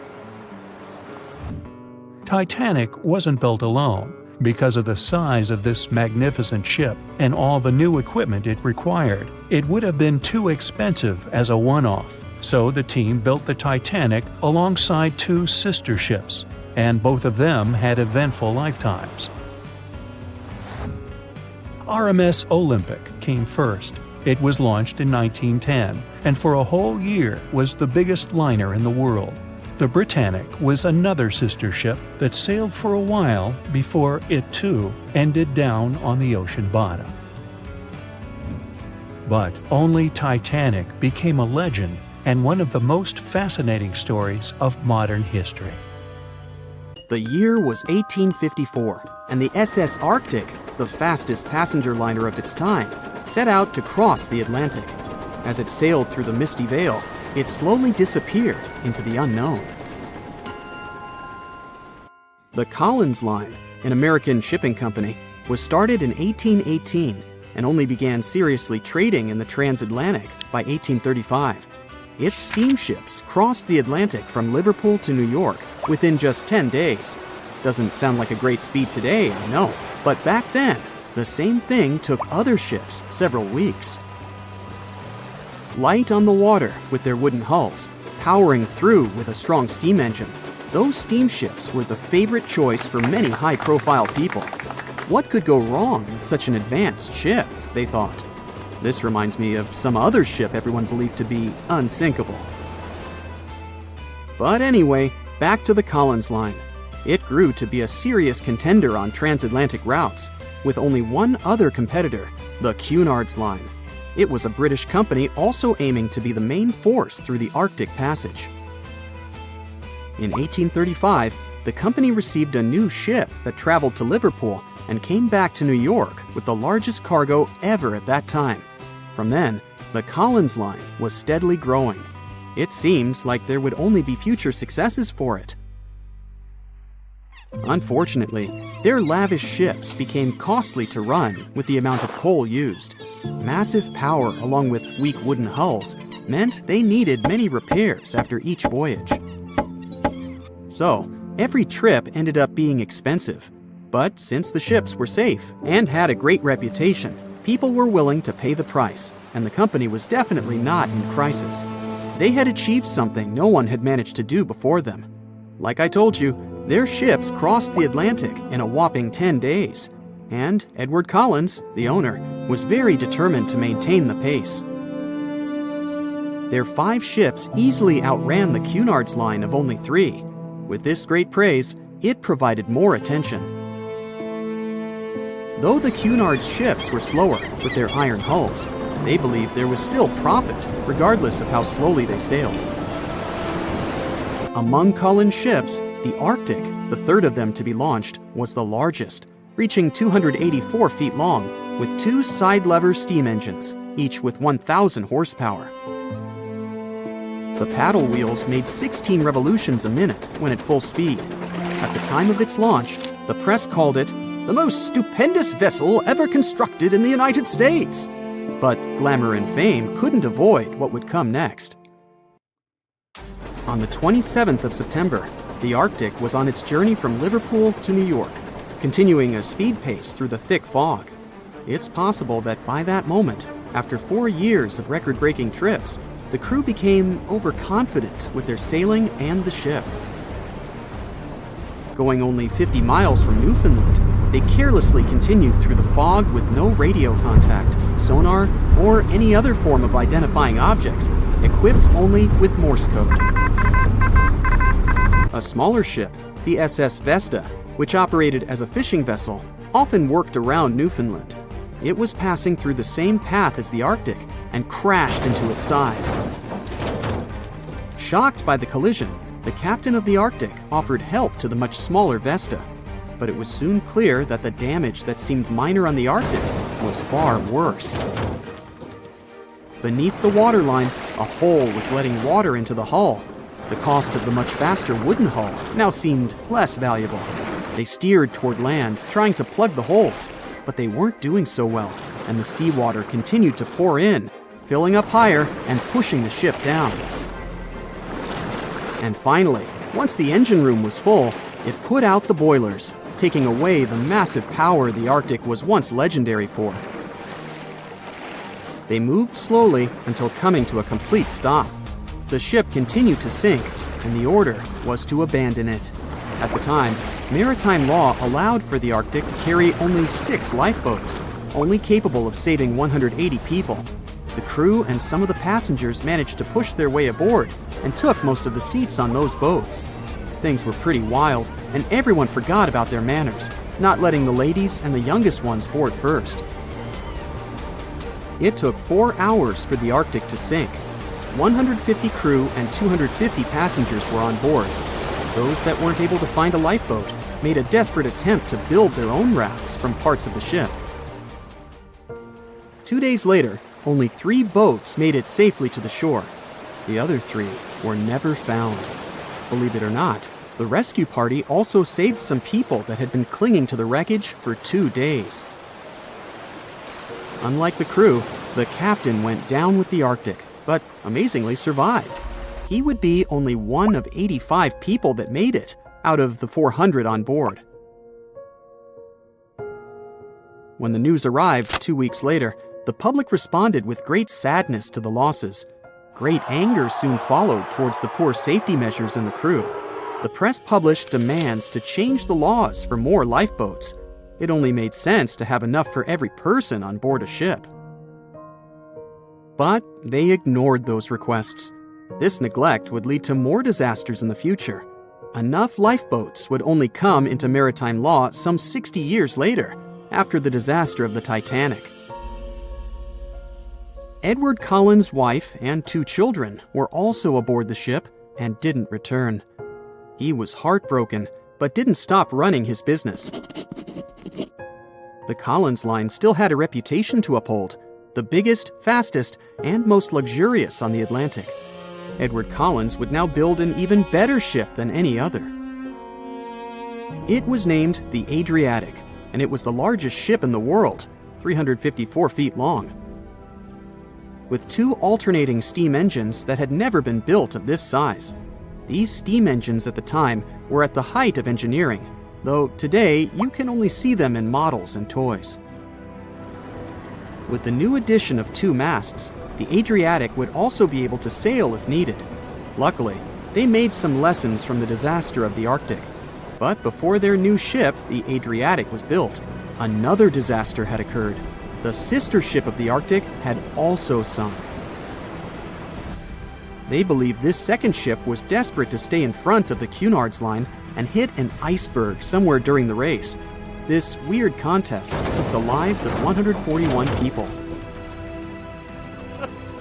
[SPEAKER 3] Titanic wasn't built alone. Because of the size of this magnificent ship and all the new equipment it required, it would have been too expensive as a one-off. So the team built the Titanic alongside 2 sister ships, and both of them had eventful lifetimes. RMS Olympic came first. It was launched in 1910, and for a whole year was the biggest liner in the world. The Britannic was another sister ship that sailed for a while before it too ended down on the ocean bottom. But only Titanic became a legend and one of the most fascinating stories of modern history.
[SPEAKER 1] The year was 1854, and the SS Arctic, the fastest passenger liner of its time, set out to cross the Atlantic. As it sailed through the misty veil, it slowly disappeared into the unknown. The Collins Line, an American shipping company, was started in 1818 and only began seriously trading in the transatlantic by 1835. Its steamships crossed the Atlantic from Liverpool to New York within just 10 days. Doesn't sound like a great speed today, I know, but back then, the same thing took other ships several weeks. Light on the water with their wooden hulls, powering through with a strong steam engine, those steamships were the favorite choice for many high-profile people. What could go wrong with such an advanced ship, they thought. This reminds me of some other ship everyone believed to be unsinkable. But anyway, back to the Collins Line. It grew to be a serious contender on transatlantic routes, with only one other competitor, the Cunard's Line. It was a British company also aiming to be the main force through the Arctic Passage. In 1835, the company received a new ship that traveled to Liverpool and came back to New York with the largest cargo ever at that time. From then, the Collins Line was steadily growing.
[SPEAKER 4] It seemed like there would only be future successes for it. Unfortunately, their lavish ships became costly to run with the amount of coal used. Massive power along with weak wooden hulls meant they needed many repairs after each voyage. So, every trip ended up being expensive. But since the ships were safe and had a great reputation, people were willing to pay the price, and the company was definitely not in crisis. They had achieved something no one had managed to do before them. Like I told you, their ships crossed the Atlantic in a whopping 10 days, and Edward Collins, the owner, was very determined to maintain the pace. Their 5 ships easily outran the Cunard's line of only 3. With this great praise, it provided more attention. Though the Cunard's ships were slower with their iron hulls, they believed there was still profit, regardless of how slowly they sailed. Among Collins' ships, the Arctic, the third of them to be launched, was the largest, reaching 284 feet long, with 2 side-lever steam engines, each with 1,000 horsepower. The paddle wheels made 16 revolutions a minute when at full speed. At the time of its launch, the press called it the most stupendous vessel ever constructed in the United States. But glamour and fame couldn't avoid what would come next. On the 27th of September, the Arctic was on its journey from Liverpool to New York, continuing a speed pace through the thick fog. It's possible that by that moment, after 4 years of record-breaking trips, the crew became overconfident with their sailing and the ship. Going only 50 miles from Newfoundland, they carelessly continued through the fog with no radio contact, sonar, or any other form of identifying objects, equipped only with Morse code. A smaller ship, the SS Vesta, which operated as a fishing vessel, often worked around Newfoundland. It was passing through the same path as the Arctic and crashed into its side. Shocked by the collision, the captain of the Arctic offered help to the much smaller Vesta, but it was soon clear that the damage that seemed minor on the Arctic was far worse. Beneath the waterline, a hole was letting water into the hull. The cost of the much faster wooden hull now seemed less valuable. They steered toward land, trying to plug the holes, but they weren't doing so well, and the seawater continued to pour in, filling up higher and pushing the ship down. And finally, once the engine room was full, it put out the boilers, taking away the massive power the Arctic was once legendary for. They moved slowly until coming to a complete stop. The ship continued to sink, and the order was to abandon it. At the time, maritime law allowed for the Arctic to carry only 6 lifeboats, only capable of saving 180 people. The crew and some of the passengers managed to push their way aboard and took most of the seats on those boats. Things were pretty wild, and everyone forgot about their manners, not letting the ladies and the youngest ones board first. It took 4 hours for the Arctic to sink. 150 crew and 250 passengers were on board. Those that weren't able to find a lifeboat made a desperate attempt to build their own rafts from parts of the ship. 2 days later, only 3 boats made it safely to the shore. The other 3 were never found. Believe it or not, the rescue party also saved some people that had been clinging to the wreckage for 2 days. Unlike the crew, the captain went down with the Arctic, but amazingly survived. He would be only one of 85 people that made it, out of the 400 on board. When the news arrived 2 weeks later, the public responded with great sadness to the losses. Great anger soon followed towards the poor safety measures in the crew. The press published demands to change the laws for more lifeboats. It only made sense to have enough for every person on board a ship. But they ignored those requests. This neglect would lead to more disasters in the future. Enough lifeboats would only come into maritime law some 60 years later, after the disaster of the Titanic. Edward Collins' wife and 2 children were also aboard the ship and didn't return. He was heartbroken, but didn't stop running his business. The Collins line still had a reputation to uphold, the biggest, fastest, and most luxurious on the Atlantic. Edward Collins would now build an even better ship than any other. It was named the Adriatic, and it was the largest ship in the world, 354 feet long. With 2 alternating steam engines that had never been built of this size. These steam engines at the time were at the height of engineering, though today you can only see them in models and toys. With the new addition of 2 masts, the Adriatic would also be able to sail if needed. Luckily, they made some lessons from the disaster of the Arctic. But before their new ship, the Adriatic, was built, another disaster had occurred. The sister ship of the Arctic had also sunk. They believed this second ship was desperate to stay in front of the Cunard's line and hit an iceberg somewhere during the race. This weird contest took the lives of 141 people.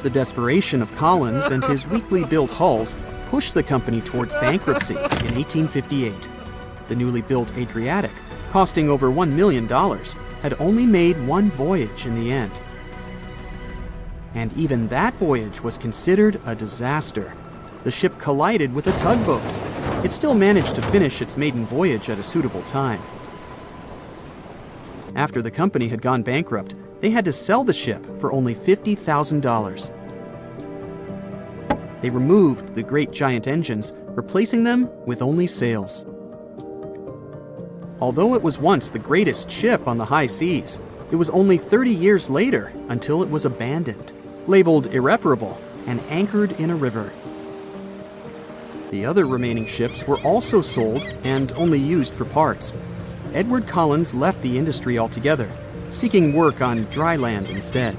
[SPEAKER 4] The desperation of Collins and his weakly built hulls pushed the company towards bankruptcy in 1858. The newly built Adriatic, costing over $1 million, had only made 1 voyage in the end. And even that voyage was considered a disaster. The ship collided with a tugboat. It still managed to finish its maiden voyage at a suitable time. After the company had gone bankrupt, they had to sell the ship for only $50,000. They removed the great giant engines, replacing them with only sails. Although it was once the greatest ship on the high seas, it was only 30 years later until it was abandoned, labeled irreparable, and anchored in a river. The other remaining ships were also sold and only used for parts. Edward Collins left the industry altogether, seeking work on dry land instead.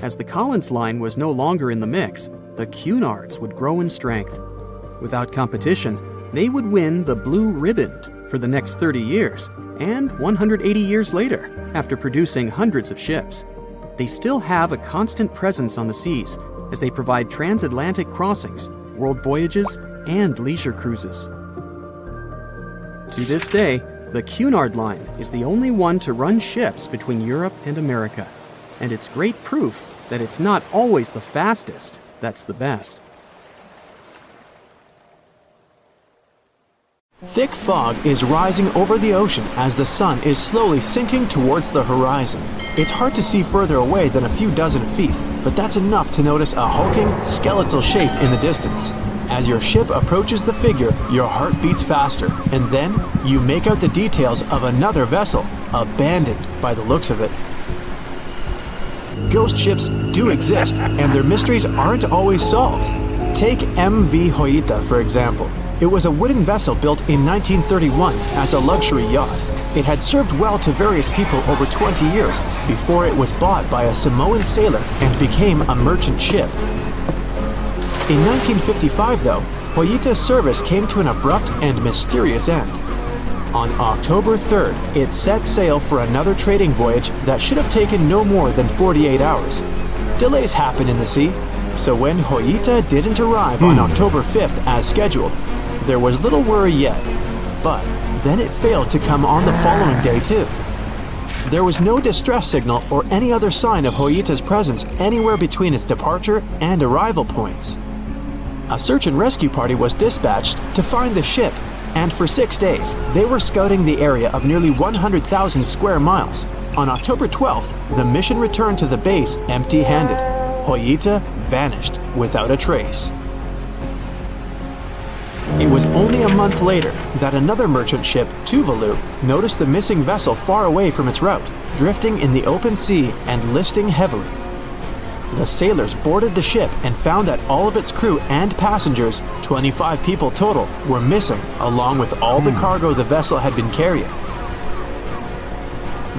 [SPEAKER 4] As the Collins line was no longer in the mix, the Cunards would grow in strength. Without competition, they would win the Blue Riband for the next 30 years, and 180 years later, after producing hundreds of ships. They still have a constant presence on the seas, as they provide transatlantic crossings, world voyages, and leisure cruises. To this day, the Cunard line is the only one to run ships between Europe and America, and it's great proof that it's not always the fastest that's the best.
[SPEAKER 2] Thick fog is rising over the ocean as the sun is slowly sinking towards the horizon. It's hard to see further away than a few dozen feet, but that's enough to notice a hulking, skeletal shape in the distance. As your ship approaches the figure, your heart beats faster, and then you make out the details of another vessel, abandoned by the looks of it. Ghost ships do exist, and their mysteries aren't always solved. Take MV Hoita, for example. It was a wooden vessel built in 1931 as a luxury yacht. It had served well to various people over 20 years before it was bought by a Samoan sailor and became a merchant ship. In 1955, though, Hoita's service came to an abrupt and mysterious end. On October 3rd, it set sail for another trading voyage that should have taken no more than 48 hours. Delays happen in the sea, so when Hoita didn't arrive on October 5th as scheduled, there was little worry yet. But then it failed to come on the following day too. There was no distress signal or any other sign of Hoita's presence anywhere between its departure and arrival points. A search and rescue party was dispatched to find the ship, and for 6 days, they were scouting the area of nearly 100,000 square miles. On October 12th, the mission returned to the base empty-handed. Hoita vanished without a trace. It was only a month later that another merchant ship, Tuvalu, noticed the missing vessel far away from its route, drifting in the open sea and listing heavily. The sailors boarded the ship and found that all of its crew and passengers, 25 people total, were missing, along with all the cargo the vessel had been carrying.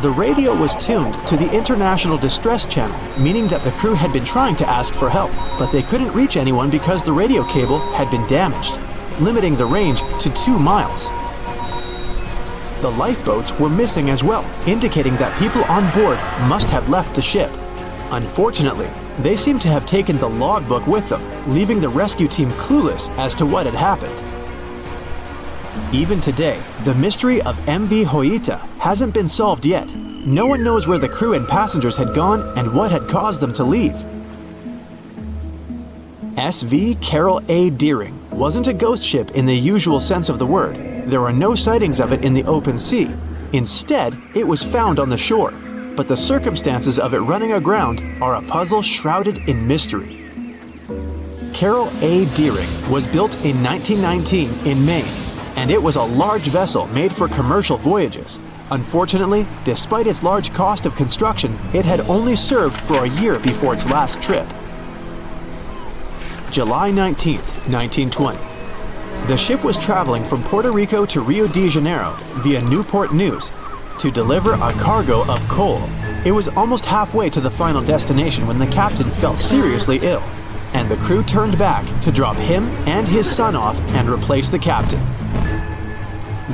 [SPEAKER 2] The radio was tuned to the International Distress Channel, meaning that the crew had been trying to ask for help, but they couldn't reach anyone because the radio cable had been damaged, limiting the range to 2 miles. The lifeboats were missing as well, indicating that people on board must have left the ship. Unfortunately, they seem to have taken the logbook with them, leaving the rescue team clueless as to what had happened. Even today, the mystery of MV Hoita hasn't been solved yet. No one knows where the crew and passengers had gone and what had caused them to leave. SV Carol A. Deering wasn't a ghost ship in the usual sense of the word. There were no sightings of it in the open sea. Instead, it was found on the shore, but the circumstances of it running aground are a puzzle shrouded in mystery. Carol A. Deering was built in 1919 in Maine, and it was a large vessel made for commercial voyages. Unfortunately, despite its large cost of construction, it had only served for a year before its last trip. July 19, 1920. The ship was traveling from Puerto Rico to Rio de Janeiro via Newport News to deliver a cargo of coal. It was almost halfway to the final destination when the captain fell seriously ill, and the crew turned back to drop him and his son off and replace the captain.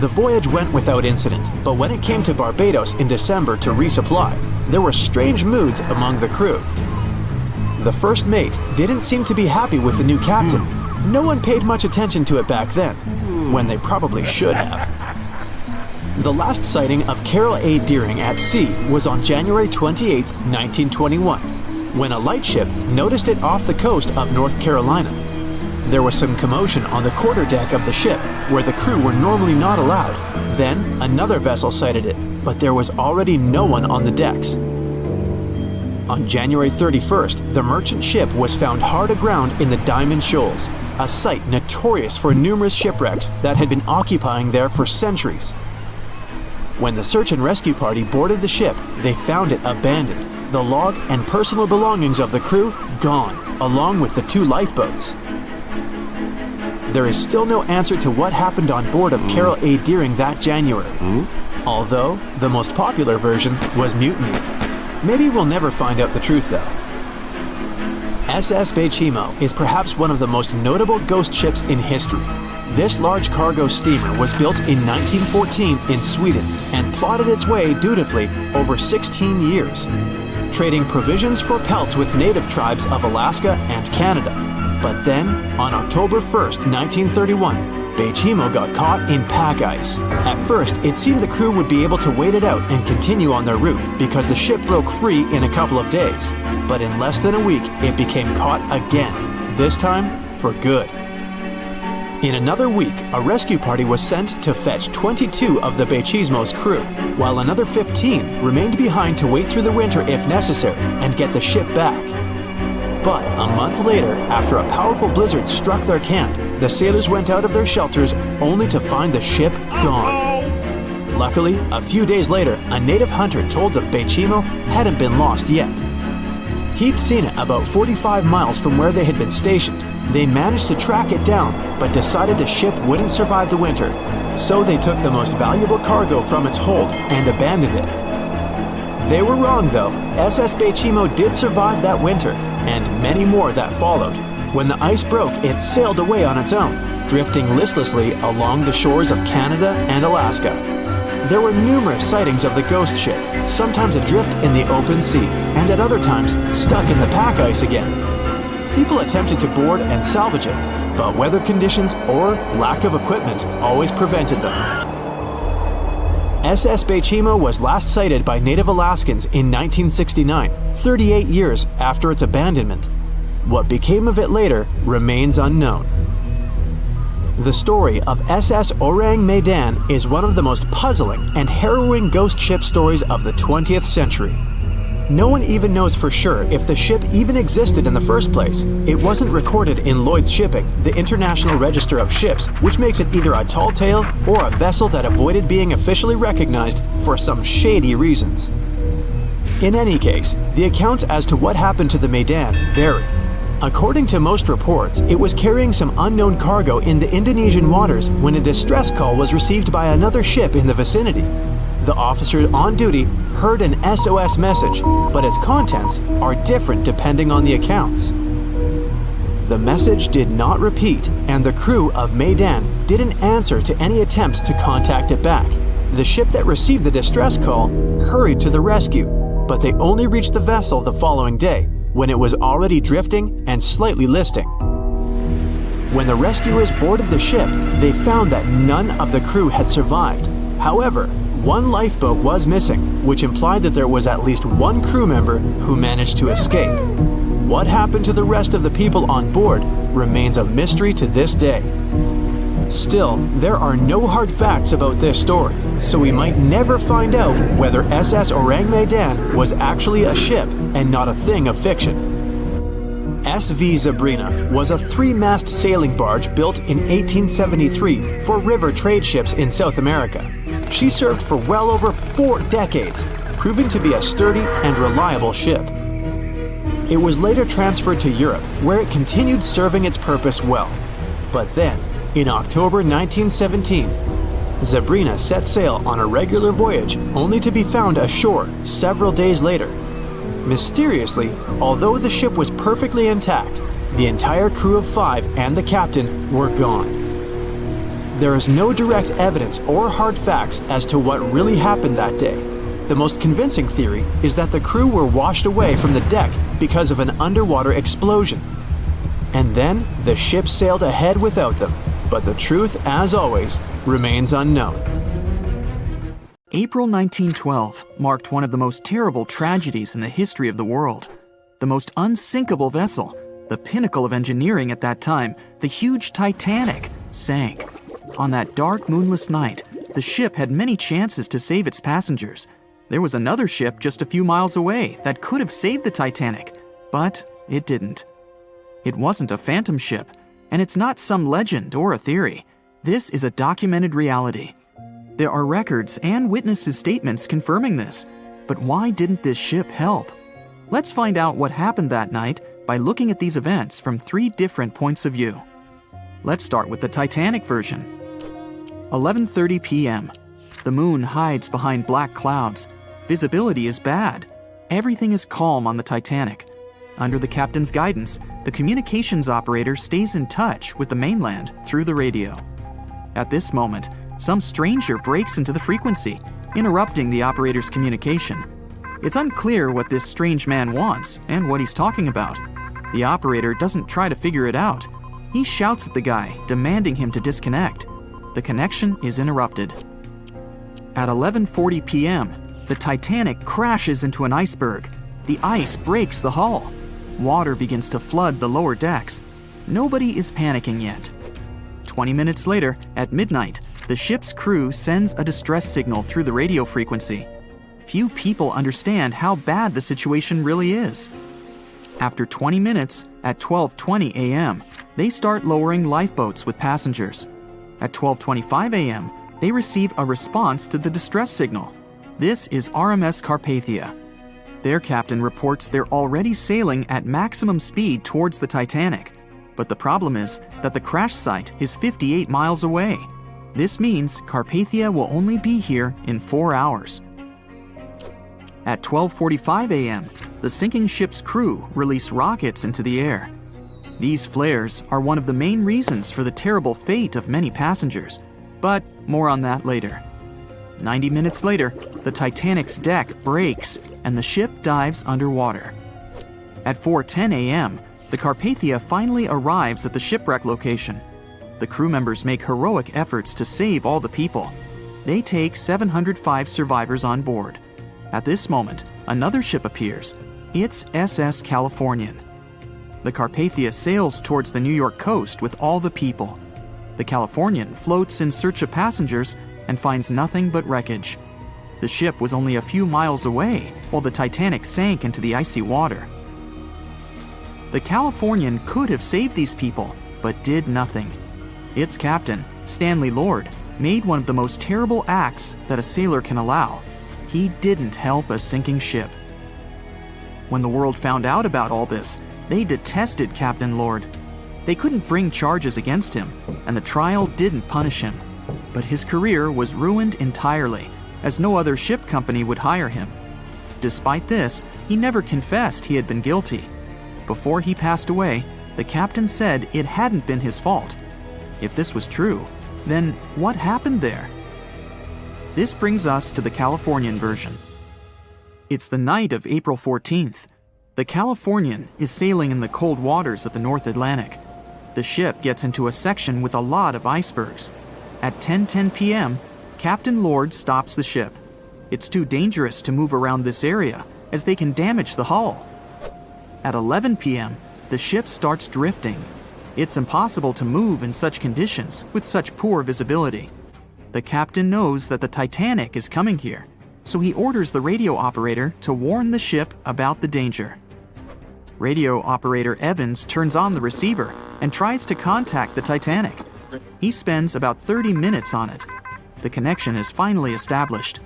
[SPEAKER 2] The voyage went without incident, but when it came to Barbados in December to resupply, there were strange moods among the crew. The first mate didn't seem to be happy with the new captain. No one paid much attention to it back then, when they probably should have. The last sighting of Carol A. Deering at sea was on January 28, 1921, when a lightship noticed it off the coast of North Carolina. There was some commotion on the quarterdeck of the ship, where the crew were normally not allowed. Then, another vessel sighted it, but there was already no one on the decks. On January 31st, the merchant ship was found hard aground in the Diamond Shoals, a site notorious for numerous shipwrecks that had been occupying there for centuries. When the search and rescue party boarded the ship, they found it abandoned, the log and personal belongings of the crew gone, along with the 2 lifeboats. There is still no answer to what happened on board of Carol A. Deering that January, although the most popular version was mutiny. Maybe we'll never find out the truth though. SS Beimo is perhaps one of the most notable ghost ships in history. This large cargo steamer was built in 1914 in Sweden and plotted its way dutifully over 16 years, trading provisions for pelts with native tribes of Alaska and Canada. But then, on October 1st, 1931, Beimo got caught in pack ice. At first, it seemed the crew would be able to wait it out and continue on their route because the ship broke free in a couple of days. But in less than a week, it became caught again, this time for good. In another week, a rescue party was sent to fetch 22 of the Beimo's crew, while another 15 remained behind to wait through the winter if necessary and get the ship back. But a month later, after a powerful blizzard struck their camp, the sailors went out of their shelters only to find the ship gone. Luckily, a few days later, a native hunter told the Beimo hadn't been lost yet. He'd seen it about 45 miles from where they had been stationed. They managed to track it down, but decided the ship wouldn't survive the winter. So they took the most valuable cargo from its hold and abandoned it. They were wrong though. SS Beimo did survive that winter, and many more that followed. When the ice broke, it sailed away on its own, drifting listlessly along the shores of Canada and Alaska. There were numerous sightings of the ghost ship, sometimes adrift in the open sea, and at other times stuck in the pack ice again. People attempted to board and salvage it, but weather conditions or lack of equipment always prevented them. SS Beimo was last sighted by native Alaskans in 1969, 38 years after its abandonment. What became of it later remains unknown. The story of SS Orang Maidan is one of the most puzzling and harrowing ghost ship stories of the 20th century. No one even knows for sure if the ship even existed in the first place. It wasn't recorded in Lloyd's Shipping, the International Register of Ships, which makes it either a tall tale or a vessel that avoided being officially recognized for some shady reasons. In any case, the accounts as to what happened to the Maidan vary. According to most reports, it was carrying some unknown cargo in the Indonesian waters when a distress call was received by another ship in the vicinity. The officer on duty heard an SOS message, but its contents are different depending on the accounts. The message did not repeat, and the crew of Maidan didn't answer to any attempts to contact it back. The ship that received the distress call hurried to the rescue, but they only reached the vessel the following day, when it was already drifting and slightly listing. When the rescuers boarded the ship, they found that none of the crew had survived. However, one lifeboat was missing, which implied that there was at least one crew member who managed to escape. What happened to the rest of the people on board remains a mystery to this day. Still, there are no hard facts about this story, so we might never find out whether SS Maidan was actually a ship and not a thing of fiction. SV Zabrina was a 3-mast sailing barge built in 1873 for river trade ships in South America. She served for well over 4 decades, proving to be a sturdy and reliable ship. It was later transferred to Europe, where it continued serving its purpose well. But then, in October 1917, Zabrina set sail on a regular voyage only to be found ashore several days later. Mysteriously, although the ship was perfectly intact, the entire crew of 5 and the captain were gone. There is no direct evidence or hard facts as to what really happened that day. The most convincing theory is that the crew were washed away from the deck because of an underwater explosion. And then the ship sailed ahead without them, but the truth, as always, remains unknown.
[SPEAKER 1] April 1912 marked one of the most terrible tragedies in the history of the world. The most unsinkable vessel, the pinnacle of engineering at that time, the huge Titanic, sank. On that dark, moonless night, the ship had many chances to save its passengers. There was another ship just a few miles away that could have saved the Titanic, but it didn't. It wasn't a phantom ship, and it's not some legend or a theory. This is a documented reality. There are records and witnesses' statements confirming this. But why didn't this ship help? Let's find out what happened that night by looking at these events from 3 different points of view. Let's start with the Titanic version. 11:30 p.m. The moon hides behind black clouds. Visibility is bad. Everything is calm on the Titanic. Under the captain's guidance, the communications operator stays in touch with the mainland through the radio. At this moment, some stranger breaks into the frequency, interrupting the operator's communication. It's unclear what this strange man wants and what he's talking about. The operator doesn't try to figure it out. He shouts at the guy, demanding him to disconnect. The connection is interrupted. At 11:40 p.m., the Titanic crashes into an iceberg. The ice breaks the hull. Water begins to flood the lower decks. Nobody is panicking yet. 20 minutes later, at midnight, the ship's crew sends a distress signal through the radio frequency. Few people understand how bad the situation really is. After 20 minutes, at 12:20 a.m., they start lowering lifeboats with passengers. At 12:25 a.m., they receive a response to the distress signal. This is RMS Carpathia. Their captain reports they're already sailing at maximum speed towards the Titanic. But the problem is that the crash site is 58 miles away. This means Carpathia will only be here in 4 hours. At 12:45 a.m., the sinking ship's crew release rockets into the air. These flares are one of the main reasons for the terrible fate of many passengers, but more on that later. 90 minutes later, the Titanic's deck breaks and the ship dives underwater. At 4:10 a.m., the Carpathia finally arrives at the shipwreck location. The crew members make heroic efforts to save all the people. They take 705 survivors on board. At this moment, another ship appears. It's SS Californian. The Carpathia sails towards the New York coast with all the people. The Californian floats in search of passengers and finds nothing but wreckage. The ship was only a few miles away while the Titanic sank into the icy water. The Californian could have saved these people, but did nothing. Its captain, Stanley Lord, made one of the most terrible acts that a sailor can allow. He didn't help a sinking ship. When the world found out about all this, they detested Captain Lord. They couldn't bring charges against him, and the trial didn't punish him. But his career was ruined entirely, as no other ship company would hire him. Despite this, he never confessed he had been guilty. Before he passed away, the captain said it hadn't been his fault. If this was true, then what happened there? This brings us to the Californian version. It's the night of April 14th. The Californian is sailing in the cold waters of the North Atlantic. The ship gets into a section with a lot of icebergs. At 10:10 p.m., Captain Lord stops the ship. It's too dangerous to move around this area, as they can damage the hull. At 11 p.m., the ship starts drifting. It's impossible to move in such conditions with such poor visibility. The captain knows that the Titanic is coming here, so he orders the radio operator to warn the ship about the danger. Radio operator Evans turns on the receiver and tries to contact the Titanic. He spends about 30 minutes on it. The connection is finally established.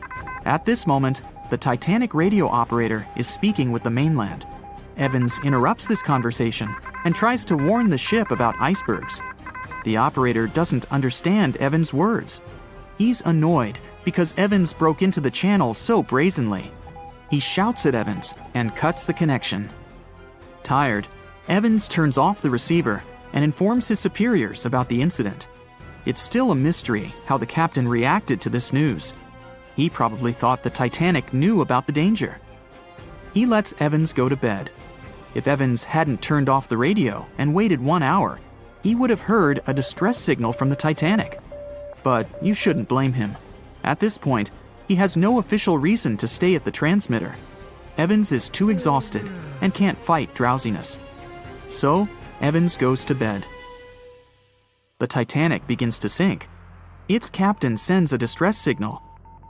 [SPEAKER 1] At this moment, the Titanic radio operator is speaking with the mainland. Evans interrupts this conversation and tries to warn the ship about icebergs. The operator doesn't understand Evans' words. He's annoyed because Evans broke into the channel so brazenly. He shouts at Evans and cuts the connection. Tired, Evans turns off the receiver and informs his superiors about the incident. It's still a mystery how the captain reacted to this news. He probably thought the Titanic knew about the danger. He lets Evans go to bed. If Evans hadn't turned off the radio and waited 1 hour, he would have heard a distress signal from the Titanic. But you shouldn't blame him. At this point, he has no official reason to stay at the transmitter. Evans is too exhausted and can't fight drowsiness. So, Evans goes to bed. The Titanic begins to sink. Its captain sends a distress signal.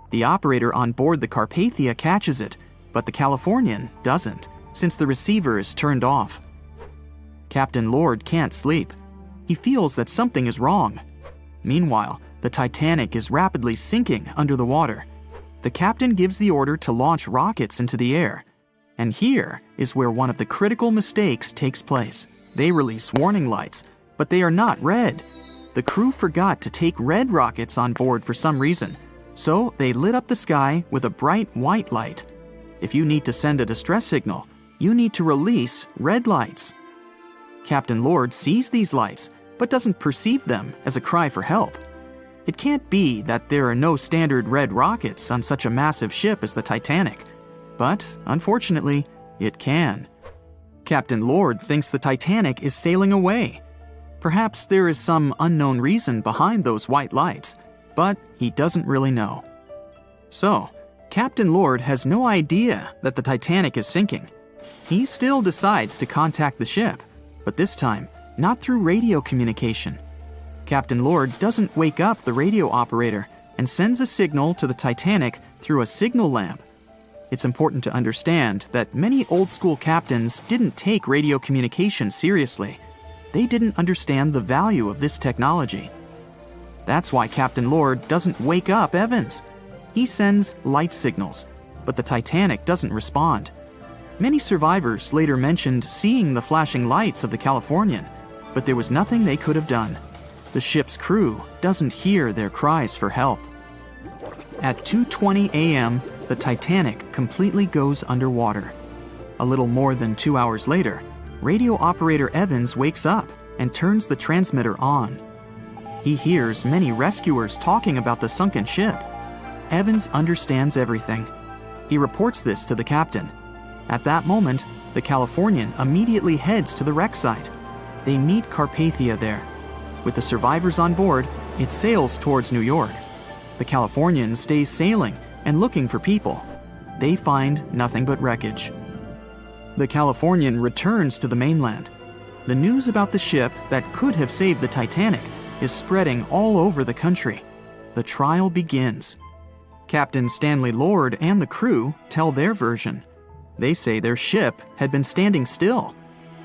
[SPEAKER 1] The operator on board the Carpathia catches it, but the Californian doesn't, since the receiver is turned off. Captain Lord can't sleep. He feels that something is wrong. Meanwhile, the Titanic is rapidly sinking under the water. The captain gives the order to launch rockets into the air. And here is where one of the critical mistakes takes place. They release warning lights, but they are not red. The crew forgot to take red rockets on board for some reason, so they lit up the sky with a bright white light. If you need to send a distress signal, you need to release red lights. Captain Lord sees these lights, but doesn't perceive them as a cry for help. It can't be that there are no standard red rockets on such a massive ship as the Titanic. But, unfortunately, it can. Captain Lord thinks the Titanic is sailing away. Perhaps there is some unknown reason behind those white lights, but he doesn't really know. So, Captain Lord has no idea that the Titanic is sinking. He still decides to contact the ship, but this time, not through radio communication. Captain Lord doesn't wake up the radio operator and sends a signal to the Titanic through a signal lamp. It's important to understand that many old-school captains didn't take radio communication seriously. They didn't understand the value of this technology. That's why Captain Lord doesn't wake up Evans. He sends light signals, but the Titanic doesn't respond. Many survivors later mentioned seeing the flashing lights of the Californian, but there was nothing they could have done. The ship's crew doesn't hear their cries for help. At 2:20 a.m., the Titanic completely goes underwater. A little more than 2 hours later, radio operator Evans wakes up and turns the transmitter on. He hears many rescuers talking about the sunken ship. Evans understands everything. He reports this to the captain. At that moment, the Californian immediately heads to the wreck site. They meet Carpathia there. With the survivors on board, it sails towards New York. The Californian stays sailing and looking for people. They find nothing but wreckage. The Californian returns to the mainland. The news about the ship that could have saved the Titanic is spreading all over the country. The trial begins. Captain Stanley Lord and the crew tell their version. They say their ship had been standing still.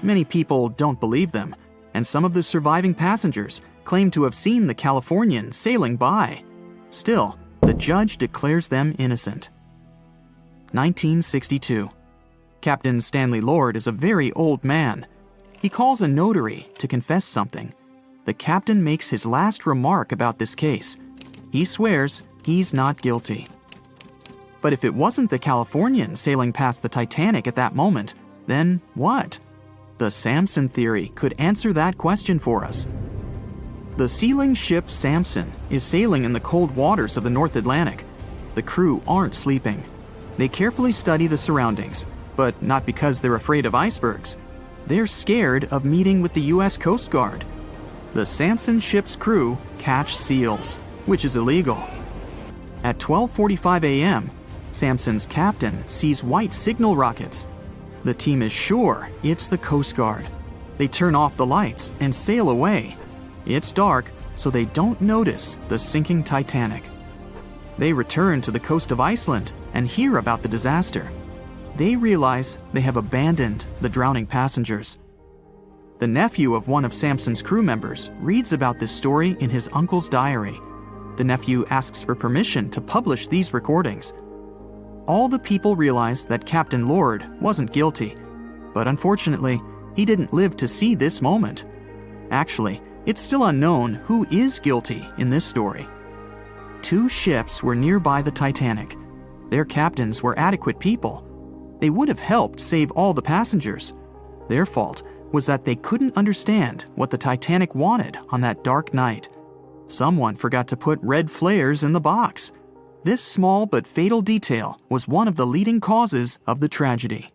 [SPEAKER 1] Many people don't believe them, and some of the surviving passengers claim to have seen the Californian sailing by. Still, the judge declares them innocent. 1962. Captain Stanley Lord is a very old man. He calls a notary to confess something. The captain makes his last remark about this case. He swears he's not guilty. But if it wasn't the Californian sailing past the Titanic at that moment, then what? The Samson theory could answer that question for us. The sealing ship Samson is sailing in the cold waters of the North Atlantic. The crew aren't sleeping. They carefully study the surroundings, but not because they're afraid of icebergs. They're scared of meeting with the U.S. Coast Guard. The Samson ship's crew catch seals, which is illegal. At 12:45 a.m., Samson's captain sees white signal rockets. The team is sure it's the Coast Guard. They turn off the lights and sail away. It's dark, so they don't notice the sinking Titanic. They return to the coast of Iceland and hear about the disaster. They realize they have abandoned the drowning passengers. The nephew of one of Samson's crew members reads about this story in his uncle's diary. The nephew asks for permission to publish these recordings. All the people realize that Captain Lord wasn't guilty, but unfortunately, he didn't live to see this moment. Actually, it's still unknown who is guilty in this story. 2 ships were nearby the Titanic. Their captains were adequate people. They would have helped save all the passengers. Their fault was that they couldn't understand what the Titanic wanted on that dark night. Someone forgot to put red flares in the box. This small but fatal detail was one of the leading causes of the tragedy.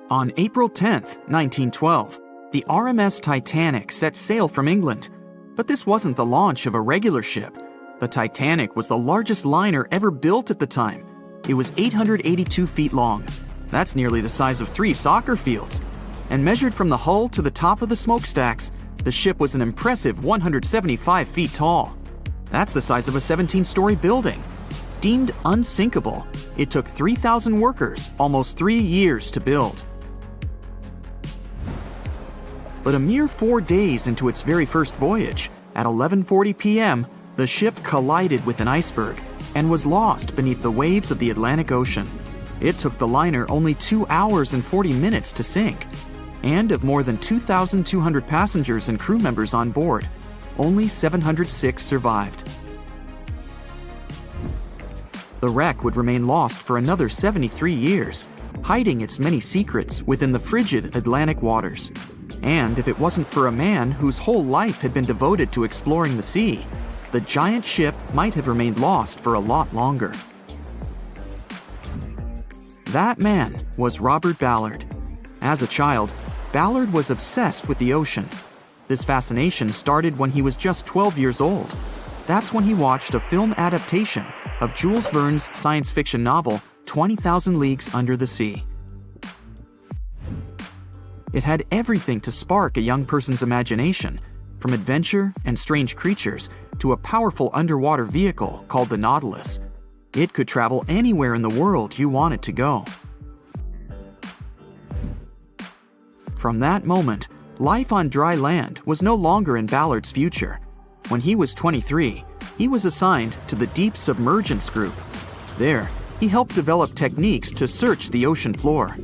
[SPEAKER 1] On April 10th, 1912, the RMS Titanic set sail from England. But this wasn't the launch of a regular ship. The Titanic was the largest liner ever built at the time. It was 882 feet long. That's nearly the size of 3 soccer fields. And measured from the hull to the top of the smokestacks, the ship was an impressive 175 feet tall. That's the size of a 17-story building. Deemed unsinkable, it took 3,000 workers almost 3 years to build. But a mere 4 days into its very first voyage, at 11:40 p.m., the ship collided with an iceberg and was lost beneath the waves of the Atlantic Ocean. It took the liner only 2 hours and 40 minutes to sink. And of more than 2,200 passengers and crew members on board, only 706 survived. The wreck would remain lost for another 73 years, hiding its many secrets within the frigid Atlantic waters. And if it wasn't for a man whose whole life had been devoted to exploring the sea, the giant ship might have remained lost for a lot longer. That man was Robert Ballard. As a child, Ballard was obsessed with the ocean. This fascination started when he was just 12 years old. That's when he watched a film adaptation of Jules Verne's science fiction novel, 20,000 Leagues Under the Sea. It had everything to spark a young person's imagination, from adventure and strange creatures to a powerful underwater vehicle called the Nautilus. It could travel anywhere in the world you wanted to go. From that moment, life on dry land was no longer in Ballard's future. When he was 23, he was assigned to the Deep Submergence Group. There, he helped develop techniques to search the ocean floor.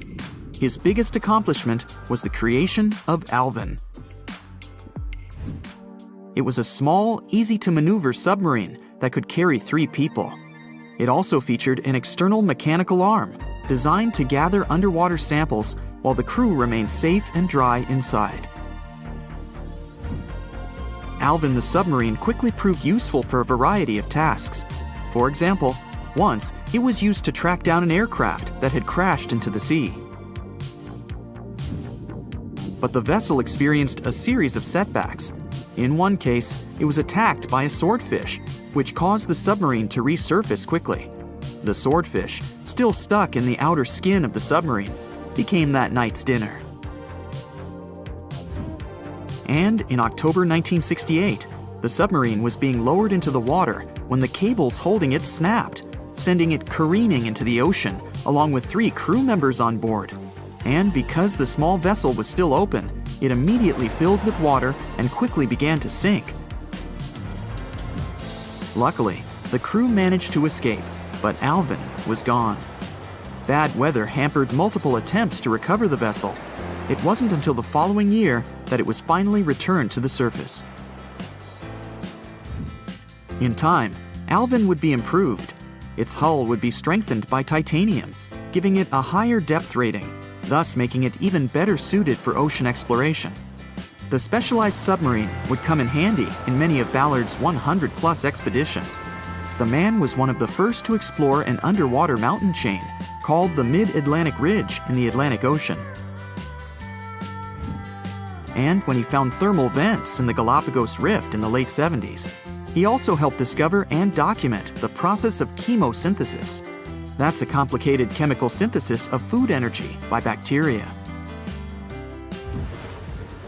[SPEAKER 1] His biggest accomplishment was the creation of Alvin. It was a small, easy-to-maneuver submarine that could carry 3 people. It also featured an external mechanical arm designed to gather underwater samples while the crew remained safe and dry inside. Alvin the submarine quickly proved useful for a variety of tasks. For example, once it was used to track down an aircraft that had crashed into the sea. But the vessel experienced a series of setbacks. In one case, it was attacked by a swordfish, which caused the submarine to resurface quickly. The swordfish, still stuck in the outer skin of the submarine, became that night's dinner. And in October 1968, the submarine was being lowered into the water when the cables holding it snapped, sending it careening into the ocean, along with 3 crew members on board. And because the small vessel was still open, it immediately filled with water and quickly began to sink. Luckily, the crew managed to escape, but Alvin was gone. Bad weather hampered multiple attempts to recover the vessel. It wasn't until the following year that it was finally returned to the surface. In time, Alvin would be improved. Its hull would be strengthened by titanium, giving it a higher depth rating, thus making it even better suited for ocean exploration. The specialized submarine would come in handy in many of Ballard's 100-plus expeditions. The man was one of the first to explore an underwater mountain chain called the Mid-Atlantic Ridge in the Atlantic Ocean. And when he found thermal vents in the Galapagos Rift in the late 70s, he also helped discover and document the process of chemosynthesis.
[SPEAKER 4] That's a complicated chemical synthesis of food energy by bacteria.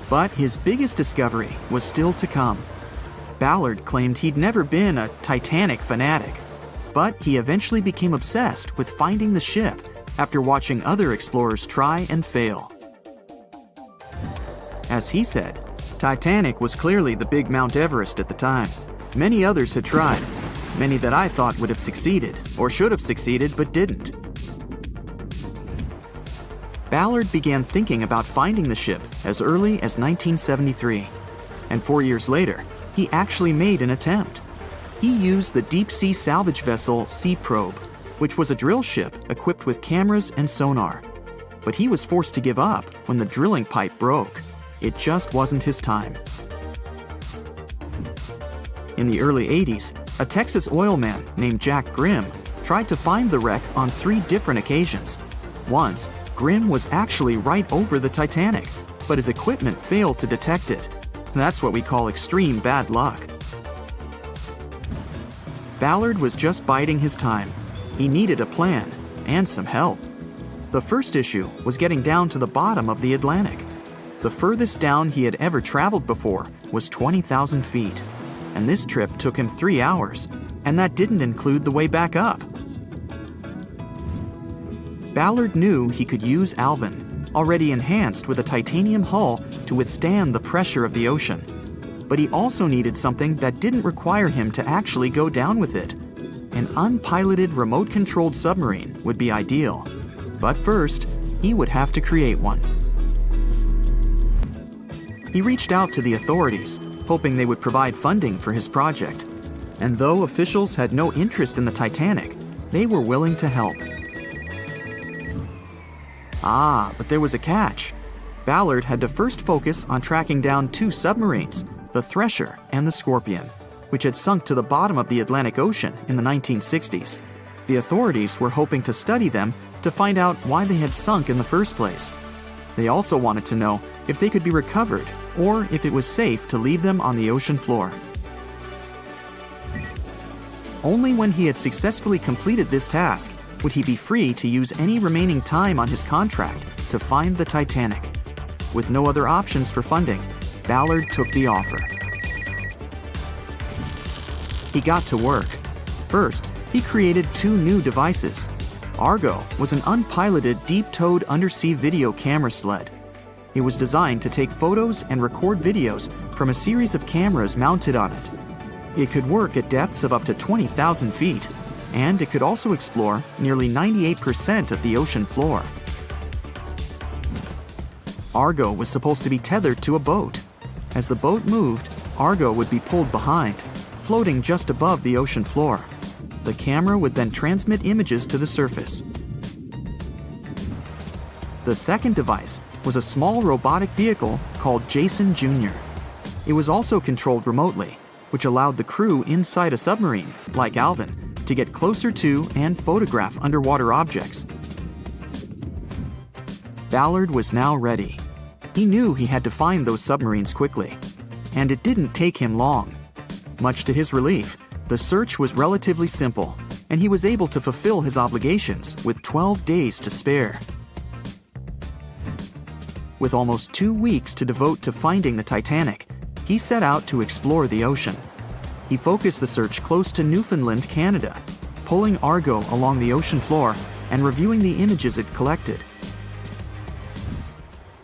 [SPEAKER 4] But his biggest discovery was still to come. Ballard claimed he'd never been a Titanic fanatic, but he eventually became obsessed with finding the ship after watching other explorers try and fail. As he said, Titanic was clearly the big Mount Everest at the time. Many others had tried, many that I thought would have succeeded, or should have succeeded but didn't. Ballard began thinking about finding the ship as early as 1973, and 4 years later, he actually made an attempt. He used the deep-sea salvage vessel Sea Probe, which was a drill ship equipped with cameras and sonar. But he was forced to give up when the drilling pipe broke. It just wasn't his time. In the early 80s, a Texas oil man named Jack Grimm tried to find the wreck on 3 different occasions. Once, Grimm was actually right over the Titanic, but his equipment failed to detect it. That's what we call extreme bad luck. Ballard was just biding his time. He needed a plan and some help. The first issue was getting down to the bottom of the Atlantic. The furthest down he had ever traveled before was 20,000 feet, and this trip took him 3 hours, and that didn't include the way back up. Ballard knew he could use Alvin, already enhanced with a titanium hull to withstand the pressure of the ocean. But he also needed something that didn't require him to actually go down with it. An unpiloted remote-controlled submarine would be ideal. But first, he would have to create one. He reached out to the authorities, hoping they would provide funding for his project. And though officials had no interest in the Titanic, they were willing to help. But there was a catch. Ballard had to first focus on tracking down 2 submarines, the Thresher and the Scorpion, which had sunk to the bottom of the Atlantic Ocean in the 1960s. The authorities were hoping to study them to find out why they had sunk in the first place. They also wanted to know if they could be recovered or if it was safe to leave them on the ocean floor. Only when he had successfully completed this task would he be free to use any remaining time on his contract to find the Titanic. With no other options for funding, Ballard took the offer. He got to work. First, he created 2 new devices. Argo was an unpiloted deep-towed undersea video camera sled. It was designed to take photos and record videos from a series of cameras mounted on it. It could work at depths of up to 20,000 feet, and it could also explore nearly 98% of the ocean floor. Argo was supposed to be tethered to a boat. As the boat moved, Argo would be pulled behind, floating just above the ocean floor. The camera would then transmit images to the surface. The second device was a small robotic vehicle called Jason Jr. It was also controlled remotely, which allowed the crew inside a submarine, like Alvin, to get closer to and photograph underwater objects. Ballard was now ready. He knew he had to find those submarines quickly, and it didn't take him long. Much to his relief, the search was relatively simple, and he was able to fulfill his obligations with 12 days to spare. With almost 2 weeks to devote to finding the Titanic, he set out to explore the ocean. He focused the search close to Newfoundland, Canada, pulling Argo along the ocean floor and reviewing the images it collected.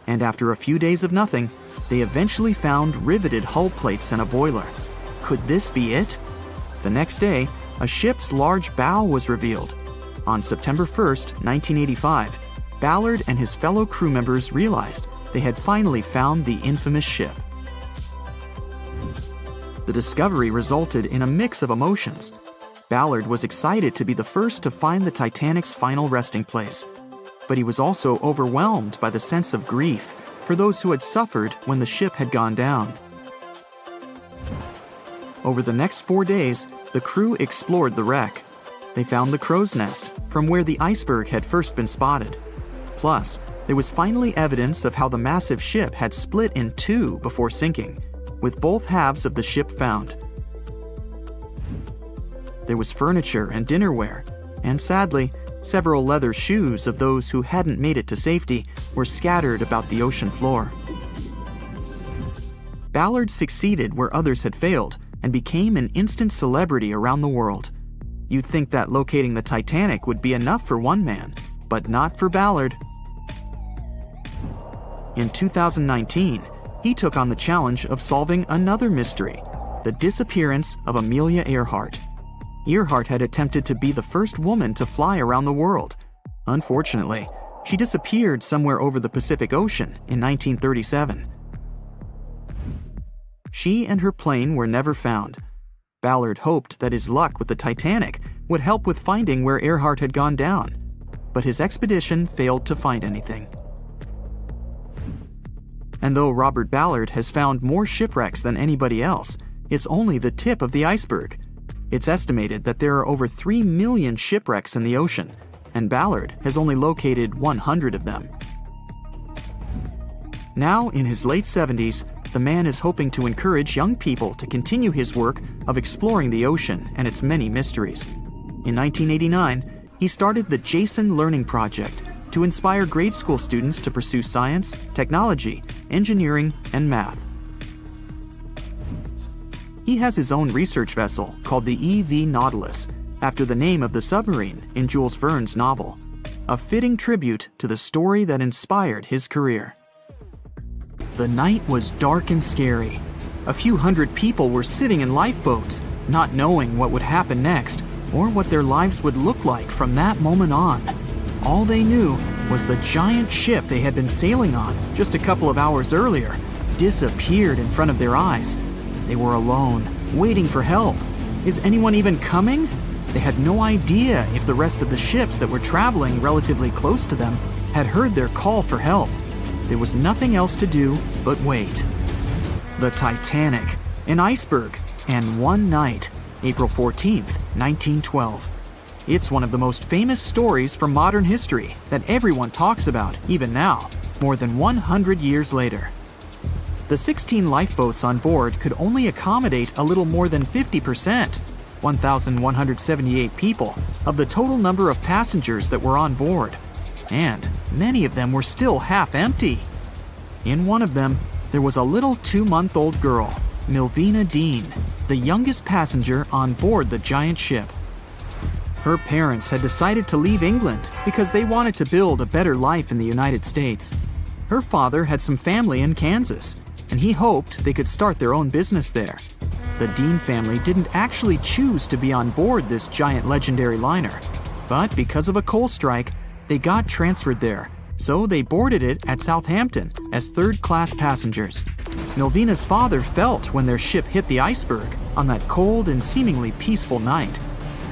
[SPEAKER 4] And after a few days of nothing, they eventually found riveted hull plates and a boiler. Could this be it? The next day, a ship's large bow was revealed. On September 1st, 1985, Ballard and his fellow crew members realized they had finally found the infamous ship. The discovery resulted in a mix of emotions. Ballard was excited to be the first to find the Titanic's final resting place, but he was also overwhelmed by the sense of grief for those who had suffered when the ship had gone down. Over the next 4 days, the crew explored the wreck. They found the crow's nest, from where the iceberg had first been spotted. Plus, there was finally evidence of how the massive ship had split in 2 before sinking, with both halves of the ship found. There was furniture and dinnerware, and sadly, Several leather shoes of those who hadn't made it to safety were scattered about the ocean floor. Ballard succeeded where others had failed and became an instant celebrity around the world. You'd think that locating the Titanic would be enough for one man, but not for Ballard. In 2019, he took on the challenge of solving another mystery, the disappearance of Amelia Earhart. Earhart had attempted to be the first woman to fly around the world. Unfortunately, she disappeared somewhere over the Pacific Ocean in 1937. She and her plane were never found. Ballard hoped that his luck with the Titanic would help with finding where Earhart had gone down, but his expedition failed to find anything. And though Robert Ballard has found more shipwrecks than anybody else, it's only the tip of the iceberg. It's estimated that there are over 3 million shipwrecks in the ocean, and Ballard has only located 100 of them. Now, in his late 70s, the man is hoping to encourage young people to continue his work of exploring the ocean and its many mysteries. In 1989, he started the Jason Learning Project to inspire grade school students to pursue science, technology, engineering, and math. He has his own research vessel called the EV Nautilus, after the name of the submarine in Jules Verne's novel, a fitting tribute to the story that inspired his career. The night was dark and scary. A few hundred people were sitting in lifeboats, not knowing what would happen next or what their lives would look like from that moment on. All they knew was the giant ship they had been sailing on just a couple of hours earlier disappeared in front of their eyes. They were alone, waiting for help. Is anyone even coming? They had no idea if the rest of the ships that were traveling relatively close to them had heard their call for help. There was nothing else to do but wait. The Titanic, an iceberg, and one night, April 14th, 1912. It's one of the most famous stories from modern history that everyone talks about, even now, more than 100 years later. The 16 lifeboats on board could only accommodate a little more than 50%, 1,178 people, of the total number of passengers that were on board. And many of them were still half empty. In one of them, there was a little 2-month-old girl, Milvina Dean, the youngest passenger on board the giant ship. Her parents had decided to leave England because they wanted to build a better life in the United States. Her father had some family in Kansas, and he hoped they could start their own business there. The Dean family didn't actually choose to be on board this giant legendary liner, but because of a coal strike, they got transferred there, so they boarded it at Southampton as third-class passengers. Milvina's father felt when their ship hit the iceberg on that cold and seemingly peaceful night.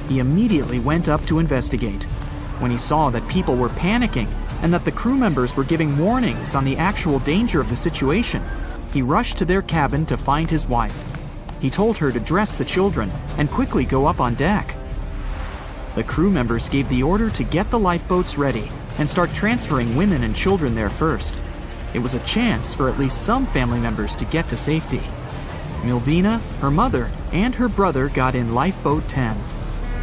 [SPEAKER 4] He immediately went up to investigate. When he saw that people were panicking and that the crew members were giving warnings on the actual danger of the situation, he rushed to their cabin to find his wife. He told her to dress the children and quickly go up on deck. The crew members gave the order to get the lifeboats ready and start transferring women and children there first. It was a chance for at least some family members to get to safety. Milvina, her mother, and her brother got in Lifeboat 10.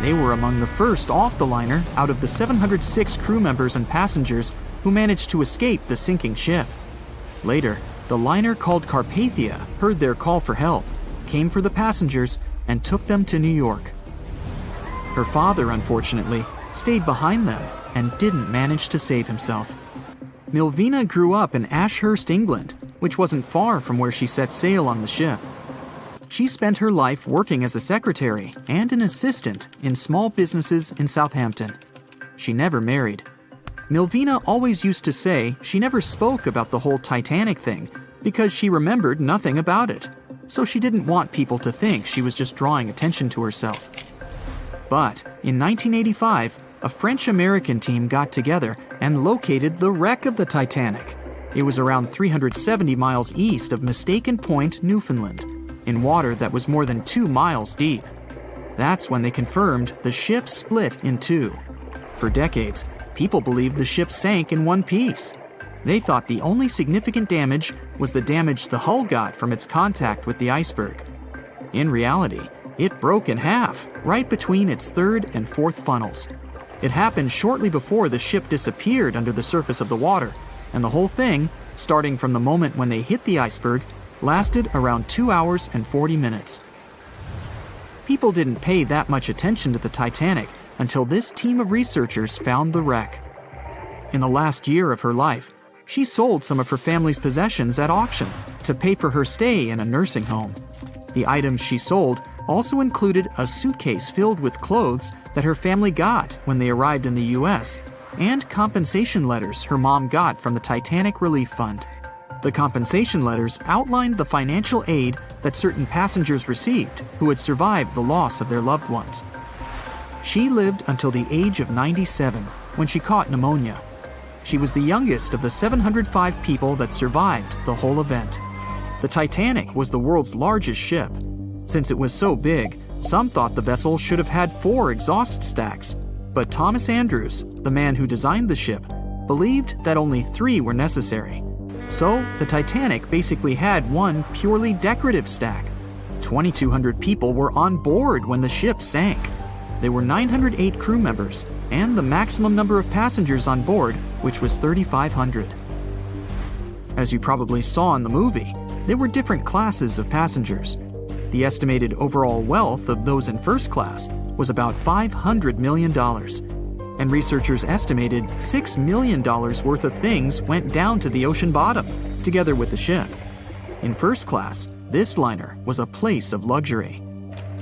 [SPEAKER 4] They were among the first off the liner out of the 706 crew members and passengers who managed to escape the sinking ship. Later, the liner called Carpathia heard their call for help, came for the passengers, and took them to New York. Her father, unfortunately, stayed behind them and didn't manage to save himself. Milvina grew up in Ashurst, England, which wasn't far from where she set sail on the ship. She spent her life working as a secretary and an assistant in small businesses in Southampton. She never married. Milvina always used to say she never spoke about the whole Titanic thing because she remembered nothing about it, so she didn't want people to think she was just drawing attention to herself. But in 1985, a French-American team got together and located the wreck of the Titanic. It was around 370 miles east of Mistaken Point, Newfoundland, in water that was more than 2 miles deep. That's when they confirmed the ship split in two. For decades, people believed the ship sank in one piece. They thought the only significant damage was the damage the hull got from its contact with the iceberg. In reality, it broke in half, right between its third and fourth funnels. It happened shortly before the ship disappeared under the surface of the water, and the whole thing, starting from the moment when they hit the iceberg, lasted around 2 hours and 40 minutes. People didn't pay that much attention to the Titanic until this team of researchers found the wreck. In the last year of her life, she sold some of her family's possessions at auction to pay for her stay in a nursing home. The items she sold also included a suitcase filled with clothes that her family got when they arrived in the US, and compensation letters her mom got from the Titanic Relief Fund. The compensation letters outlined the financial aid that certain passengers received who had survived the loss of their loved ones. She lived until the age of 97 when she caught pneumonia. She was the youngest of the 705 people that survived the whole event. The Titanic was the world's largest ship. Since it was so big, some thought the vessel should have had 4 exhaust stacks. But Thomas Andrews, the man who designed the ship, believed that only 3 were necessary. So, the Titanic basically had one purely decorative stack. 2,200 people were on board when the ship sank. There were 908 crew members, and the maximum number of passengers on board, which was 3,500. As you probably saw in the movie, there were different classes of passengers. The estimated overall wealth of those in first class was about $500 million, and researchers estimated $6 million worth of things went down to the ocean bottom, together with the ship. In first class, this liner was a place of luxury.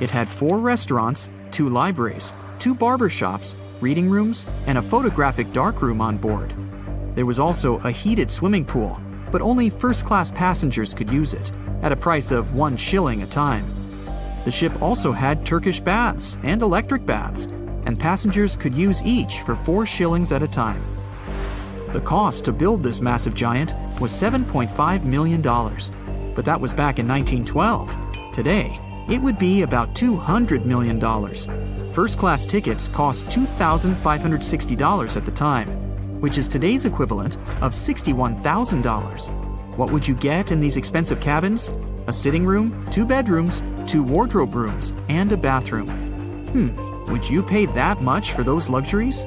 [SPEAKER 4] It had 4 restaurants, 2 libraries, 2 barber shops, reading rooms, and a photographic darkroom on board. There was also a heated swimming pool, but only first-class passengers could use it, at a price of 1 shilling a time. The ship also had Turkish baths and electric baths, and passengers could use each for 4 shillings at a time. The cost to build this massive giant was $7.5 million, but that was back in 1912. Today, it would be about $200 million. First-class tickets cost $2,560 at the time, which is today's equivalent of $61,000. What would you get in these expensive cabins? A sitting room, 2 bedrooms, 2 wardrobe rooms, and a bathroom. Would you pay that much for those luxuries?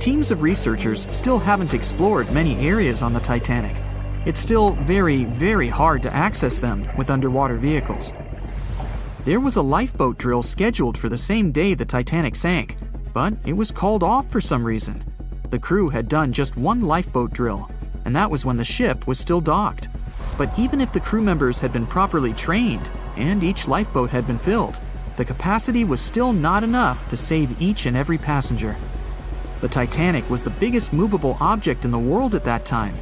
[SPEAKER 4] Teams of researchers still haven't explored many areas on the Titanic. It's still very, very hard to access them with underwater vehicles. There was a lifeboat drill scheduled for the same day the Titanic sank, but it was called off for some reason. The crew had done just 1 lifeboat drill, and that was when the ship was still docked. But even if the crew members had been properly trained and each lifeboat had been filled, the capacity was still not enough to save each and every passenger. The Titanic was the biggest movable object in the world at that time.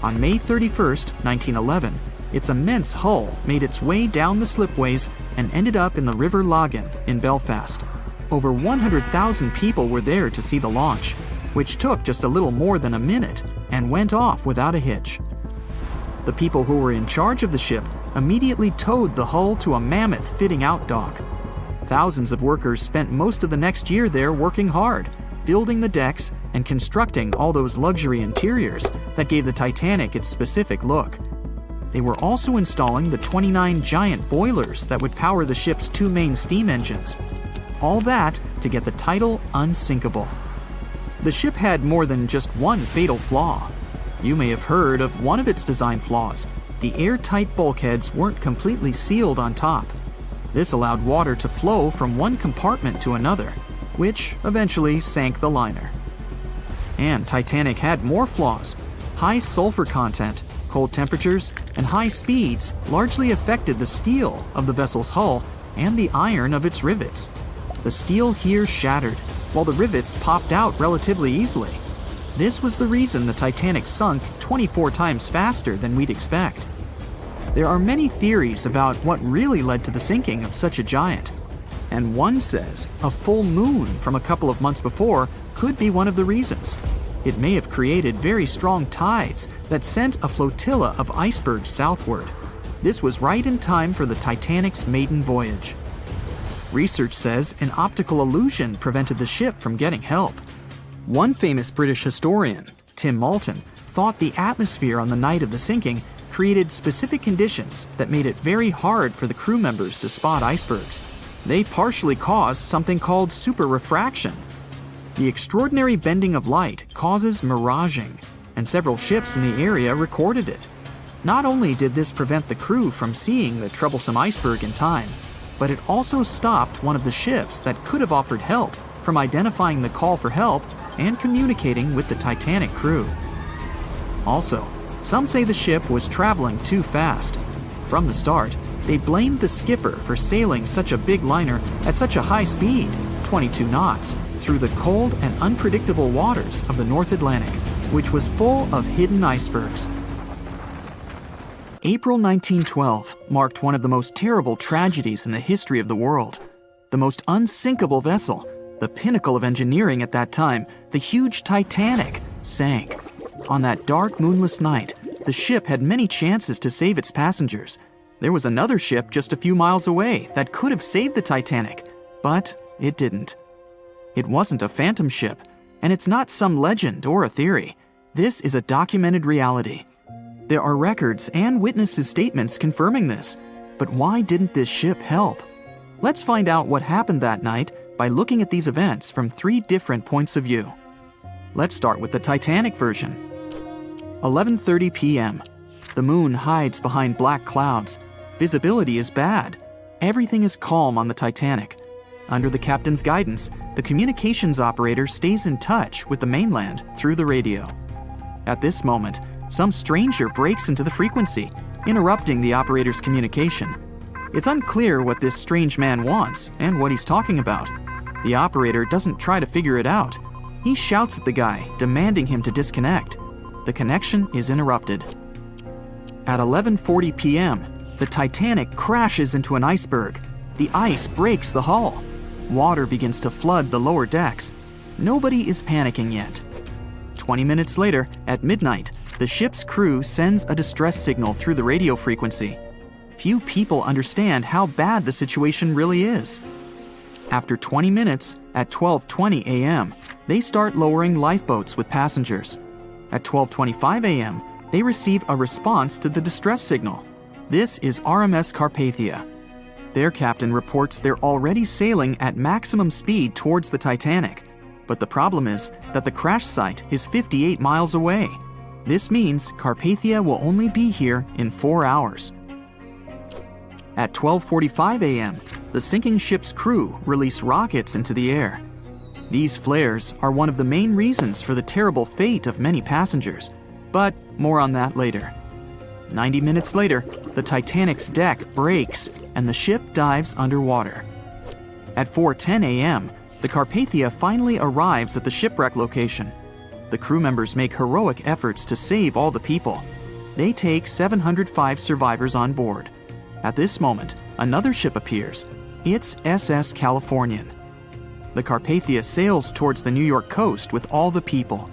[SPEAKER 4] On May 31st, 1911, its immense hull made its way down the slipways and ended up in the River Lagan in Belfast. Over 100,000 people were there to see the launch, which took just a little more than a minute and went off without a hitch. The people who were in charge of the ship immediately towed the hull to a mammoth fitting-out dock. Thousands of workers spent most of the next year there working hard, building the decks and constructing all those luxury interiors that gave the Titanic its specific look. They were also installing the 29 giant boilers that would power the ship's 2 main steam engines. All that to get the title Unsinkable. The ship had more than just one fatal flaw. You may have heard of one of its design flaws. The airtight bulkheads weren't completely sealed on top. This allowed water to flow from one compartment to another, which eventually sank the liner. And Titanic had more flaws. High sulfur content, cold temperatures, and high speeds largely affected the steel of the vessel's hull and the iron of its rivets. The steel here shattered, while the rivets popped out relatively easily. This was the reason the Titanic sunk 24 times faster than we'd expect. There are many theories about what really led to the sinking of such a giant. And one says a full moon from a couple of months before could be one of the reasons. It may have created very strong tides that sent a flotilla of icebergs southward. This was right in time for the Titanic's maiden voyage. Research says an optical illusion prevented the ship from getting help. One famous British historian, Tim Moulton, thought the atmosphere on the night of the sinking created specific conditions that made it very hard for the crew members to spot icebergs. They partially caused something called super refraction. The extraordinary bending of light causes miraging, and several ships in the area recorded it. Not only did this prevent the crew from seeing the troublesome iceberg in time, but it also stopped one of the ships that could have offered help from identifying the call for help and communicating with the Titanic crew. Also, some say the ship was traveling too fast. From the start, they blamed the skipper for sailing such a big liner at such a high speed, 22 knots, through the cold and unpredictable waters of the North Atlantic, which was full of hidden icebergs. April 1912 marked one of the most terrible tragedies in the history of the world. The most unsinkable vessel, the pinnacle of engineering at that time, the huge Titanic, sank. On that dark, moonless night, the ship had many chances to save its passengers. There was another ship just a few miles away that could have saved the Titanic, but it didn't. It wasn't a phantom ship, and it's not some legend or a theory. This is a documented reality. There are records and witnesses' statements confirming this, but why didn't this ship help? Let's find out what happened that night by looking at these events from 3 different points of view. Let's start with the Titanic version. 11:30 p.m. The moon hides behind black clouds. Visibility is bad. Everything is calm on the Titanic. Under the captain's guidance, the communications operator stays in touch with the mainland through the radio. At this moment, some stranger breaks into the frequency, interrupting the operator's communication. It's unclear what this strange man wants and what he's talking about. The operator doesn't try to figure it out. He shouts at the guy, demanding him to disconnect. The connection is interrupted. At 11:40 p.m., the Titanic crashes into an iceberg. The ice breaks the hull. Water begins to flood the lower decks. Nobody is panicking yet. 20 minutes later, at midnight, the ship's crew sends a distress signal through the radio frequency. Few people understand how bad the situation really is. After 20 minutes, at 12:20 a.m., they start lowering lifeboats with passengers. At 12:25 a.m., they receive a response to the distress signal. This is RMS Carpathia. Their captain reports they're already sailing at maximum speed towards the Titanic. But the problem is that the crash site is 58 miles away. This means Carpathia will only be here in 4 hours. At 12:45 a.m., the sinking ship's crew release rockets into the air. These flares are one of the main reasons for the terrible fate of many passengers, but more on that later. 90 minutes later, the Titanic's deck breaks and the ship dives underwater. At 4:10 a.m., the Carpathia finally arrives at the shipwreck location. The crew members make heroic efforts to save all the people. They take 705 survivors on board. At this moment, another ship appears. It's SS Californian. The Carpathia sails towards the New York coast with all the people.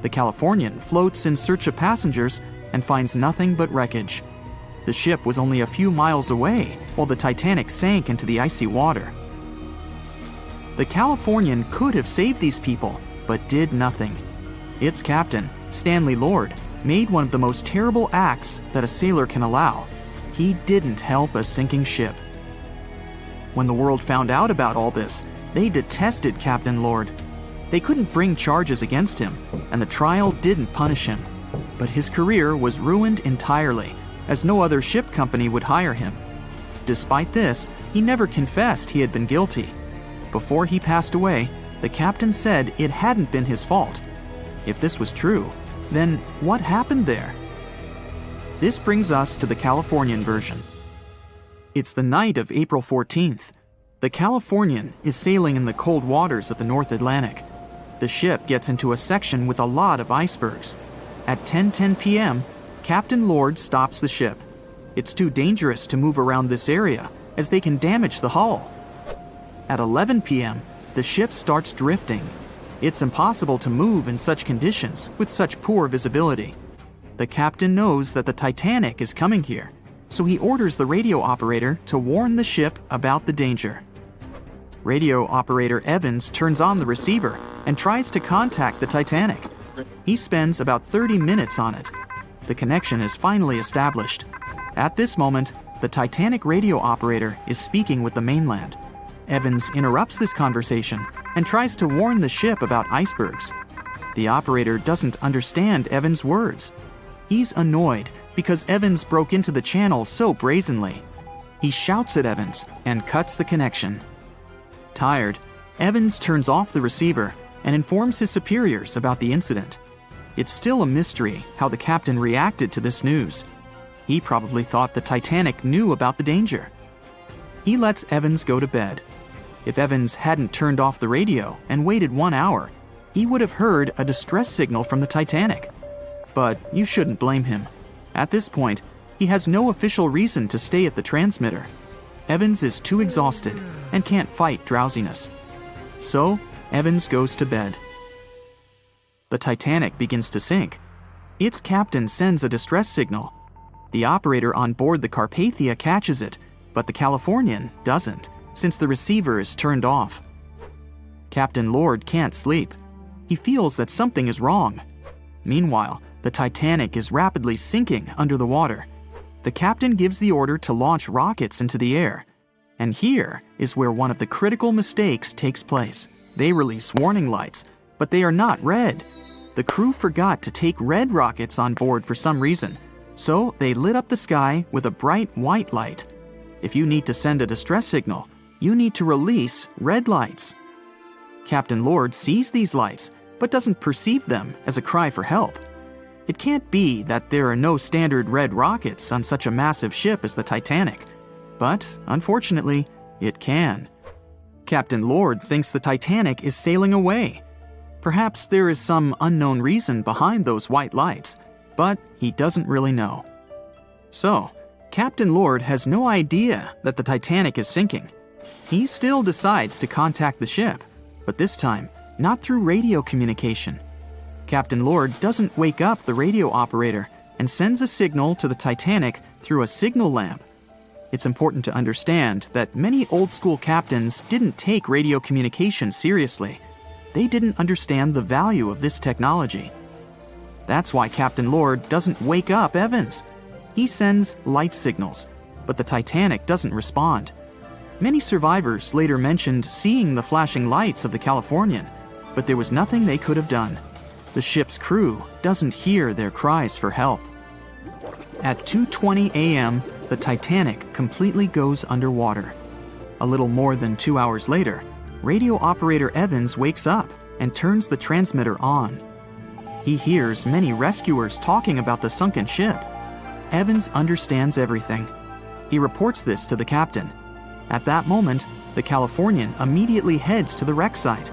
[SPEAKER 4] The Californian floats in search of passengers and finds nothing but wreckage. The ship was only a few miles away while the Titanic sank into the icy water. The Californian could have saved these people, but did nothing. Its captain, Stanley Lord, made one of the most terrible acts that a sailor can allow. He didn't help a sinking ship. When the world found out about all this, they detested Captain Lord. They couldn't bring charges against him, and the trial didn't punish him. But his career was ruined entirely, as no other ship company would hire him. Despite this, he never confessed he had been guilty. Before he passed away, the captain said it hadn't been his fault. If this was true, then what happened there? This brings us to the Californian version. It's the night of April 14th. The Californian is sailing in the cold waters of the North Atlantic. The ship gets into a section with a lot of icebergs. At 10:10 p.m., Captain Lord stops the ship. It's too dangerous to move around this area, as they can damage the hull. At 11 p.m., the ship starts drifting. It's impossible to move in such conditions with such poor visibility. The captain knows that the Titanic is coming here, so he orders the radio operator to warn the ship about the danger. Radio operator Evans turns on the receiver and tries to contact the Titanic. He spends about 30 minutes on it. The connection is finally established. At this moment, the Titanic radio operator is speaking with the mainland. Evans interrupts this conversation
[SPEAKER 1] and tries to warn the ship about icebergs. The operator doesn't understand Evans' words. He's annoyed because Evans broke into the channel so brazenly. He shouts at Evans and cuts the connection. Tired, Evans turns off the receiver and informs his superiors about the incident. It's still a mystery how the captain reacted to this news. He probably thought the Titanic knew about the danger. He lets Evans go to bed. If Evans hadn't turned off the radio and waited 1 hour, he would have heard a distress signal from the Titanic. But you shouldn't blame him. At this point, he has no official reason to stay at the transmitter. Evans is too exhausted and can't fight drowsiness. So, Evans goes to bed. The Titanic begins to sink. Its captain sends a distress signal. The operator on board the Carpathia catches it, but the Californian doesn't, since the receiver is turned off. Captain Lord can't sleep. He feels that something is wrong. Meanwhile, the Titanic is rapidly sinking under the water. The captain gives the order to launch rockets into the air. And here is where one of the critical mistakes takes place. They release warning lights, but they are not red. The crew forgot to take red rockets on board for some reason, so they lit up the sky with a bright white light. If you need to send a distress signal, you need to release red lights. Captain Lord sees these lights, but doesn't perceive them as a cry for help. It can't be that there are no standard red rockets on such a massive ship as the Titanic. But, unfortunately, it can. Captain Lord thinks the Titanic is sailing away. Perhaps there is some unknown reason behind those white lights, but he doesn't really know. So, Captain Lord has no idea that the Titanic is sinking. He still decides to contact the ship, but this time, not through radio communication. Captain Lord doesn't wake up the radio operator and sends a signal to the Titanic through a signal lamp. It's important to understand that many old-school captains didn't take radio communication seriously. They didn't understand the value of this technology. That's why Captain Lord doesn't wake up Evans. He sends light signals, but the Titanic doesn't respond. Many survivors later mentioned seeing the flashing lights of the Californian, but there was nothing they could have done. The ship's crew doesn't hear their cries for help. At 2:20 a.m., the Titanic completely goes underwater. A little more than 2 hours later, radio operator Evans wakes up and turns the transmitter on. He hears many rescuers talking about the sunken ship. Evans understands everything. He reports this to the captain. At that moment, the Californian immediately heads to the wreck site.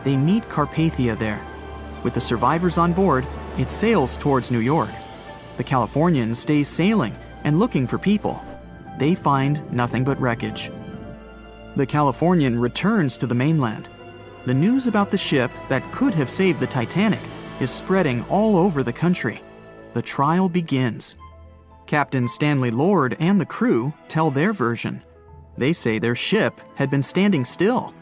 [SPEAKER 1] They meet Carpathia there. With the survivors on board, it sails towards New York. The Californian stays sailing and looking for people. They find nothing but wreckage. The Californian returns to the mainland. The news about the ship that could have saved the Titanic is spreading all over the country. The trial begins. Captain Stanley Lord and the crew tell their version. They say their ship had been standing still.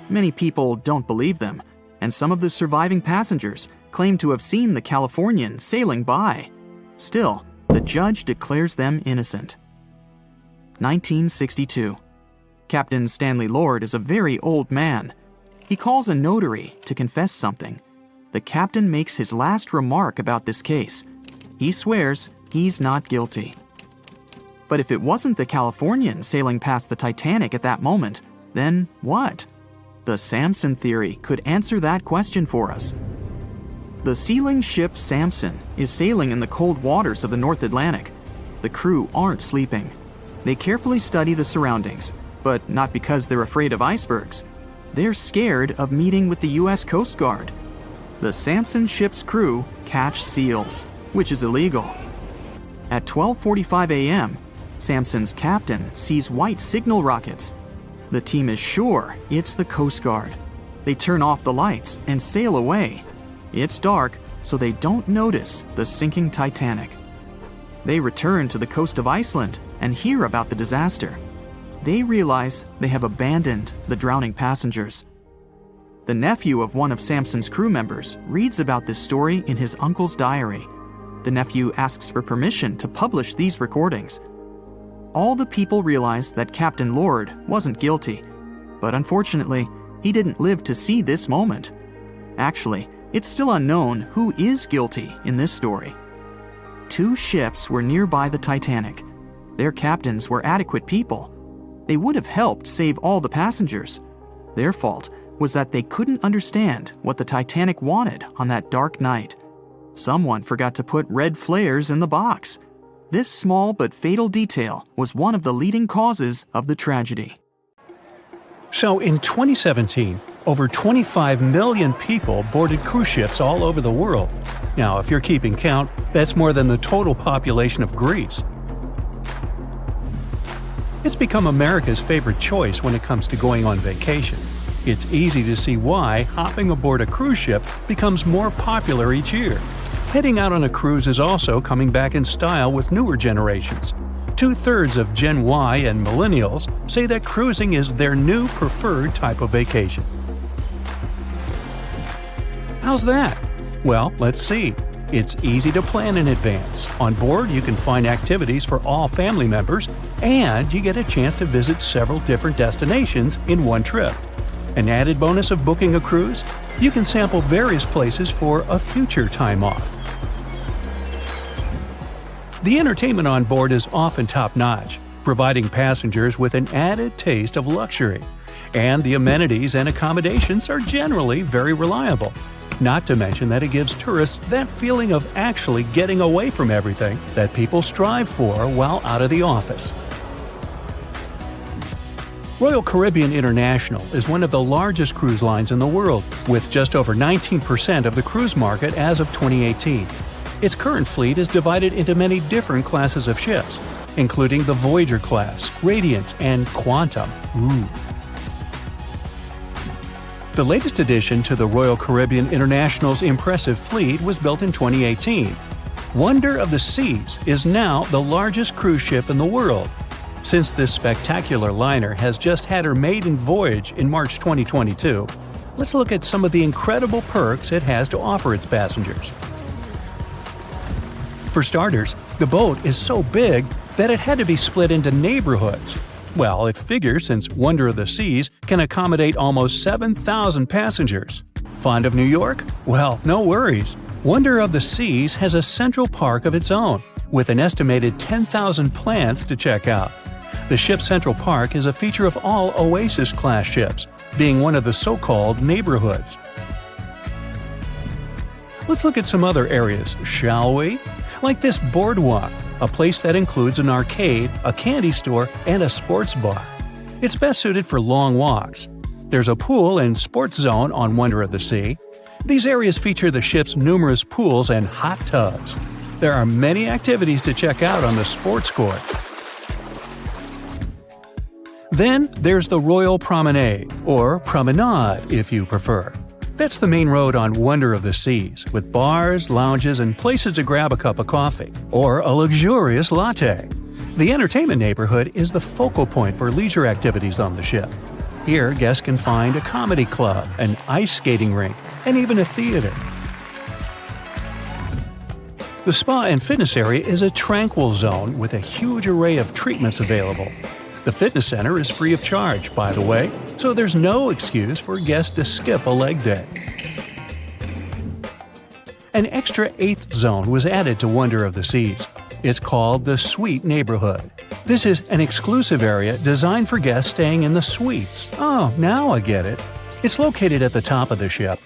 [SPEAKER 1] Many people don't believe them, and some of the surviving passengers claim to have seen the Californian sailing by. Still, the judge declares them innocent. 1962. Captain Stanley Lord is a very old man. He calls a notary to confess something. The captain makes his last remark about this case. He swears he's not guilty. But if it wasn't the Californian sailing past the Titanic at that moment, then what? The Samson theory could answer that question for us. The sealing ship Samson is sailing in the cold waters of the North Atlantic. The crew aren't sleeping. They carefully study the surroundings, but not because they're afraid of icebergs. They're scared of meeting with the U.S. Coast Guard. The Samson ship's crew catch seals, which is illegal. At 12:45 a.m., Samson's captain sees white signal rockets. The team is sure it's the Coast Guard. They turn off the lights and sail away. It's dark, so they don't notice the sinking Titanic. They return to the coast of Iceland and hear about the disaster. They realize they have abandoned the drowning passengers. The nephew of one of Samson's crew members reads about this story in his uncle's diary. The nephew asks for permission to publish these recordings. All the people realize that Captain Lord wasn't guilty, but unfortunately,
[SPEAKER 4] He didn't live to see this moment. Actually, it's still unknown who is guilty in this story. 2 ships were nearby the Titanic. Their captains were adequate people. They would have helped save all the passengers. Their fault was that they couldn't understand what the Titanic wanted on that dark night. Someone forgot to put red flares in the box. This small but fatal detail was one of the leading causes of the tragedy.
[SPEAKER 3] So in 2017, over 25 million people boarded cruise ships all over the world. Now, if you're keeping count, that's more than the total population of Greece. It's become America's favorite choice when it comes to going on vacation. It's easy to see why hopping aboard a cruise ship becomes more popular each year. Heading out on a cruise is also coming back in style with newer generations. 2/3 of Gen Y and millennials say that cruising is their new preferred type of vacation. How's that? Well, let's see. It's easy to plan in advance. On board, you can find activities for all family members, and you get a chance to visit several different destinations in one trip. An added bonus of booking a cruise? You can sample various places for a future time off. The entertainment on board is often top-notch, providing passengers with an added taste of luxury. And the amenities and accommodations are generally very reliable. Not to mention that it gives tourists that feeling of actually getting away from everything that people strive for while out of the office. Royal Caribbean International is one of the largest cruise lines in the world, with just over 19% of the cruise market as of 2018. Its current fleet is divided into many different classes of ships, including the Voyager class, Radiance, and Quantum. The latest addition to the Royal Caribbean International's impressive fleet was built in 2018. Wonder of the Seas is now the largest cruise ship in the world. Since this spectacular liner has just had her maiden voyage in March 2022, let's look at some of the incredible perks it has to offer its passengers. For starters, the boat is so big that it had to be split into neighborhoods. Well, it figures since Wonder of the Seas can accommodate almost 7,000 passengers. Fond of New York? Well, no worries. Wonder of the Seas has a central park of its own, with an estimated 10,000 plants to check out. The ship's central park is a feature of all Oasis-class ships, being one of the so-called neighborhoods. Let's look at some other areas, shall we? Like this boardwalk, a place that includes an arcade, a candy store, and a sports bar. It's best suited for long walks. There's a pool and sports zone on Wonder of the Sea. These areas feature the ship's numerous pools and hot tubs. There are many activities to check out on the sports court. Then there's the Royal Promenade, or Promenade if you prefer. That's the main road on Wonder of the Seas, with bars, lounges, and places to grab a cup of coffee, or a luxurious latte. The entertainment neighborhood is the focal point for leisure activities on the ship. Here, guests can find a comedy club, an ice skating rink, and even a theater. The spa and fitness area is a tranquil zone with a huge array of treatments available. The fitness center is free of charge, by the way, so there's no excuse for guests to skip a leg day. An extra 8th zone was added to Wonder of the Seas. It's called the Suite Neighborhood. This is an exclusive area designed for guests staying in the suites. Oh, now I get it. It's located at the top of the ship.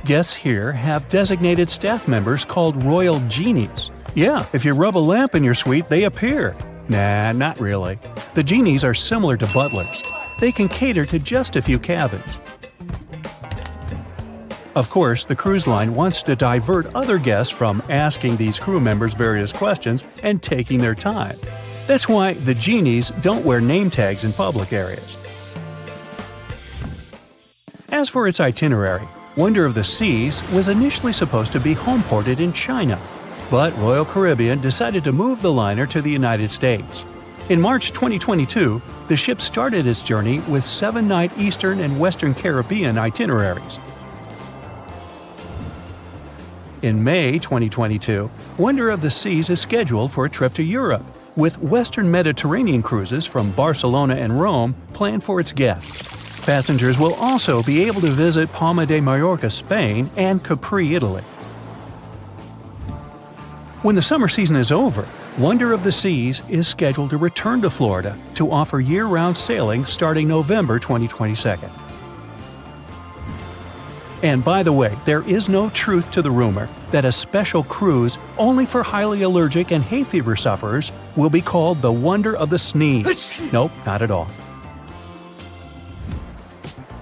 [SPEAKER 3] Guests here have designated staff members called Royal Genies. Yeah, if you rub a lamp in your suite, they appear. Nah, not really. The genies are similar to butlers. They can cater to just a few cabins. Of course, the cruise line wants to divert other guests from asking these crew members various questions and taking their time. That's why the genies don't wear name tags in public areas. As for its itinerary, Wonder of the Seas was initially supposed to be homeported in China, but Royal Caribbean decided to move the liner to the United States. In March 2022, the ship started its journey with 7-night Eastern and Western Caribbean itineraries. In May 2022, Wonder of the Seas is scheduled for a trip to Europe, with Western Mediterranean cruises from Barcelona and Rome planned for its guests. Passengers will also be able to visit Palma de Mallorca, Spain, and Capri, Italy. When the summer season is over, Wonder of the Seas is scheduled to return to Florida to offer year-round sailing starting November 2022. And by the way, there is no truth to the rumor that a special cruise only for highly allergic and hay fever sufferers will be called the Wonder of the Sneeze. Nope, not at all.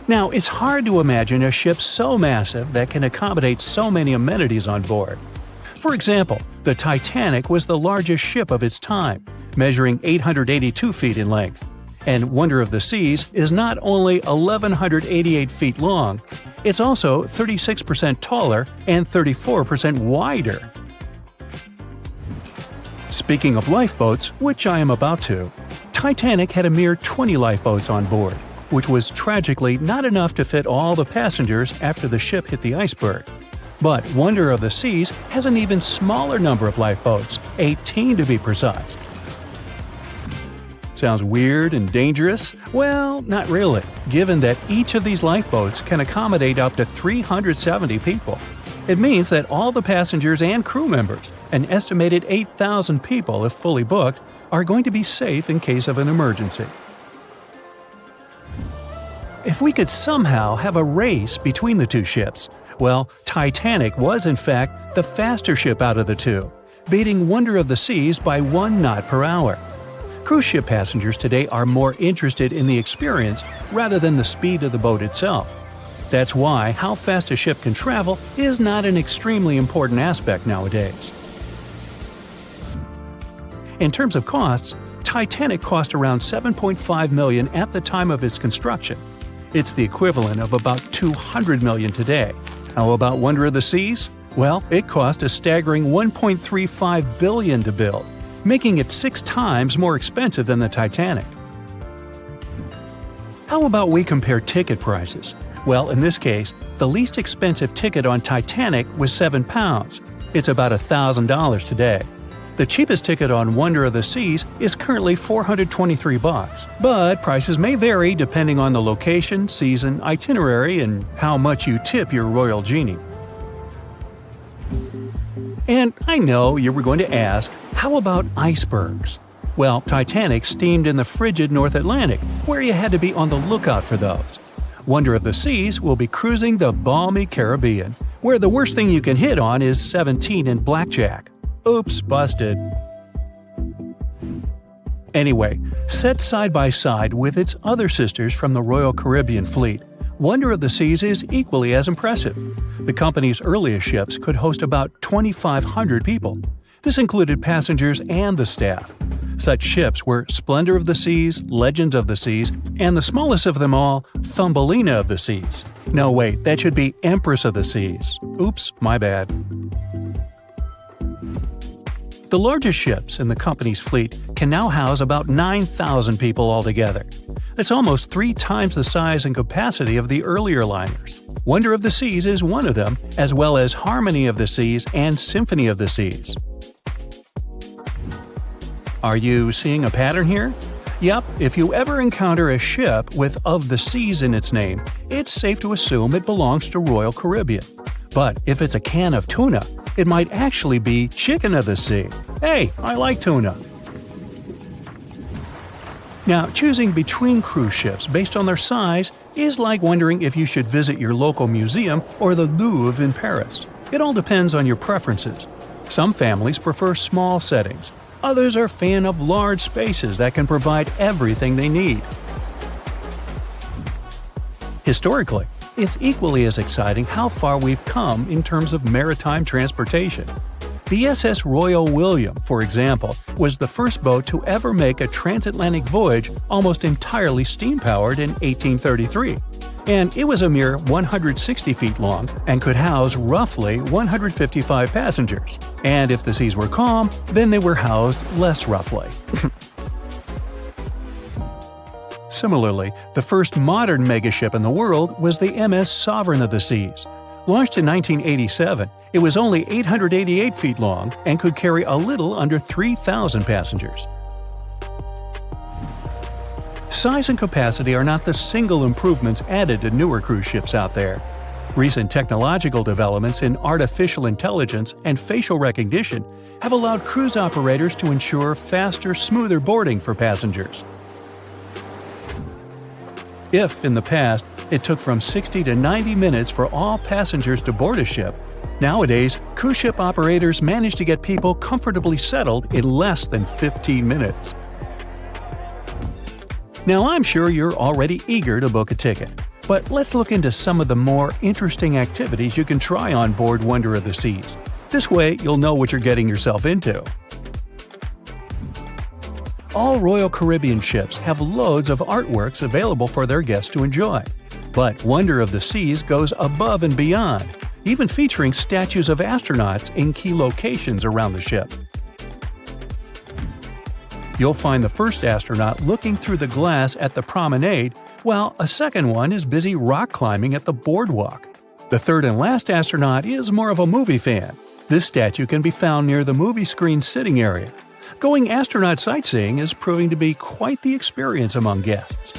[SPEAKER 3] Now, it's hard to imagine a ship so massive that can accommodate so many amenities on board. For example, the Titanic was the largest ship of its time, measuring 882 feet in length. And Wonder of the Seas is not only 1,188 feet long, it's also 36% taller and 34% wider. Speaking of lifeboats, which I am about to, Titanic had a mere 20 lifeboats on board, which was tragically not enough to fit all the passengers after the ship hit the iceberg. But Wonder of the Seas has an even smaller number of lifeboats, 18 to be precise. Sounds weird and dangerous? Well, not really, given that each of these lifeboats can accommodate up to 370 people. It means that all the passengers and crew members, an estimated 8,000 people if fully booked, are going to be safe in case of an emergency. If we could somehow have a race between the two ships, well, Titanic was in fact the faster ship out of the two, beating Wonder of the Seas by 1 knot per hour. Cruise ship passengers today are more interested in the experience rather than the speed of the boat itself. That's why how fast a ship can travel is not an extremely important aspect nowadays. In terms of costs, Titanic cost around $7.5 million at the time of its construction. It's the equivalent of about $200 million today. How about Wonder of the Seas? Well, it cost a staggering $1.35 billion to build, making it 6 times more expensive than the Titanic. How about we compare ticket prices? Well, in this case, the least expensive ticket on Titanic was £7. It's about $1,000 today. The cheapest ticket on Wonder of the Seas is currently $423, but prices may vary depending on the location, season, itinerary, and how much you tip your royal genie. And I know you were going to ask, how about icebergs? Well, Titanic steamed in the frigid North Atlantic, where you had to be on the lookout for those. Wonder of the Seas will be cruising the balmy Caribbean, where the worst thing you can hit on is 17 and blackjack. Oops, busted. Anyway, set side by side with its other sisters from the Royal Caribbean Fleet, Wonder of the Seas is equally as impressive. The company's earliest ships could host about 2,500 people. This included passengers and the staff. Such ships were Splendor of the Seas, Legend of the Seas, and the smallest of them all, Thumbelina of the Seas. No, wait, that should be Empress of the Seas. Oops, my bad. The largest ships in the company's fleet can now house about 9,000 people altogether. That's almost 3 times the size and capacity of the earlier liners. Wonder of the Seas is one of them, as well as Harmony of the Seas and Symphony of the Seas. Are you seeing a pattern here? Yep, if you ever encounter a ship with Of the Seas in its name, it's safe to assume it belongs to Royal Caribbean. But if it's a can of tuna, it might actually be Chicken of the Sea. Hey, I like tuna. Now, choosing between cruise ships based on their size is like wondering if you should visit your local museum or the Louvre in Paris. It all depends on your preferences. Some families prefer small settings. Others are fan of large spaces that can provide everything they need. Historically, it's equally as exciting how far we've come in terms of maritime transportation. The SS Royal William, for example, was the first boat to ever make a transatlantic voyage almost entirely steam-powered in 1833. And it was a mere 160 feet long and could house roughly 155 passengers. And if the seas were calm, then they were housed less roughly. Similarly, the first modern megaship in the world was the MS Sovereign of the Seas. Launched in 1987, it was only 888 feet long and could carry a little under 3,000 passengers. size and capacity are not the single improvements added to newer cruise ships out there. Recent technological developments in artificial intelligence and facial recognition have allowed cruise operators to ensure faster, smoother boarding for passengers. If, in the past, it took from 60 to 90 minutes for all passengers to board a ship, nowadays, cruise ship operators manage to get people comfortably settled in less than 15 minutes. Now, I'm sure you're already eager to book a ticket, but let's look into some of the more interesting activities you can try on board Wonder of the Seas. This way, you'll know what you're getting yourself into. All Royal Caribbean ships have loads of artworks available for their guests to enjoy. But Wonder of the Seas goes above and beyond, even featuring statues of astronauts in key locations around the ship. You'll find the first astronaut looking through the glass at the promenade, while a second one is busy rock climbing at the boardwalk. The third and last astronaut is more of a movie fan. This statue can be found near the movie screen sitting area. Going astronaut sightseeing is proving to be quite the experience among guests.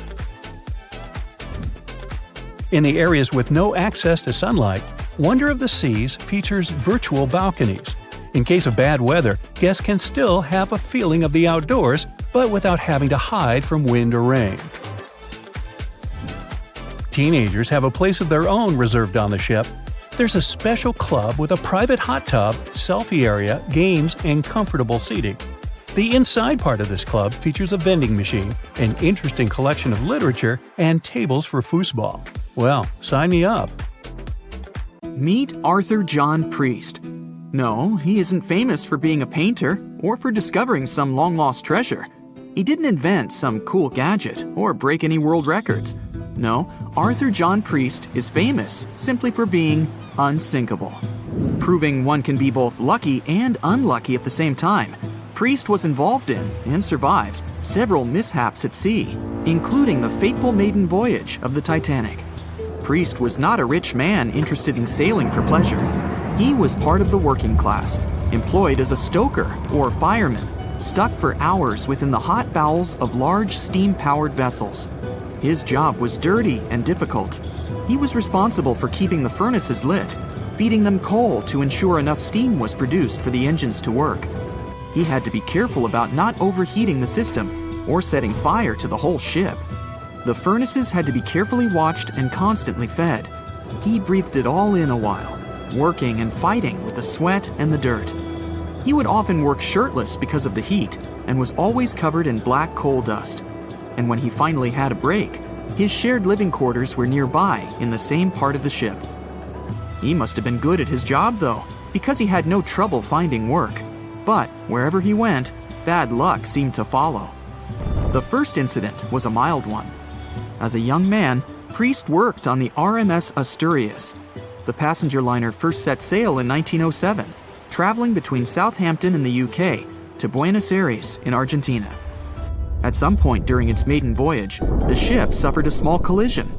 [SPEAKER 3] In the areas with no access to sunlight, Wonder of the Seas features virtual balconies. In case of bad weather, guests can still have a feeling of the outdoors, but without having to hide from wind or rain. Teenagers have a place of their own reserved on the ship. There's a special club with a private hot tub, selfie area, games, and comfortable seating. The inside part of this club features a vending machine, an interesting collection of literature, and tables for foosball. Well, sign me up.
[SPEAKER 1] Meet Arthur John Priest. No, he isn't famous for being a painter or for discovering some long-lost treasure. He didn't invent some cool gadget or break any world records. No, Arthur John Priest is famous simply for being unsinkable. Proving one can be both lucky and unlucky at the same time, Priest was involved in and survived several mishaps at sea, including the fateful maiden voyage of the Titanic. Priest was not a rich man interested in sailing for pleasure. He was part of the working class, employed as a stoker or fireman, stuck for hours within the hot bowels of large steam-powered vessels. His job was dirty and difficult. He was responsible for keeping the furnaces lit, feeding them coal to ensure enough steam was produced for the engines to work. He had to be careful about not overheating the system or setting fire to the whole ship. The furnaces had to be carefully watched and constantly fed. He breathed it all in a while, working and fighting with the sweat and the dirt. He would often work shirtless because of the heat and was always covered in black coal dust. And when he finally had a break, his shared living quarters were nearby in the same part of the ship. He must have been good at his job though, because he had no trouble finding work. But wherever he went, bad luck seemed to follow. The first incident was a mild one. As a young man, Priest worked on the RMS Asturias. The passenger liner first set sail in 1907, traveling between Southampton in the UK to Buenos Aires in Argentina. At some point during its maiden voyage, the ship suffered a small collision.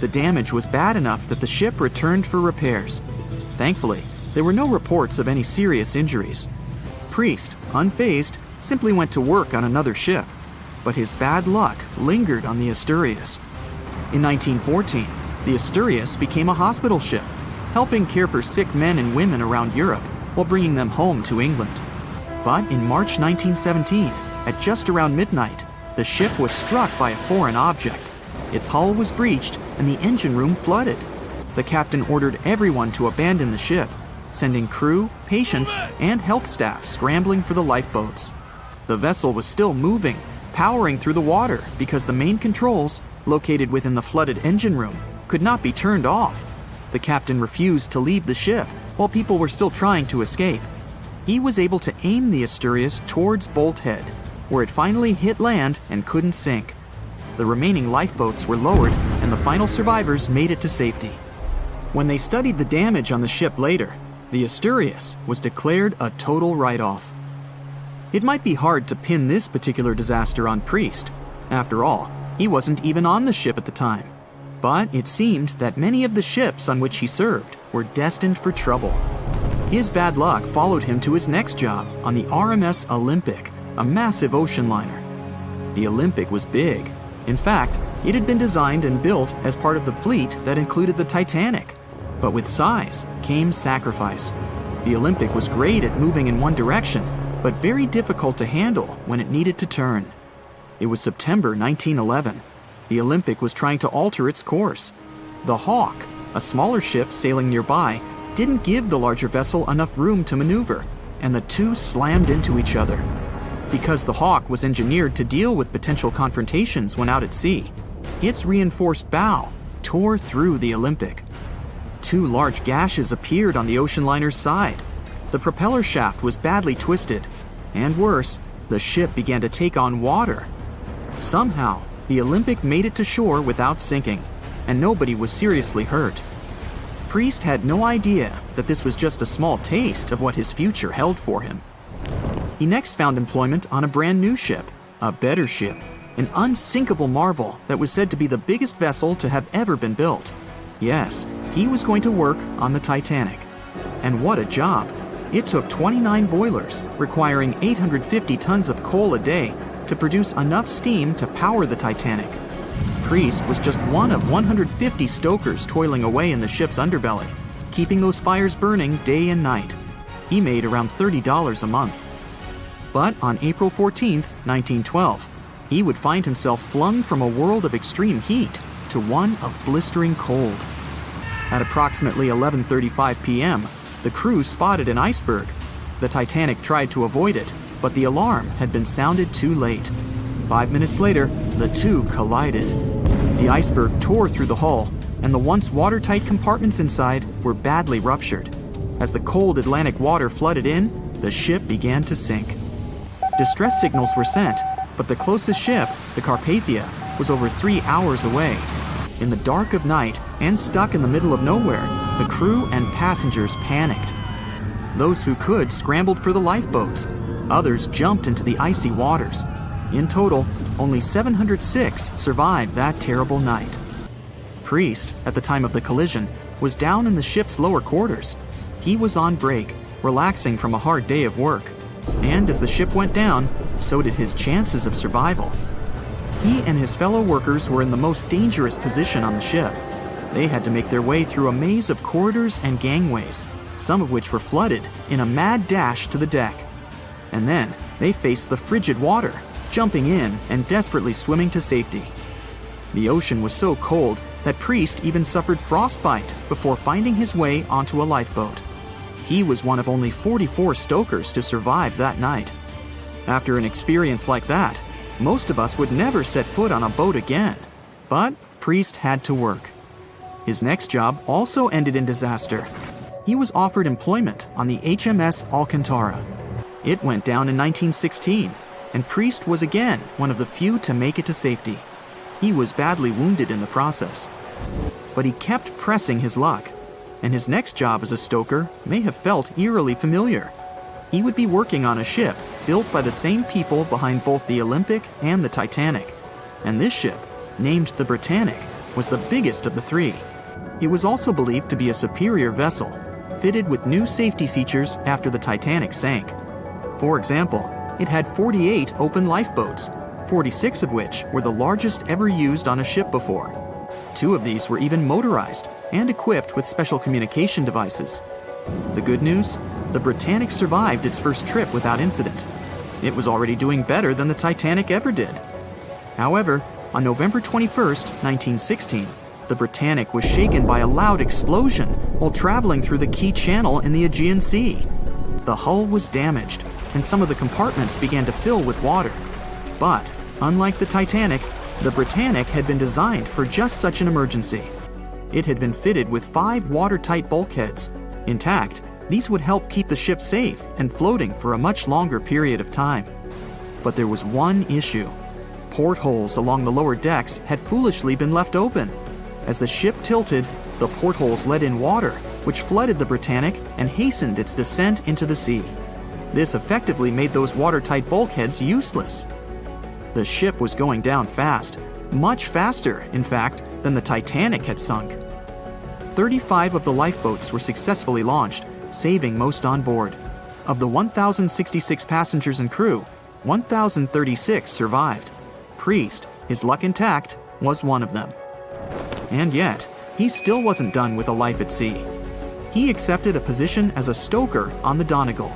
[SPEAKER 1] The damage was bad enough that the ship returned for repairs. Thankfully, there were no reports of any serious injuries. Priest, unfazed, simply went to work on another ship, but his bad luck lingered on the Asturias. In 1914, the Asturias became a hospital ship, helping care for sick men and women around Europe while bringing them home to England. But in March 1917, at just around midnight, the ship was struck by a foreign object. Its hull was breached and the engine room flooded. The captain ordered everyone to abandon the ship, sending crew, patients, and health staff scrambling for the lifeboats. The vessel was still moving, powering through the water because the main controls, located within the flooded engine room, could not be turned off. The captain refused to leave the ship while people were still trying to escape. He was able to aim the Asturias towards Bolt Head, where it finally hit land and couldn't sink. The remaining lifeboats were lowered and the final survivors made it to safety. When they studied the damage on the ship later, the Asturias was declared a total write-off. It might be hard to pin this particular disaster on Priest. After all, he wasn't even on the ship at the time. But it seemed that many of the ships on which he served were destined for trouble. His bad luck followed him to his next job on the RMS Olympic, a massive ocean liner. The Olympic was big, In fact, it had been designed and built as part of the fleet that included the Titanic. But with size came sacrifice. The Olympic was great at moving in one direction, but very difficult to handle when it needed to turn. It was September 1911. The Olympic was trying to alter its course. The Hawk, a smaller ship sailing nearby, didn't give the larger vessel enough room to maneuver, and the two slammed into each other. Because the Hawk was engineered to deal with potential confrontations when out at sea, its reinforced bow tore through the Olympic. Two large gashes appeared on the ocean liner's side. The propeller shaft was badly twisted, and worse, the ship began to take on water. Somehow, the Olympic made it to shore without sinking, and nobody was seriously hurt. Priest had no idea that this was just a small taste of what his future held for him. He next found employment on a brand new ship, a better ship, an unsinkable marvel that was said to be the biggest vessel to have ever been built. Yes, he was going to work on the Titanic. And what a job! It took 29 boilers, requiring 850 tons of coal a day to produce enough steam to power the Titanic. Priest was just one of 150 stokers toiling away in the ship's underbelly, keeping those fires burning day and night. He made around $30 a month. But on April 14, 1912, he would find himself flung from a world of extreme heat to one of blistering cold. At approximately 11:35 p.m., the crew spotted an iceberg. The Titanic tried to avoid it, but the alarm had been sounded too late. 5 minutes later, the two collided. The iceberg tore through the hull, and the once watertight compartments inside were badly ruptured. As the cold Atlantic water flooded in, the ship began to sink. Distress signals were sent, but the closest ship, the Carpathia, was over 3 hours away. In the dark of night and stuck in the middle of nowhere, the crew and passengers panicked. Those who could scrambled for the lifeboats. Others jumped into the icy waters. In total, only 706 survived that terrible night. Priest, at the time of the collision, was down in the ship's lower quarters. He was on break, relaxing from a hard day of work. And as the ship went down, so did his chances of survival. He and his fellow workers were in the most dangerous position on the ship. They had to make their way through a maze of corridors and gangways, some of which were flooded, in a mad dash to the deck. And then they faced the frigid water, jumping in and desperately swimming to safety. The ocean was so cold that Priest even suffered frostbite before finding his way onto a lifeboat. He was one of only 44 stokers to survive that night. After an experience like that, most of us would never set foot on a boat again. But Priest had to work. His next job also ended in disaster. He was offered employment on the HMS Alcantara. It went down in 1916, and Priest was again one of the few to make it to safety. He was badly wounded in the process. But he kept pressing his luck, and his next job as a stoker may have felt eerily familiar. He would be working on a ship built by the same people behind both the Olympic and the Titanic. And this ship, named the Britannic, was the biggest of the three. It was also believed to be a superior vessel, fitted with new safety features after the Titanic sank. For example, it had 48 open lifeboats, 46 of which were the largest ever used on a ship before. 2 of these were even motorized and equipped with special communication devices. The good news? The Britannic survived its first trip without incident. It was already doing better than the Titanic ever did. However, on November 21st, 1916, the Britannic was shaken by a loud explosion while traveling through the key channel in the Aegean Sea. The hull was damaged, and some of the compartments began to fill with water. But, unlike the Titanic, the Britannic had been designed for just such an emergency. It had been fitted with 5 watertight bulkheads. Intact, these would help keep the ship safe and floating for a much longer period of time. But there was one issue. Portholes along the lower decks had foolishly been left open. As the ship tilted, the portholes let in water, which flooded the Britannic and hastened its descent into the sea. This effectively made those watertight bulkheads useless. The ship was going down fast, much faster, in fact, than the Titanic had sunk. 35 of the lifeboats were successfully launched, saving most on board. Of the 1,066 passengers and crew, 1,036 survived. Priest,
[SPEAKER 4] his luck intact, was one of them. And yet, he still wasn't done with a life at sea. He accepted a position as a stoker on the Donegal.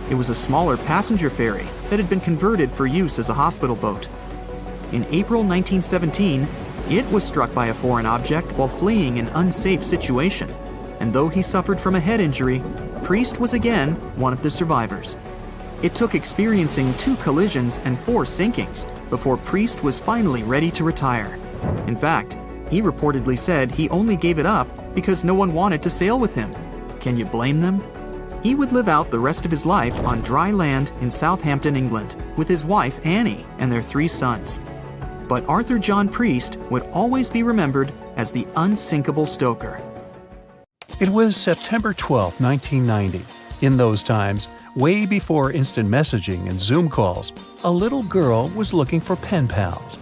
[SPEAKER 4] It was a smaller passenger ferry that had been converted for use as a hospital boat. In April 1917, it was struck by a foreign object while fleeing an unsafe situation, and though he suffered from a head injury, Priest was again one of the survivors. It took experiencing 2 collisions and 4 sinkings before Priest was finally ready to retire. In fact, he reportedly said he only gave it up because no one wanted to sail with him. Can you blame them? He would live out the rest of his life on dry land in Southampton, England, with his wife Annie and their 3 sons. But Arthur John Priest would always be remembered as the unsinkable stoker.
[SPEAKER 3] It was September 12, 1990. In those times, way before instant messaging and Zoom calls, a little girl was looking for pen pals.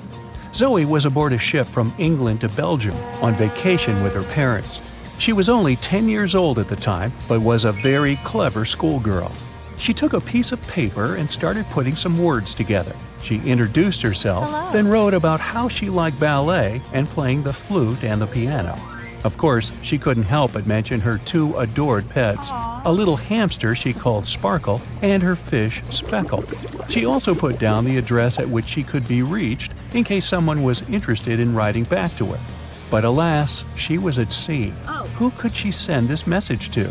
[SPEAKER 3] Zoe was aboard a ship from England to Belgium on vacation with her parents. She was only 10 years old at the time, but was a very clever schoolgirl. She took a piece of paper and started putting some words together. She introduced herself, then wrote about how she liked ballet and playing the flute and the piano. Of course, she couldn't help but mention her 2 adored pets, a little hamster she called Sparkle and her fish Speckle. She also put down the address at which she could be reached in case someone was interested in writing back to her. But alas, she was at sea. Who could she send this message to?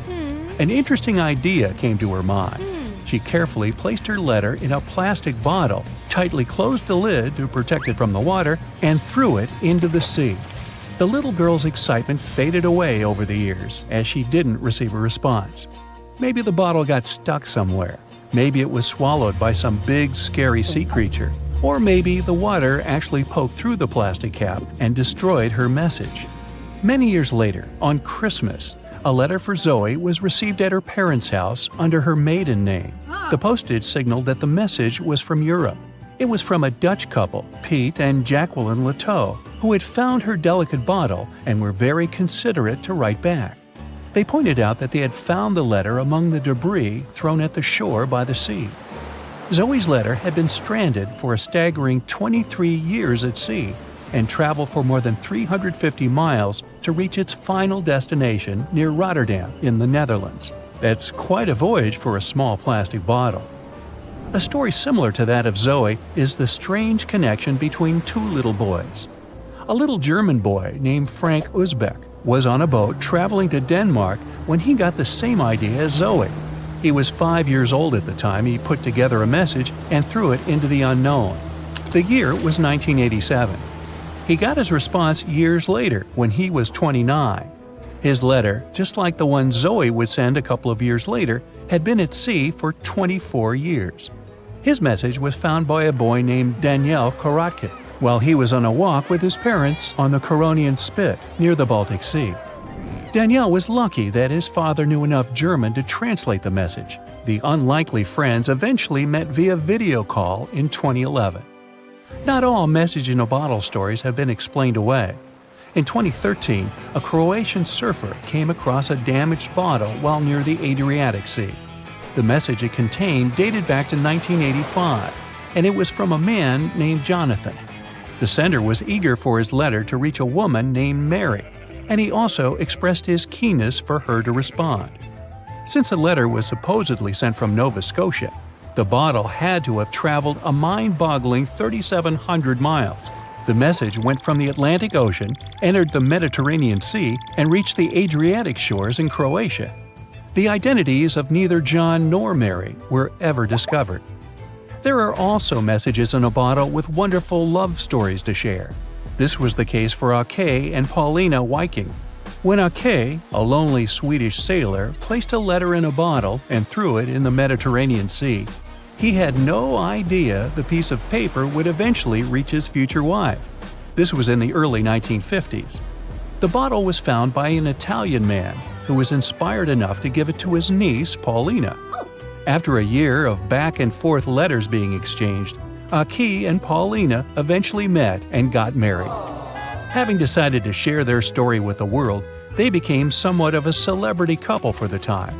[SPEAKER 3] An interesting idea came to her mind. She carefully placed her letter in a plastic bottle, tightly closed the lid to protect it from the water, and threw it into the sea. The little girl's excitement faded away over the years as she didn't receive a response. Maybe the bottle got stuck somewhere. Maybe it was swallowed by some big, scary sea creature. Or maybe the water actually poked through the plastic cap and destroyed her message. Many years later, on Christmas, a letter for Zoe was received at her parents' house under her maiden name. The postage signaled that the message was from Europe. It was from a Dutch couple, Piet and Jacqueline Lateau, who had found her delicate bottle and were very considerate to write back. They pointed out that they had found the letter among the debris thrown at the shore by the sea. Zoe's letter had been stranded for a staggering 23 years at sea and traveled for more than 350 miles to reach its final destination near Rotterdam in the Netherlands. That's quite a voyage for a small plastic bottle. A story similar to that of Zoe is the strange connection between 2 little boys. A little German boy named Frank Uzbek was on a boat traveling to Denmark when he got the same idea as Zoe. He was 5 years old at the time he put together a message and threw it into the unknown. The year was 1987. He got his response years later when he was 29. His letter, just like the one Zoe would send a couple of years later, had been at sea for 24 years. His message was found by a boy named Daniel Korotkin while he was on a walk with his parents on the Koronian Spit near the Baltic Sea. Daniel was lucky that his father knew enough German to translate the message. The unlikely friends eventually met via video call in 2011. Not all message-in-a-bottle stories have been explained away. In 2013, a Croatian surfer came across a damaged bottle while near the Adriatic Sea. The message it contained dated back to 1985, and it was from a man named Jonathan. The sender was eager for his letter to reach a woman named Mary, and he also expressed his keenness for her to respond. Since the letter was supposedly sent from Nova Scotia, the bottle had to have traveled a mind-boggling 3,700 miles. The message went from the Atlantic Ocean, entered the Mediterranean Sea, and reached the Adriatic shores in Croatia. The identities of neither John nor Mary were ever discovered. There are also messages in a bottle with wonderful love stories to share. This was the case for Ake and Paulina Viking. When Ake, a lonely Swedish sailor, placed a letter in a bottle and threw it in the Mediterranean Sea, he had no idea the piece of paper would eventually reach his future wife. This was in the early 1950s. The bottle was found by an Italian man who was inspired enough to give it to his niece, Paulina. After a year of back-and-forth letters being exchanged, Ake and Paulina eventually met and got married. Having decided to share their story with the world, they became somewhat of a celebrity couple for the time.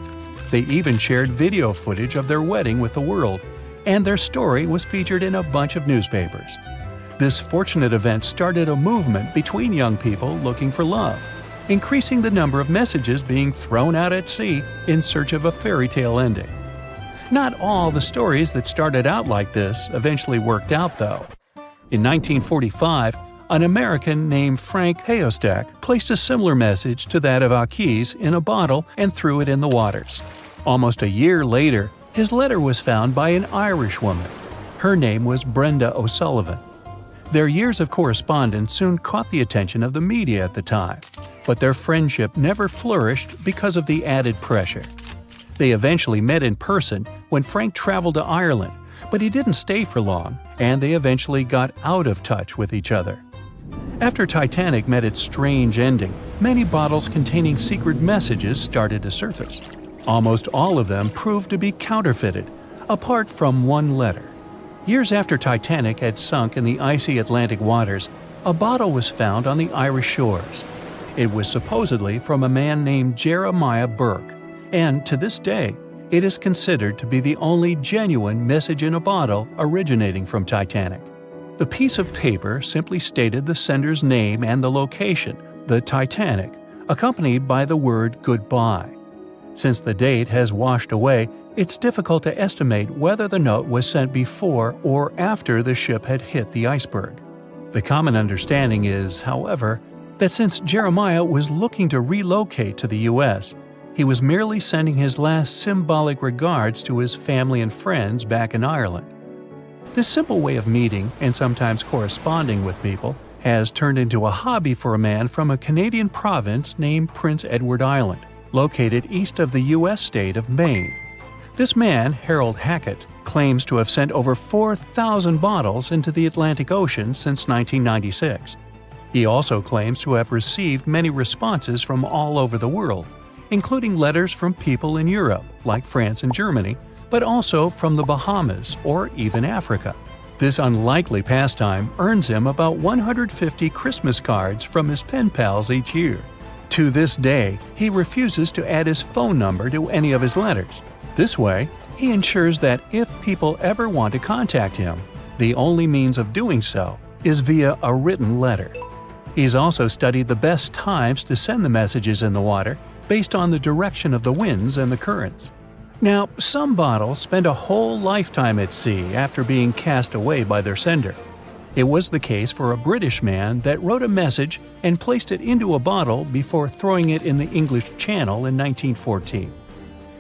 [SPEAKER 3] They even shared video footage of their wedding with the world, and their story was featured in a bunch of newspapers. This fortunate event started a movement between young people looking for love, increasing the number of messages being thrown out at sea in search of a fairy tale ending. Not all the stories that started out like this eventually worked out, though. In 1945, an American named Frank Hayostak placed a similar message to that of Akis in a bottle and threw it in the waters. Almost a year later, his letter was found by an Irish woman. Her name was Brenda O'Sullivan. Their years of correspondence soon caught the attention of the media at the time, but their friendship never flourished because of the added pressure. They eventually met in person when Frank traveled to Ireland, but he didn't stay for long, and they eventually got out of touch with each other. After Titanic met its strange ending, many bottles containing secret messages started to surface. Almost all of them proved to be counterfeited, apart from one letter. Years after Titanic had sunk in the icy Atlantic waters, a bottle was found on the Irish shores. It was supposedly from a man named Jeremiah Burke, and to this day, it is considered to be the only genuine message in a bottle originating from Titanic. The piece of paper simply stated the sender's name and the location, the Titanic, accompanied by the word goodbye. Since the date has washed away, it's difficult to estimate whether the note was sent before or after the ship had hit the iceberg. The common understanding is, however, that since Jeremiah was looking to relocate to the U.S., he was merely sending his last symbolic regards to his family and friends back in Ireland. This simple way of meeting and sometimes corresponding with people has turned into a hobby for a man from a Canadian province named Prince Edward Island, located east of the U.S. state of Maine. This man, Harold Hackett, claims to have sent over 4,000 bottles into the Atlantic Ocean since 1996. He also claims to have received many responses from all over the world, including letters from people in Europe, like France and Germany, but also from the Bahamas or even Africa. This unlikely pastime earns him about 150 Christmas cards from his pen pals each year. To this day, he refuses to add his phone number to any of his letters. This way, he ensures that if people ever want to contact him, the only means of doing so is via a written letter. He's also studied the best times to send the messages in the water based on the direction of the winds and the currents. Now, some bottles spend a whole lifetime at sea after being cast away by their sender. It was the case for a British man that wrote a message and placed it into a bottle before throwing it in the English Channel in 1914.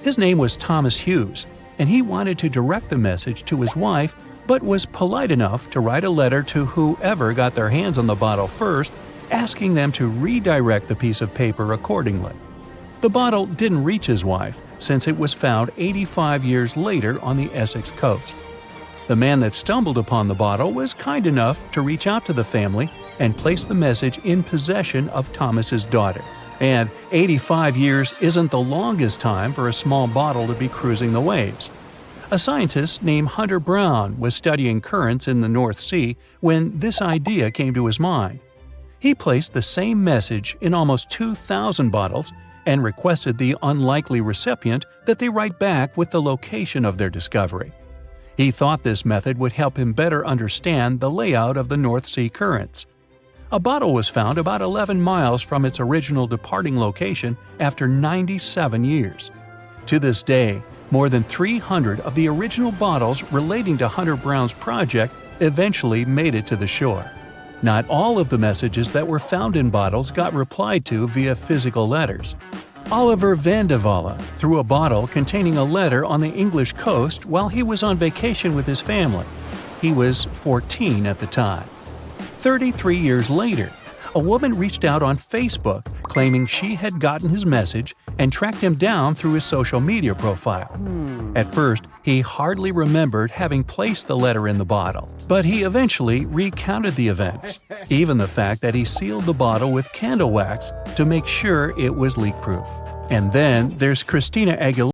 [SPEAKER 3] His name was Thomas Hughes, and he wanted to direct the message to his wife, but was polite enough to write a letter to whoever got their hands on the bottle first, asking them to redirect the piece of paper accordingly. The bottle didn't reach his wife, since it was found 85 years later on the Essex coast. The man that stumbled upon the bottle was kind enough to reach out to the family and place the message in possession of Thomas's daughter. And 85 years isn't the longest time for a small bottle to be cruising the waves. A scientist named Hunter Brown was studying currents in the North Sea when this idea came to his mind. He placed the same message in almost 2,000 bottles and requested the unlikely recipient that they write back with the location of their discovery. He thought this method would help him better understand the layout of the North Sea currents. A bottle was found about 11 miles from its original departing location after 97 years. To this day, more than 300 of the original bottles relating to Hunter Brown's project eventually made it to the shore. Not all of the messages that were found in bottles got replied to via physical letters. Oliver van de Walle threw a bottle containing a letter on the English coast while he was on vacation with his family. He was 14 at the time. 33 years later, a woman reached out on Facebook claiming she had gotten his message and tracked him down through his social media profile. At first, he hardly remembered having placed the letter in the bottle, but he eventually recounted the events, even the fact that he sealed the bottle with candle wax to make sure it was leak-proof. And then there's Christina Aguilera.